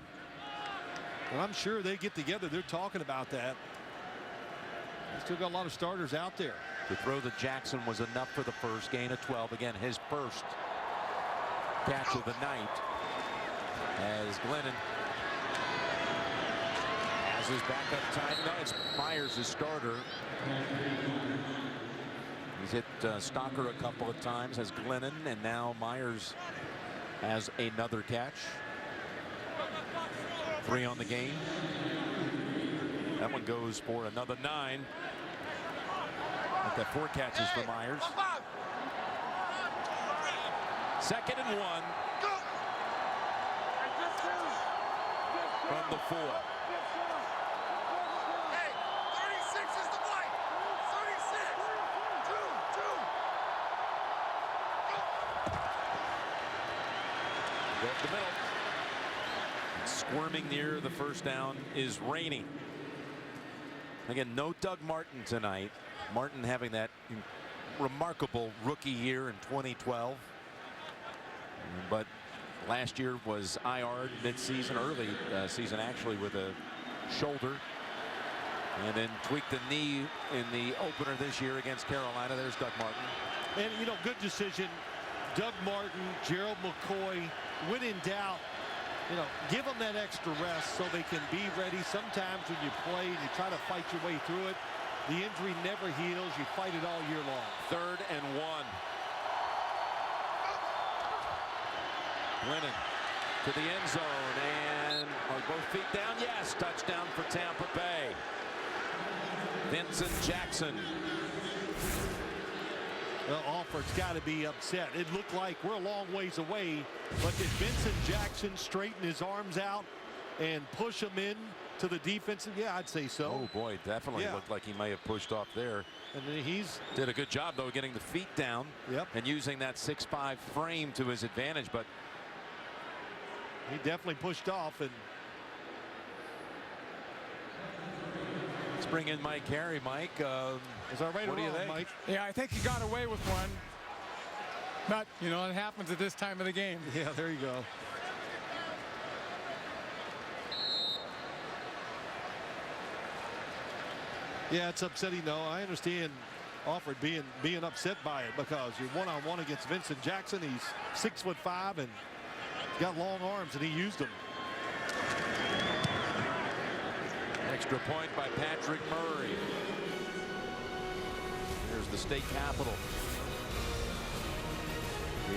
And I'm sure they get together. They're talking about that. They still got a lot of starters out there.
The throw to Jackson was enough for the first gain of 12. Again, his first catch of the night. As Glennon has his backup time. No, it's Myers, his starter. He's hit Stalker a couple of times, has Glennon, and now Myers has another catch. 3 on the game. That one goes for another 9. Got 4 catches for Myers. 2nd and 1. From the 4.
Hey, 36 is the white. 36. 2.
Go up the middle. Squirming near the first down is Rainey. Again, no Doug Martin tonight. Martin having that remarkable rookie year in 2012. But last year was IR mid-season, early season actually, with a shoulder. And then tweaked the knee in the opener this year against Carolina. There's Doug Martin.
And, you know, good decision. Doug Martin, Gerald McCoy, when in doubt, you know, give them that extra rest so they can be ready. Sometimes when you play, you try to fight your way through it. The injury never heals. You fight it all year long.
3rd and 1. Winning to the end zone, and are both feet down? Yes, touchdown for Tampa Bay. Vincent Jackson.
Well, Alford's got to be upset. It looked like we're a long ways away, but did Vincent Jackson straighten his arms out and push him in to the defensive? Yeah, I'd say so.
Oh boy, definitely looked like he may have pushed off there.
And then he's
did a good job though, getting the feet down.
Yep.
And using that 6'5" frame to his advantage, but
he definitely pushed off. And
let's bring in Mike Carey. Mike,
is that right?
What do you think?
Mike?
Yeah, I think he got away with one. But, you know, it happens at this time of the game.
Yeah, there you go. Yeah, it's upsetting though. I understand Alford being upset by it because you're one-on-one against Vincent Jackson. He's 6'5" and he's got long arms, and he used them.
Extra point by Patrick Murray. Here's the state capitol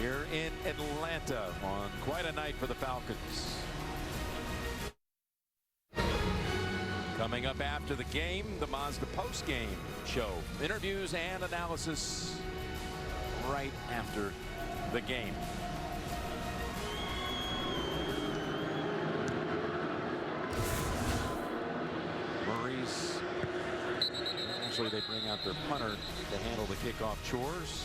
here in Atlanta on quite a night for the Falcons. Coming up after the game, the Mazda post-game show. Interviews and analysis right after the game. Moreeeee. Actually, they bring out their punter to handle the kickoff chores.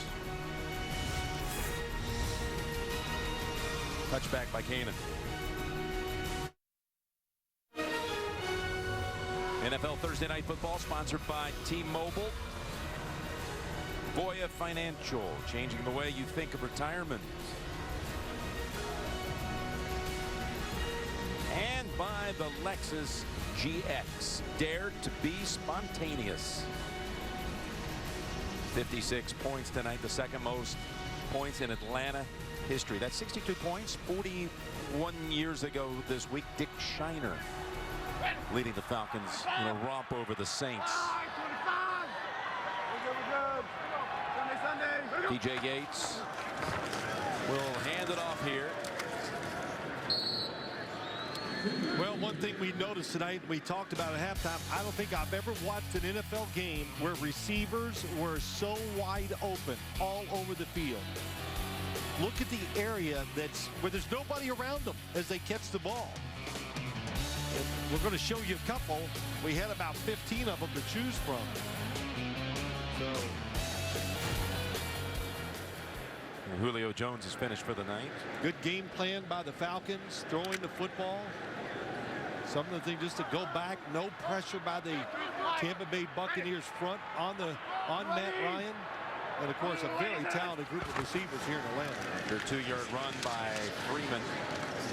Touchback by Kanan. NFL Thursday Night Football sponsored by T-Mobile. Voya Financial, changing the way you think of retirement. And by the Lexus GX, dare to be spontaneous. 56 points tonight, the second most points in Atlanta history. That's 62 points 41 years ago this week. Dick Shiner leading the Falcons in a romp over the Saints. DJ Yates will hand it off here.
Well, one thing we noticed tonight, we talked about at halftime, I don't think I've ever watched an NFL game where receivers were so wide open all over the field. Look at the area where there's nobody around them as they catch the ball. And we're going to show you a couple. We had about 15 of them to choose from. So.
And Julio Jones is finished for the night.
Good game plan by the Falcons, throwing the football. Some of the things just to go back, no pressure by the Tampa Bay Buccaneers front on Matt Ryan. And of course, a very talented group of receivers here in Atlanta.
Their 2-yard run by Freeman.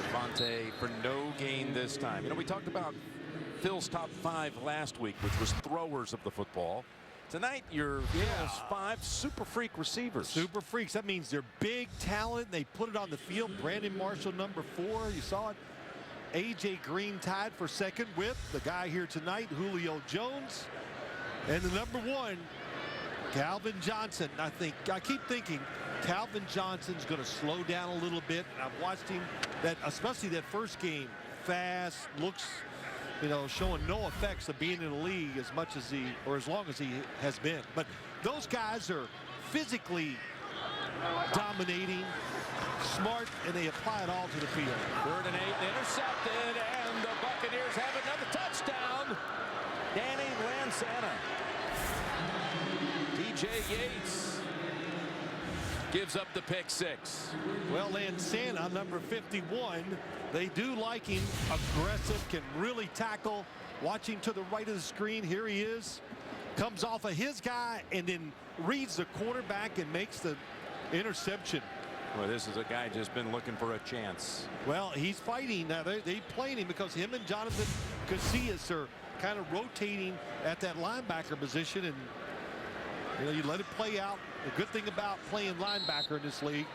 Devontae for no gain this time. You know, we talked about Phil's top 5 last week, which was throwers of the football. Tonight, your Phil's 5 super freak receivers.
Super freaks. That means they're big talent. They put it on the field. Brandon Marshall, number 4. You saw it. A.J. Green tied for second with the guy here tonight, Julio Jones. And the number 1, Calvin Johnson. I keep thinking Calvin Johnson's going to slow down a little bit. And I've watched him, especially that first game, fast, looks, you know, showing no effects of being in the league as much as as long as he has been. But those guys are physically dominating, smart, and they apply it all to the field.
3rd and 8, intercepted, and the Buccaneers have another touchdown. Danny Lansana. DJ Yates gives up the pick 6.
Well, Lansana, number 51, they do like him. Aggressive, can really tackle. Watching to the right of the screen, here he is. Comes off of his guy and then reads the quarterback and makes the interception.
Well, this is a guy just been looking for a chance.
Well, he's fighting. Now, they playing him because him and Jonathan Casillas are kind of rotating at that linebacker position. And, you know, you let it play out. The good thing about playing linebacker in this league,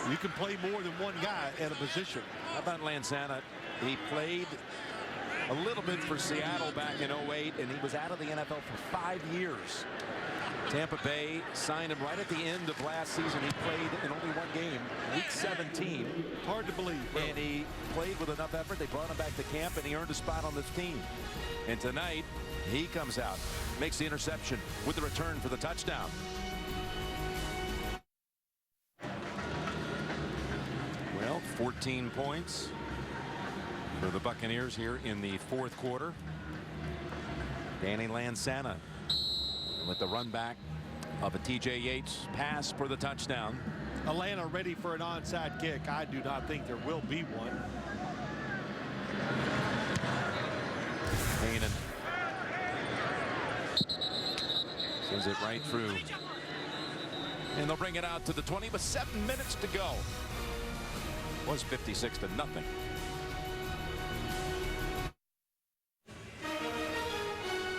you can play more than one guy at a position.
How about Lansana? He played a little bit for Seattle back in '08, and he was out of the NFL for 5 years. Tampa Bay signed him right at the end of last season. He played in only one game, week 17.
Hard to believe. Really.
And he played with enough effort. They brought him back to camp, and he earned a spot on this team. And tonight, he comes out, makes the interception with the return for the touchdown. Well, 14 points for the Buccaneers here in the fourth quarter. Danny Lansana with the run back of a TJ Yates pass for the touchdown.
Atlanta ready for an onside kick. I do not think there will be one.
Kanan sends it right through. And they'll bring it out to the 20 with 7 minutes to go. It was 56-0.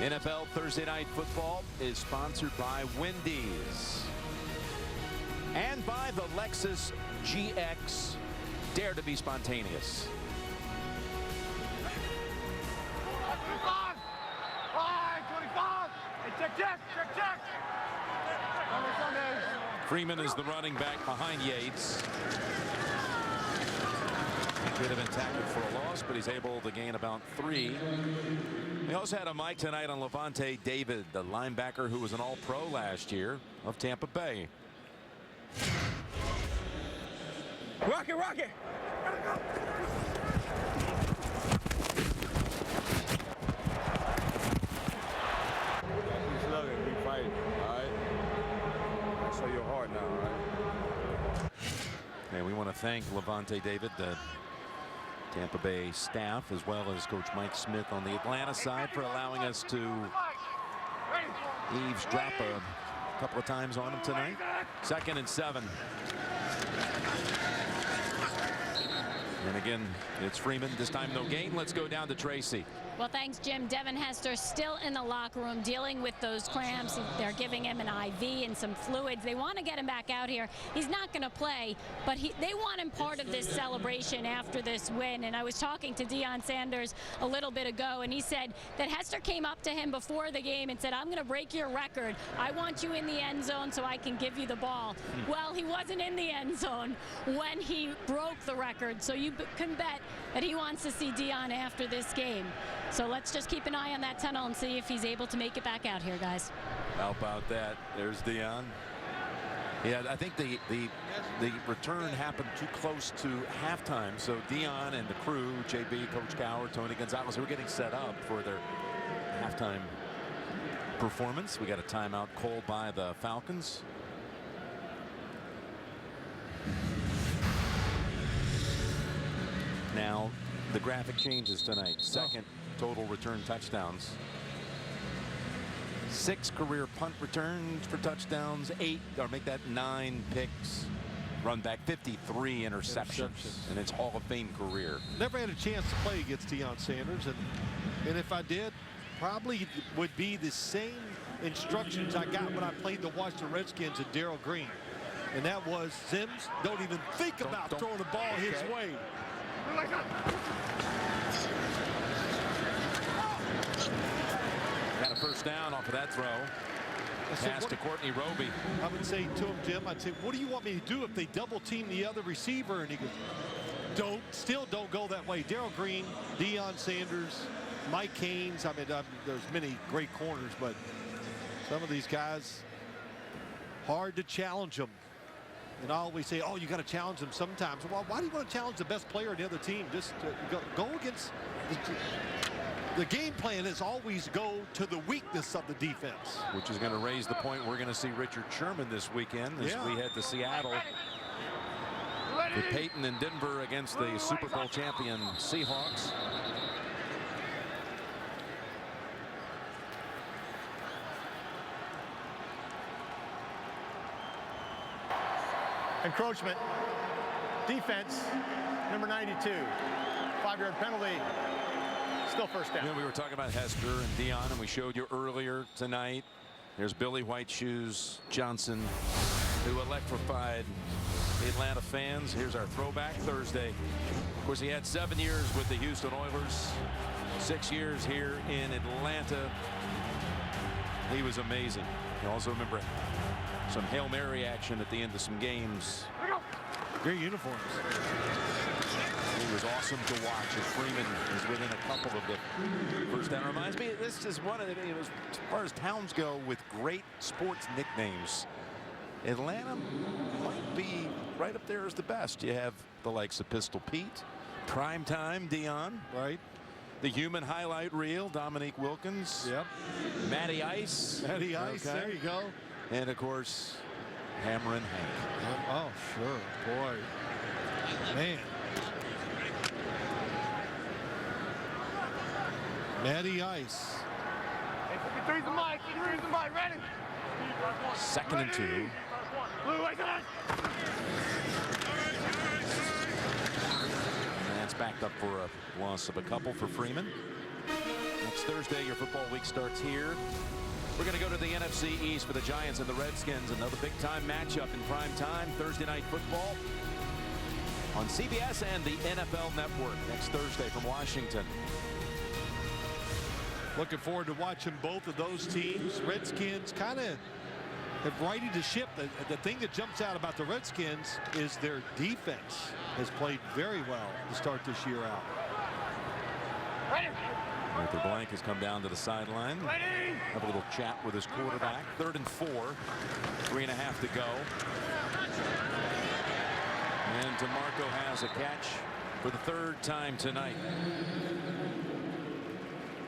NFL Thursday Night Football is sponsored by Wendy's and by the Lexus GX. Dare to be spontaneous. Freeman is the running back behind Yates. Could have been tackled for a loss, but he's able to gain about 3. We also had a mic tonight on Lavonte David, the linebacker who was an All-Pro last year of Tampa Bay.
Rocket, rocket!
Keep slugging, keep fighting, all right? So you're hard now, all right?
And we want to thank Lavonte David, the Tampa Bay staff, as well as Coach Mike Smith on the Atlanta side, for allowing us to eavesdrop a couple of times on him tonight. 2nd and 7. And again, it's Freeman. This time no gain. Let's go down to Tracy.
Well, thanks, Jim. Devin Hester still in the locker room dealing with those cramps. They're giving him an IV and some fluids. They want to get him back out here. He's not going to play, but they want him part of this celebration after this win. And I was talking to Deion Sanders a little bit ago, and he said that Hester came up to him before the game and said, I'm going to break your record. I want you in the end zone so I can give you the ball. Well, he wasn't in the end zone when he broke the record, so you can bet that he wants to see Deion after this game. So let's just keep an eye on that tunnel and see if he's able to make it back out here, guys.
How about that? There's Deion. Yeah, I think the return happened too close to halftime. So Deion and the crew, JB, Coach Cowher, Tony Gonzalez, were getting set up for their halftime performance. We got a timeout called by the Falcons. Now the graphic changes tonight. 2nd total return touchdowns. 6 career punt returns for touchdowns. 8, or make that 9 picks. Run back 53 interceptions. And it's Hall of Fame career.
Never had a chance to play against Deion Sanders, and if I did, probably would be the same instructions I got when I played the Washington Redskins and Darrell Green. And that was, Sims, don't even think about throwing the ball his way.
Got a first down off of that throw. Pass to Courtney Roby.
I would say to him, Jim, I'd say, what do you want me to do if they double team the other receiver? And he goes, still don't go that way. Darrell Green, Deion Sanders, Mike Haynes. I mean, there's many great corners, but some of these guys, hard to challenge them. And I always say, oh, you got to challenge them sometimes. Well, why do you want to challenge the best player on the other team? Just go against the game plan is always go to the weakness of the defense.
Which is going to raise the point. We're going to see Richard Sherman this weekend as we head to Seattle with Peyton and Denver against the Super Bowl champion Seahawks.
Encroachment. Defense, number 92. 5-yard penalty. Still first down.
You know, we were talking about Hester and Deion, and we showed you earlier tonight. There's Billy White Shoes Johnson, who electrified Atlanta fans. Here's our throwback Thursday. Of course, he had 7 years with the Houston Oilers, 6 years here in Atlanta. He was amazing. You also remember some Hail Mary action at the end of some games.
Great uniforms.
He was awesome to watch, and Freeman is within a couple of the first down. Reminds me, this is one of the, as far as towns go with great sports nicknames, Atlanta might be right up there as the best. You have the likes of Pistol Pete, Primetime Dion,
right?
The Human Highlight Reel, Dominique Wilkins.
Yep.
Matty Ice.
Matty Ice,
okay.
there you go.
And of course, Hammerin' Hank.
Oh, sure, boy. Man. Matty Ice.
Three's the mic, ready?
2nd and 2. And that's backed up for a loss of a couple for Freeman. Next Thursday, your football week starts here. We're going to go to the NFC East for the Giants and the Redskins. Another big-time matchup in prime time. Thursday night football on CBS and the NFL Network next Thursday from Washington.
Looking forward to watching both of those teams. Redskins kind of have righted the ship. The thing that jumps out about the Redskins is their defense has played very well to start this year out.
Arthur Blank has come down to the sideline. Have a little chat with his quarterback. 3rd and 4. 3.5 to go. And DeMarco has a catch for the 3rd time tonight.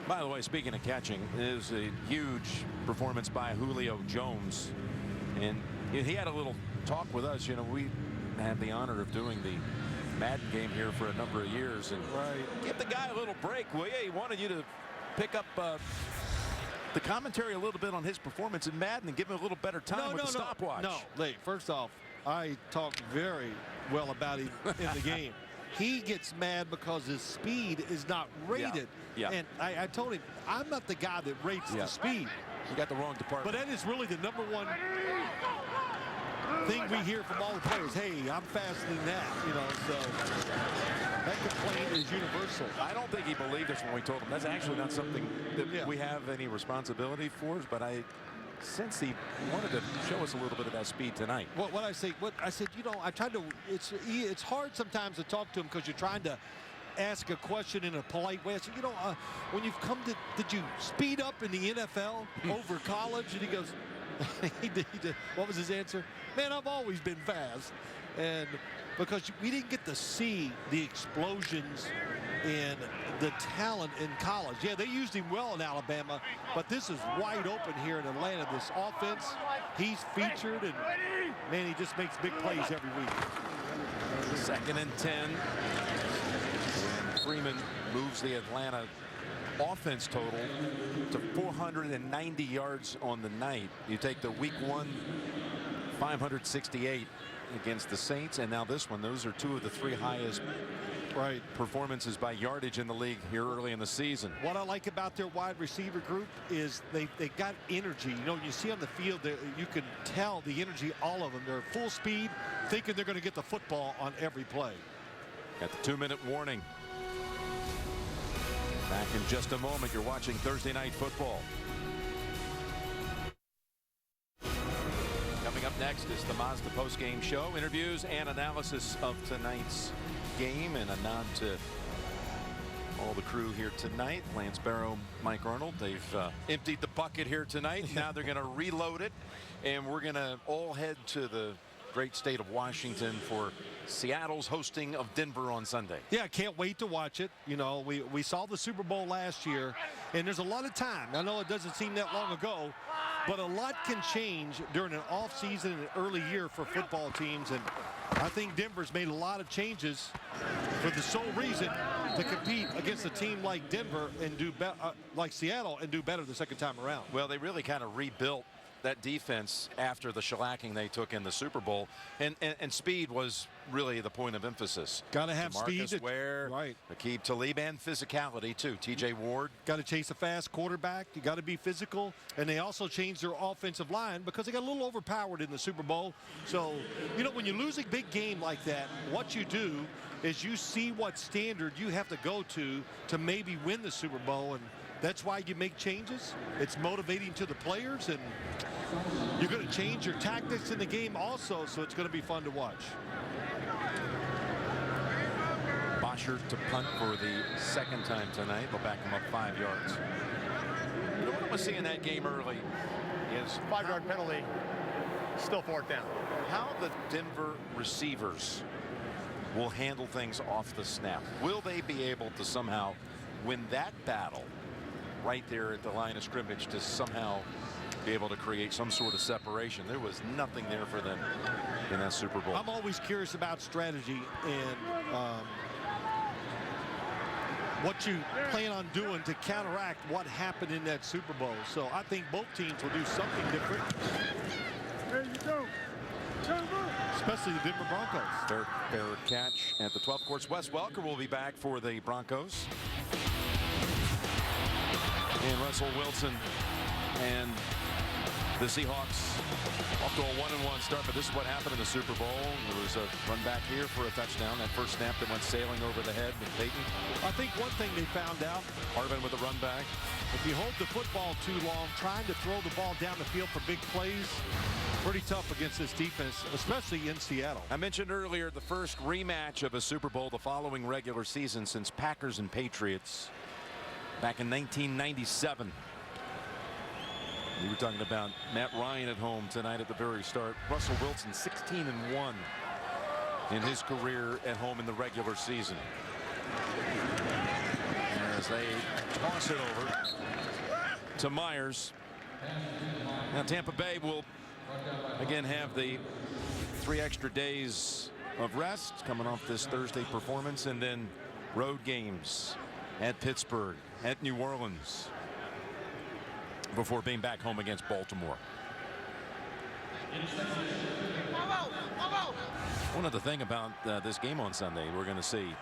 By the way, speaking of catching, it is a huge performance by Julio Jones. And he had a little talk with us. You know, we had the honor of doing the Madden game here for a number of years. And give the guy a little break, will you? He wanted you to pick up the commentary a little bit on his performance in Madden and give him a little better time with the stopwatch.
No, Lee, first off, I talked very well about him in the game. He gets mad because his speed is not rated.
Yeah.
And I told him, I'm not the guy that rates the speed.
You got the wrong department.
But that is really the #1 thing we hear from all the players. Hey, I'm faster than that. You know, so that complaint is universal.
I don't think he believed us when we told him. That's actually not something that we have any responsibility for. But I sense he wanted to show us a little bit of that speed tonight.
What I said, you know, I tried to. It's hard sometimes to talk to him because you're trying to ask a question in a polite way. I said, you know, when you've come to, did you speed up in the NFL over college? And he goes, he did. What was his answer? Man, I've always been fast. And because we didn't get to see the explosions in the talent in college. Yeah, they used him well in Alabama, but this is wide open here in Atlanta. This offense, he's featured, and man, he just makes big plays every week.
2nd and 10. And Freeman moves the Atlanta offense total to 490 yards on the night. You take the week 1, 568 against the Saints, and now this one. Those are 2 of the 3 highest performances by yardage in the league here early in the season.
What I like about their wide receiver group is they got energy. You know, you see on the field, you can tell the energy, all of them. They're full speed, thinking they're going to get the football on every play.
Got the 2-minute warning. Back in just a moment. You're watching Thursday Night Football. Coming up next is the Mazda postgame show. Interviews and analysis of tonight's game, and a nod to all the crew here tonight. Lance Barrow, Mike Arnold. They've emptied the bucket here tonight. Now they're going to reload it, and we're going to all head to the great state of Washington for Seattle's hosting of Denver on Sunday.
Yeah, I can't wait to watch it. You know, we saw the Super Bowl last year, and there's a lot of time. I know it doesn't seem that long ago, but a lot can change during an offseason and an early year for football teams. And I think Denver's made a lot of changes for the sole reason to compete against a team like Denver and like Seattle and do better the second time around.
Well, they really kind of rebuilt that defense after the shellacking they took in the Super Bowl, and speed was really the point of emphasis.
Got to have speed.
Ware,
right.
Aqib Talib, and physicality too. TJ Ward.
Got to chase a fast quarterback. You got to be physical. And they also changed their offensive line because they got a little overpowered in the Super Bowl. So, you know, when you lose a big game like that, what you do is you see what standard you have to go to maybe win the Super Bowl. And that's why you make changes. It's motivating to the players, and you're going to change your tactics in the game also, so it's going to be fun to watch.
Bosher to punt for the second time tonight. They'll back him up 5 yards. You know what I was seeing that game early is
5-yard penalty, still 4th down.
How the Denver receivers will handle things off the snap. Will they be able to somehow win that battle right there at the line of scrimmage to somehow be able to create some sort of separation? There was nothing there for them in that Super Bowl.
I'm always curious about strategy and what you plan on doing to counteract what happened in that Super Bowl. So I think both teams will do something different.
There you go.
Especially the Denver Broncos.
Fair catch at the 12th. Of course, Wes Welker will be back for the Broncos. And Russell Wilson and the Seahawks off to a 1-1 start, but this is what happened in the Super Bowl. There was a run back here for a touchdown. That first snap that went sailing over the head of Peyton.
I think one thing they found out,
Harvin with a run back.
if you hold the football too long, trying to throw the ball down the field for big plays, pretty tough against this defense, especially in Seattle.
I mentioned earlier the first rematch of a Super Bowl the following regular season since Packers and Patriots back in 1997. We were talking about Matt Ryan at home tonight at the very start. Russell Wilson 16-1 in his career at home in the regular season. As they toss it over to Myers. Now Tampa Bay will again have the 3 extra days of rest coming off this Thursday performance, and then road games at Pittsburgh, at New Orleans, before being back home against Baltimore. One other thing about this game on Sunday we're going to see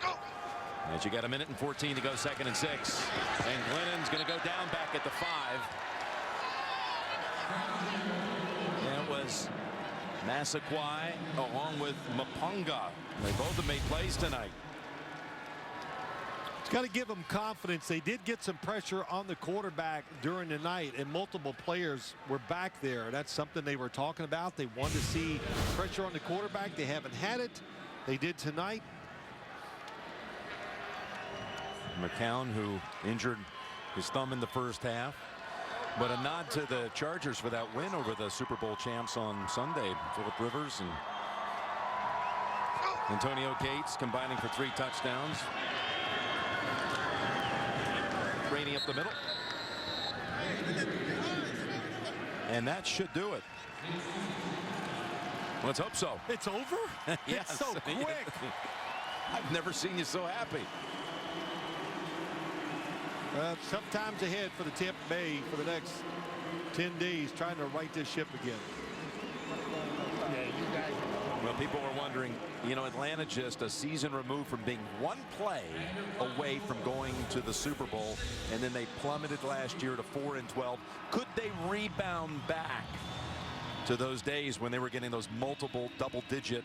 is you got 1:14 to go, 2nd and 6, and Glennon's going to go down back at the 5. And it was Massaquoi along with Mapunga. They both have made plays tonight.
It's got to give them confidence. They did get some pressure on the quarterback during the night, and multiple players were back there. That's something they were talking about. They wanted to see pressure on the quarterback. They haven't had it. They did tonight.
McCown, who injured his thumb in the first half, but a nod to the Chargers for that win over the Super Bowl champs on Sunday. Phillip Rivers and Antonio Gates combining for 3 touchdowns. Rainey up the middle, and that should do it. Let's hope so.
It's over?
Yes.
It's so quick.
I've never seen you so happy.
Tough times ahead for the Tampa Bay for the next 10 days, trying to right this ship again.
Well, people are wondering, you know, Atlanta just a season removed from being 1 play away from going to the Super Bowl, and then they plummeted last year to 4-12. Could they rebound back to those days when they were getting those multiple double-digit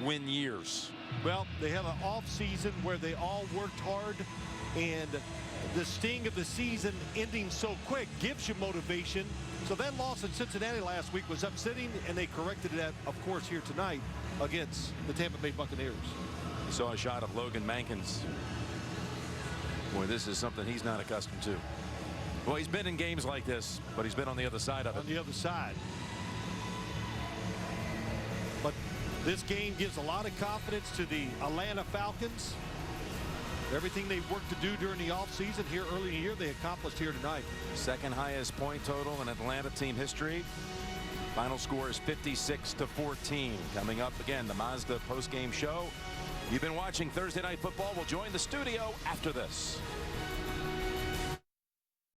win years?
Well, they have an off season where they all worked hard, and the sting of the season ending so quick gives you motivation. So that loss in Cincinnati last week was upsetting, and they corrected that, of course, here tonight against the Tampa Bay Buccaneers.
You saw a shot of Logan Mankins. Boy, this is something he's not accustomed to. Well, he's been in games like this, but he's been on the other side of it.
On the other side. But this game gives a lot of confidence to the Atlanta Falcons. Everything they've worked to do during the offseason here early in the year, they accomplished here tonight.
Second highest point total in Atlanta team history. Final score is 56-14. Coming up again, the Mazda postgame show. You've been watching Thursday Night Football. We'll join the studio after this.